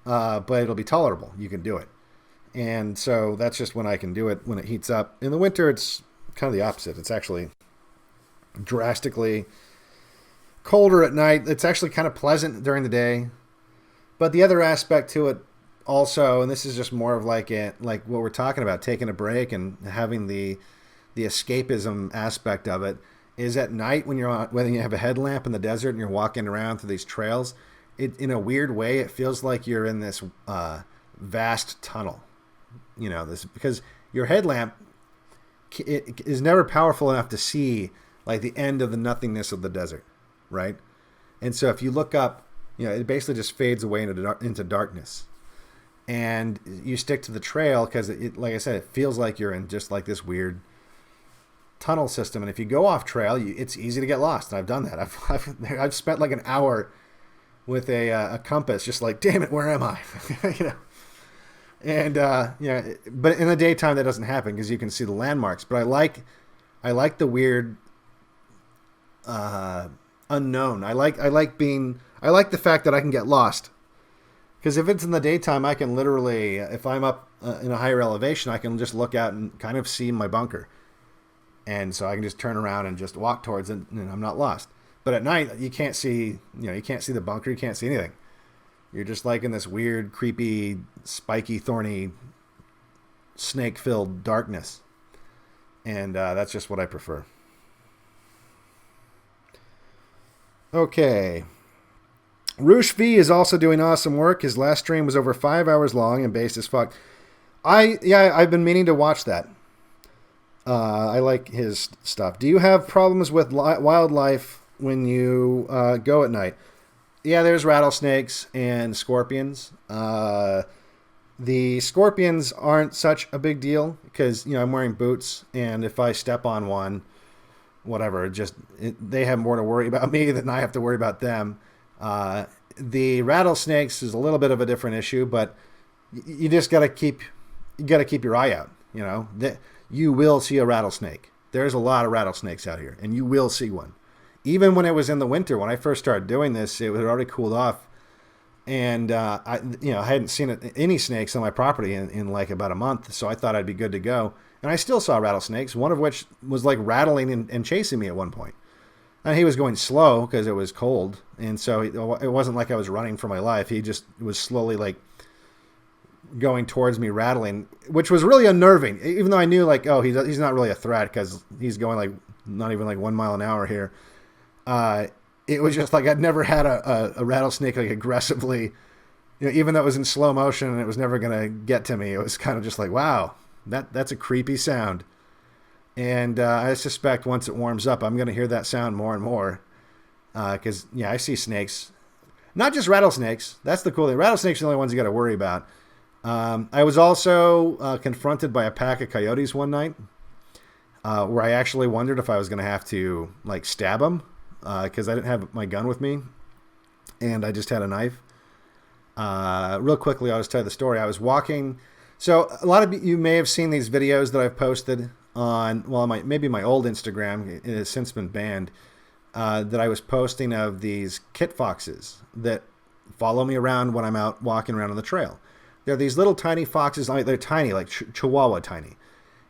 But it'll be tolerable. You can do it. And so that's just when I can do it, when it heats up. In the winter, it's kind of the opposite. It's actually drastically colder at night. It's actually kind of pleasant during the day. But the other aspect to it also, and this is just more of like what we're talking about, taking a break and having the escapism aspect of it, is at night when you have a headlamp in the desert and you're walking around through these trails, in a weird way, it feels like you're in this vast tunnel. Because your headlamp is never powerful enough to see like the end of the nothingness of the desert, right? And so if you look up, it basically just fades away into darkness. And you stick to the trail because, like I said, it feels like you're in just like this weird tunnel system. And if you go off trail, it's easy to get lost. And I've done that. I've spent like an hour with a compass, just like, damn it, where am I? And but in the daytime that doesn't happen because you can see the landmarks. But I like the weird unknown. I like the fact that I can get lost. Because if it's in the daytime, I can literally, if I'm up in a higher elevation, I can just look out and kind of see my bunker. And so I can just turn around and just walk towards it, and I'm not lost. But at night, you can't see the bunker, you can't see anything. You're just like in this weird, creepy, spiky, thorny, snake-filled darkness. And that's just what I prefer. Okay. Roosh V is also doing awesome work. His last stream was over 5 hours long and based as fuck. I've been meaning to watch that. I like his stuff. Do you have problems with wildlife when you go at night? Yeah, there's rattlesnakes and scorpions. The scorpions aren't such a big deal because, I'm wearing boots, and if I step on one, whatever, they have more to worry about me than I have to worry about them. The rattlesnakes is a little bit of a different issue, but you just got to keep your eye out. You will see a rattlesnake. There's a lot of rattlesnakes out here, and you will see one. Even when it was in the winter, when I first started doing this, it had already cooled off, and I hadn't seen any snakes on my property in like about a month, so I thought I'd be good to go. And I still saw rattlesnakes, one of which was like rattling and chasing me at one point. And he was going slow because it was cold, and so it wasn't like I was running for my life. He just was slowly like going towards me, rattling, which was really unnerving. Even though I knew like, oh, he's not really a threat because he's going like not even like 1 mile an hour here. It was just like I'd never had a rattlesnake like aggressively, even though it was in slow motion and it was never going to get to me. It was kind of just like, wow, that's a creepy sound. And I suspect once it warms up, I'm going to hear that sound more and more. Because, I see snakes. Not just rattlesnakes. That's the cool thing. Rattlesnakes are the only ones you got to worry about. I was also confronted by a pack of coyotes one night where I actually wondered if I was going to have to like stab them because I didn't have my gun with me. And I just had a knife. real quickly, I'll just tell you the story. I was walking. So a lot of you may have seen these videos that I've posted on, well, maybe my old Instagram. It has since been banned. That I was posting of these kit foxes that follow me around when I'm out walking around on the trail. They're these little tiny foxes. They're tiny, like Chihuahua tiny.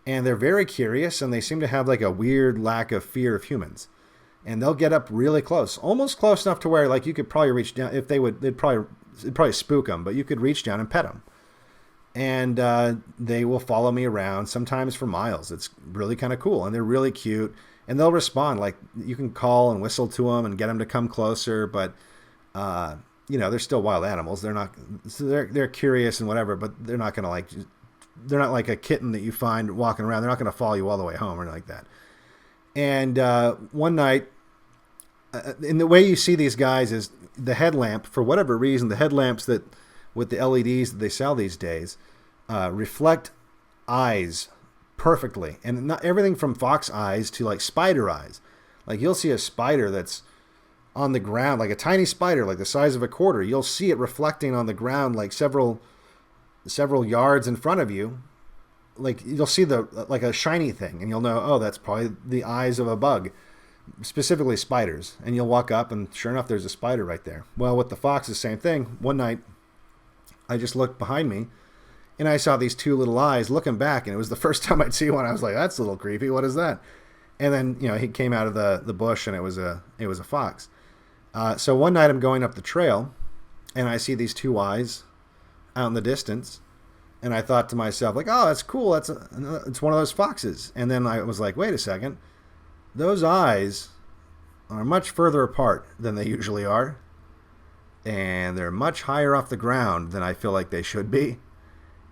And they're very curious, and they seem to have like a weird lack of fear of humans. And they'll get up really close, almost close enough to where like you could probably reach down. If they would, it'd probably spook them, but you could reach down and pet them. And they will follow me around, sometimes for miles. It's really kind of cool, and they're really cute. And they'll respond. Like you can call and whistle to them and get them to come closer, but they're still wild animals. They're not. So they're curious and whatever, but they're not gonna they're not like a kitten that you find walking around. They're not gonna follow you all the way home or anything like that. And one night, in the way you see these guys is the headlamp, for whatever reason, the headlamps that with the LEDs that they sell these days reflect eyes perfectly. And not everything from fox eyes to like spider eyes. Like you'll see a spider that's on the ground, like a tiny spider, like the size of a quarter. You'll see it reflecting on the ground like several yards in front of you. Like you'll see like a shiny thing, and you'll know, oh, that's probably the eyes of a bug, specifically spiders. And you'll walk up, and sure enough, there's a spider right there. Well, with the fox, the same thing. One night, I just looked behind me, and I saw these two little eyes looking back, and it was the first time I'd see one. I was like, that's a little creepy. What is that? And then he came out of the bush, and it was a fox. So one night I'm going up the trail, and I see these two eyes out in the distance. And I thought to myself, like, oh, that's cool. It's one of those foxes. And then I was like, wait a second. Those eyes are much further apart than they usually are. And they're much higher off the ground than I feel like they should be.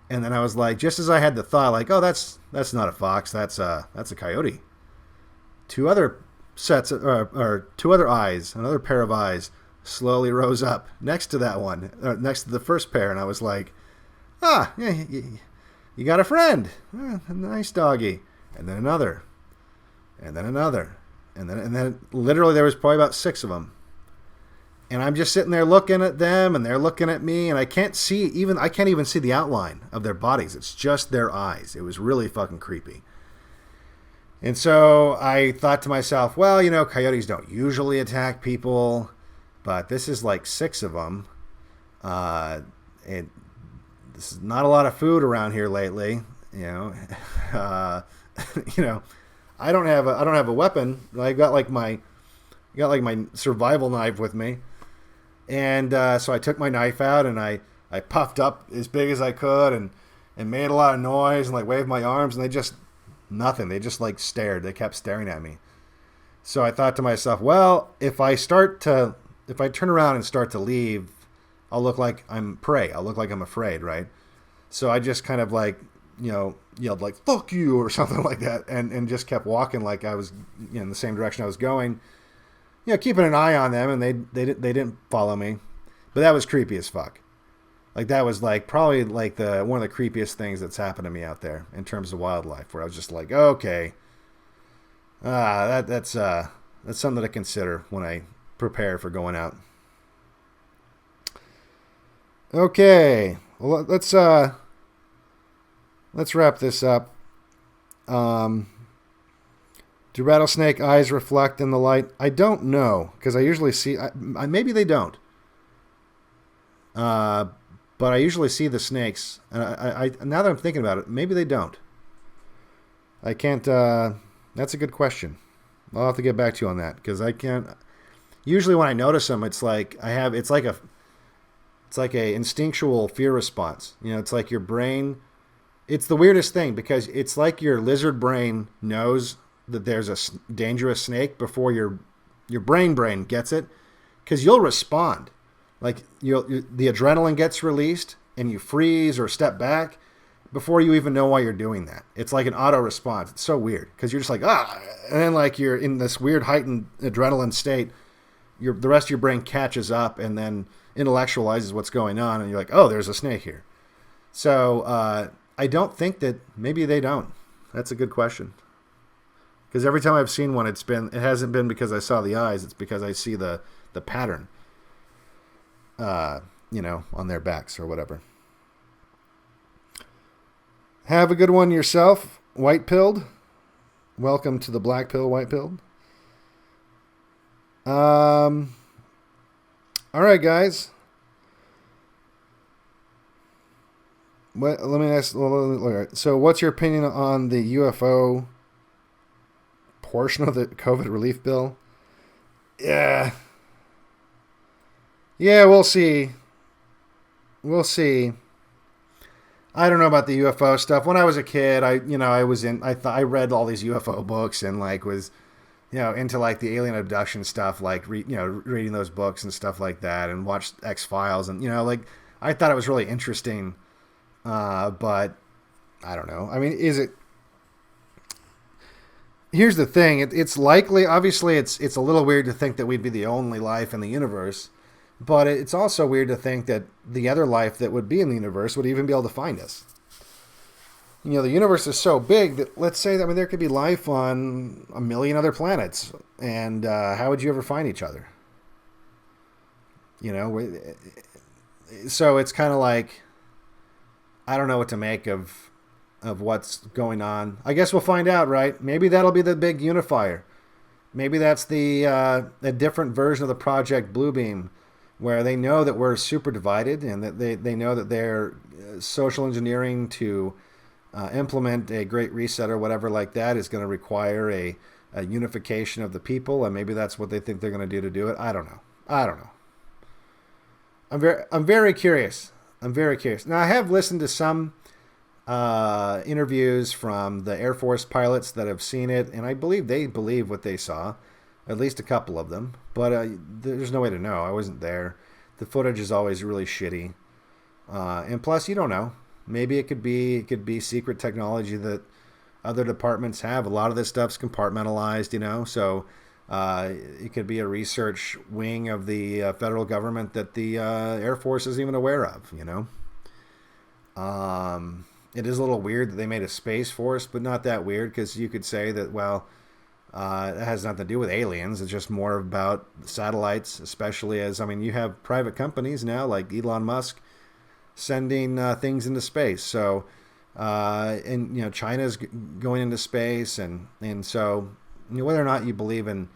And then I was like, just as I had the thought, like, oh, that's not a fox. That's a coyote. Two other eyes, another pair of eyes slowly rose up next to that one, next to the first pair. And I was like, ah, yeah, you got a friend. A nice doggy. And then another. And then another. And then literally there was probably about 6 of them. And I'm just sitting there looking at them, and they're looking at me, and I can't even see the outline of their bodies. It's just their eyes. It was really fucking creepy. And so I thought to myself, well, coyotes don't usually attack people, but this is like 6 of them. This is not a lot of food around here lately, I don't have a weapon. I got like my survival knife with me, and so I took my knife out and I puffed up as big as I could and made a lot of noise and like waved my arms, and they just nothing. They just like stared. They kept staring at me. So I thought to myself, well, if I turn around and start to leave, I'll look like I'm prey. I'll look like I'm afraid, right? So I just kind of like, yelled like, fuck you, or something like that, and just kept walking like I was in the same direction I was going, keeping an eye on them, and they didn't follow me. But that was creepy as fuck. Like that was like probably like one of the creepiest things that's happened to me out there in terms of wildlife, where I was just like, okay, that's something to consider when I prepare for going out. Okay, well, let's wrap this up. Do rattlesnake eyes reflect in the light? I don't know, because I usually see. Maybe they don't. But I usually see the snakes, and I now that I'm thinking about it, maybe they don't. I can't. That's a good question. I'll have to get back to you on that, because I can't. Usually, when I notice them, it's like It's like a instinctual fear response. It's like your brain. It's the weirdest thing, because it's like your lizard brain knows that there's a dangerous snake before your brain gets it, because you'll respond. Like the adrenaline gets released and you freeze or step back before you even know why you're doing that. It's like an auto response. It's so weird, because you're just like, and then like you're in this weird heightened adrenaline state. The rest of your brain catches up and then intellectualizes what's going on, and you're like, oh, there's a snake here. So I don't think that. Maybe they don't. That's a good question, because every time I've seen one, it hasn't been because I saw the eyes. It's because I see the pattern. you know, on their backs or whatever. Have a good one yourself, white-pilled. Welcome to the black pill, white-pilled. All right, guys. Let me ask. So, what's your opinion on the UFO portion of the COVID relief bill? Yeah, we'll see. We'll see. I don't know about the UFO stuff. When I was a kid, I read all these UFO books and like was, you know, into like the alien abduction stuff, like reading those books and stuff like that, and watched X-Files, and you know, like I thought it was really interesting. But I don't know. I mean, is it? Here's the thing. It's likely. Obviously, it's a little weird to think that we'd be the only life in the universe. But it's also weird to think that the other life that would be in the universe would even be able to find us. You know, the universe is so big that, let's say that, I mean, there could be life on a million other planets. And how would you ever find each other? You know, so it's kind of like, I don't know what to make of what's going on. I guess we'll find out, right? Maybe that'll be the big unifier. Maybe that's a different version of the Project Bluebeam, where they know that we're super divided and that they know that they're social engineering to implement a great reset or whatever like that is going to require a unification of the people, and maybe that's what they think they're going to do it. I don't know. I'm very curious. Now, I have listened to some interviews from the Air Force pilots that have seen it, and I believe they believe what they saw. At least a couple of them, but there's no way to know. I wasn't there. The footage is always really shitty, and plus, you don't know. Maybe it could be secret technology that other departments have. A lot of this stuff's compartmentalized, you know. So it could be a research wing of the federal government that the Air Force isn't even aware of, you know. It is a little weird that they made a Space Force, but not that weird, because you could say that, well, it has nothing to do with aliens. It's just more about satellites, especially as, I mean, you have private companies now like Elon Musk sending things into space. So, and, you know, China's going into space. And so, you know, whether or not you believe in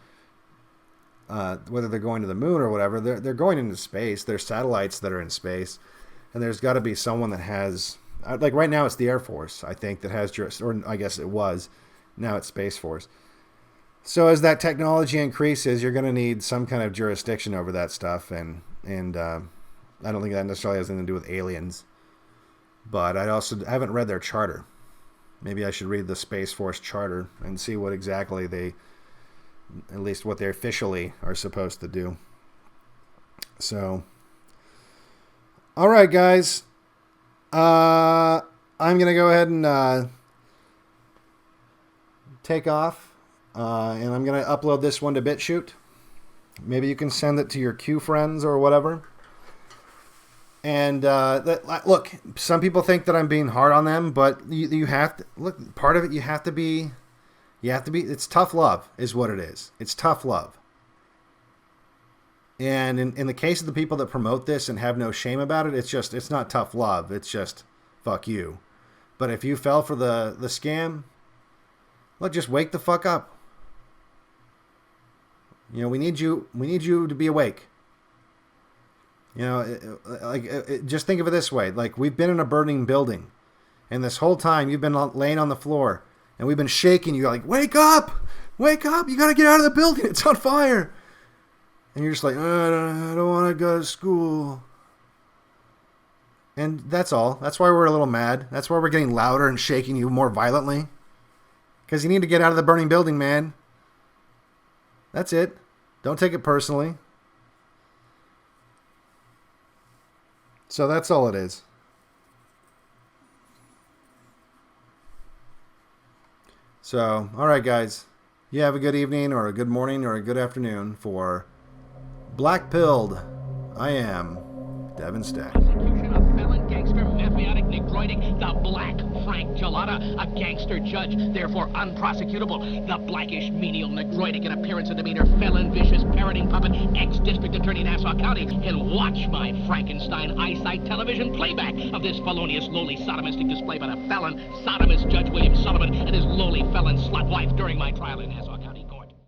whether they're going to the moon or whatever, they're going into space. There's satellites that are in space. And there's got to be someone that has, like right now it's the Air Force, I think, that has, or I guess it was, now it's Space Force. So as that technology increases, you're going to need some kind of jurisdiction over that stuff, and I don't think that necessarily has anything to do with aliens. But I haven't read their charter. Maybe I should read the Space Force charter and see what exactly at least what they officially are supposed to do. So, all right, guys. I'm going to go ahead and take off. And I'm going to upload this one to Bitchute. Maybe you can send it to your Q friends or whatever. And look, some people think that I'm being hard on them, but you have to look. Part of it, you have to be. It's tough love, is what it is. It's tough love. And in the case of the people that promote this and have no shame about it, it's not tough love. It's just fuck you. But if you fell for the scam, look, just wake the fuck up. You know, we need you to be awake. You know, just think of it this way. Like, we've been in a burning building, and this whole time you've been laying on the floor, and we've been shaking you, like, wake up! Wake up! You gotta get out of the building! It's on fire! And you're just like, I don't want to go to school. And that's all. That's why we're a little mad. That's why we're getting louder and shaking you more violently. Because you need to get out of the burning building, man. That's it. Don't take it personally. So that's all it is. So, all right, guys. You have a good evening or a good morning or a good afternoon for Black Pilled. I am Devin Stack. Prosecution of felon gangster mafiotic negroidic, the black Frank Gelada, a gangster judge, therefore unprosecutable, the blackish, menial, negroidic in appearance and demeanor, felon, vicious, parroting puppet, ex-district attorney in Nassau County, can watch my Frankenstein eyesight television playback of this felonious, lowly, sodomistic display by the felon, sodomist Judge William Sullivan and his lowly felon slut wife during my trial in Nassau County.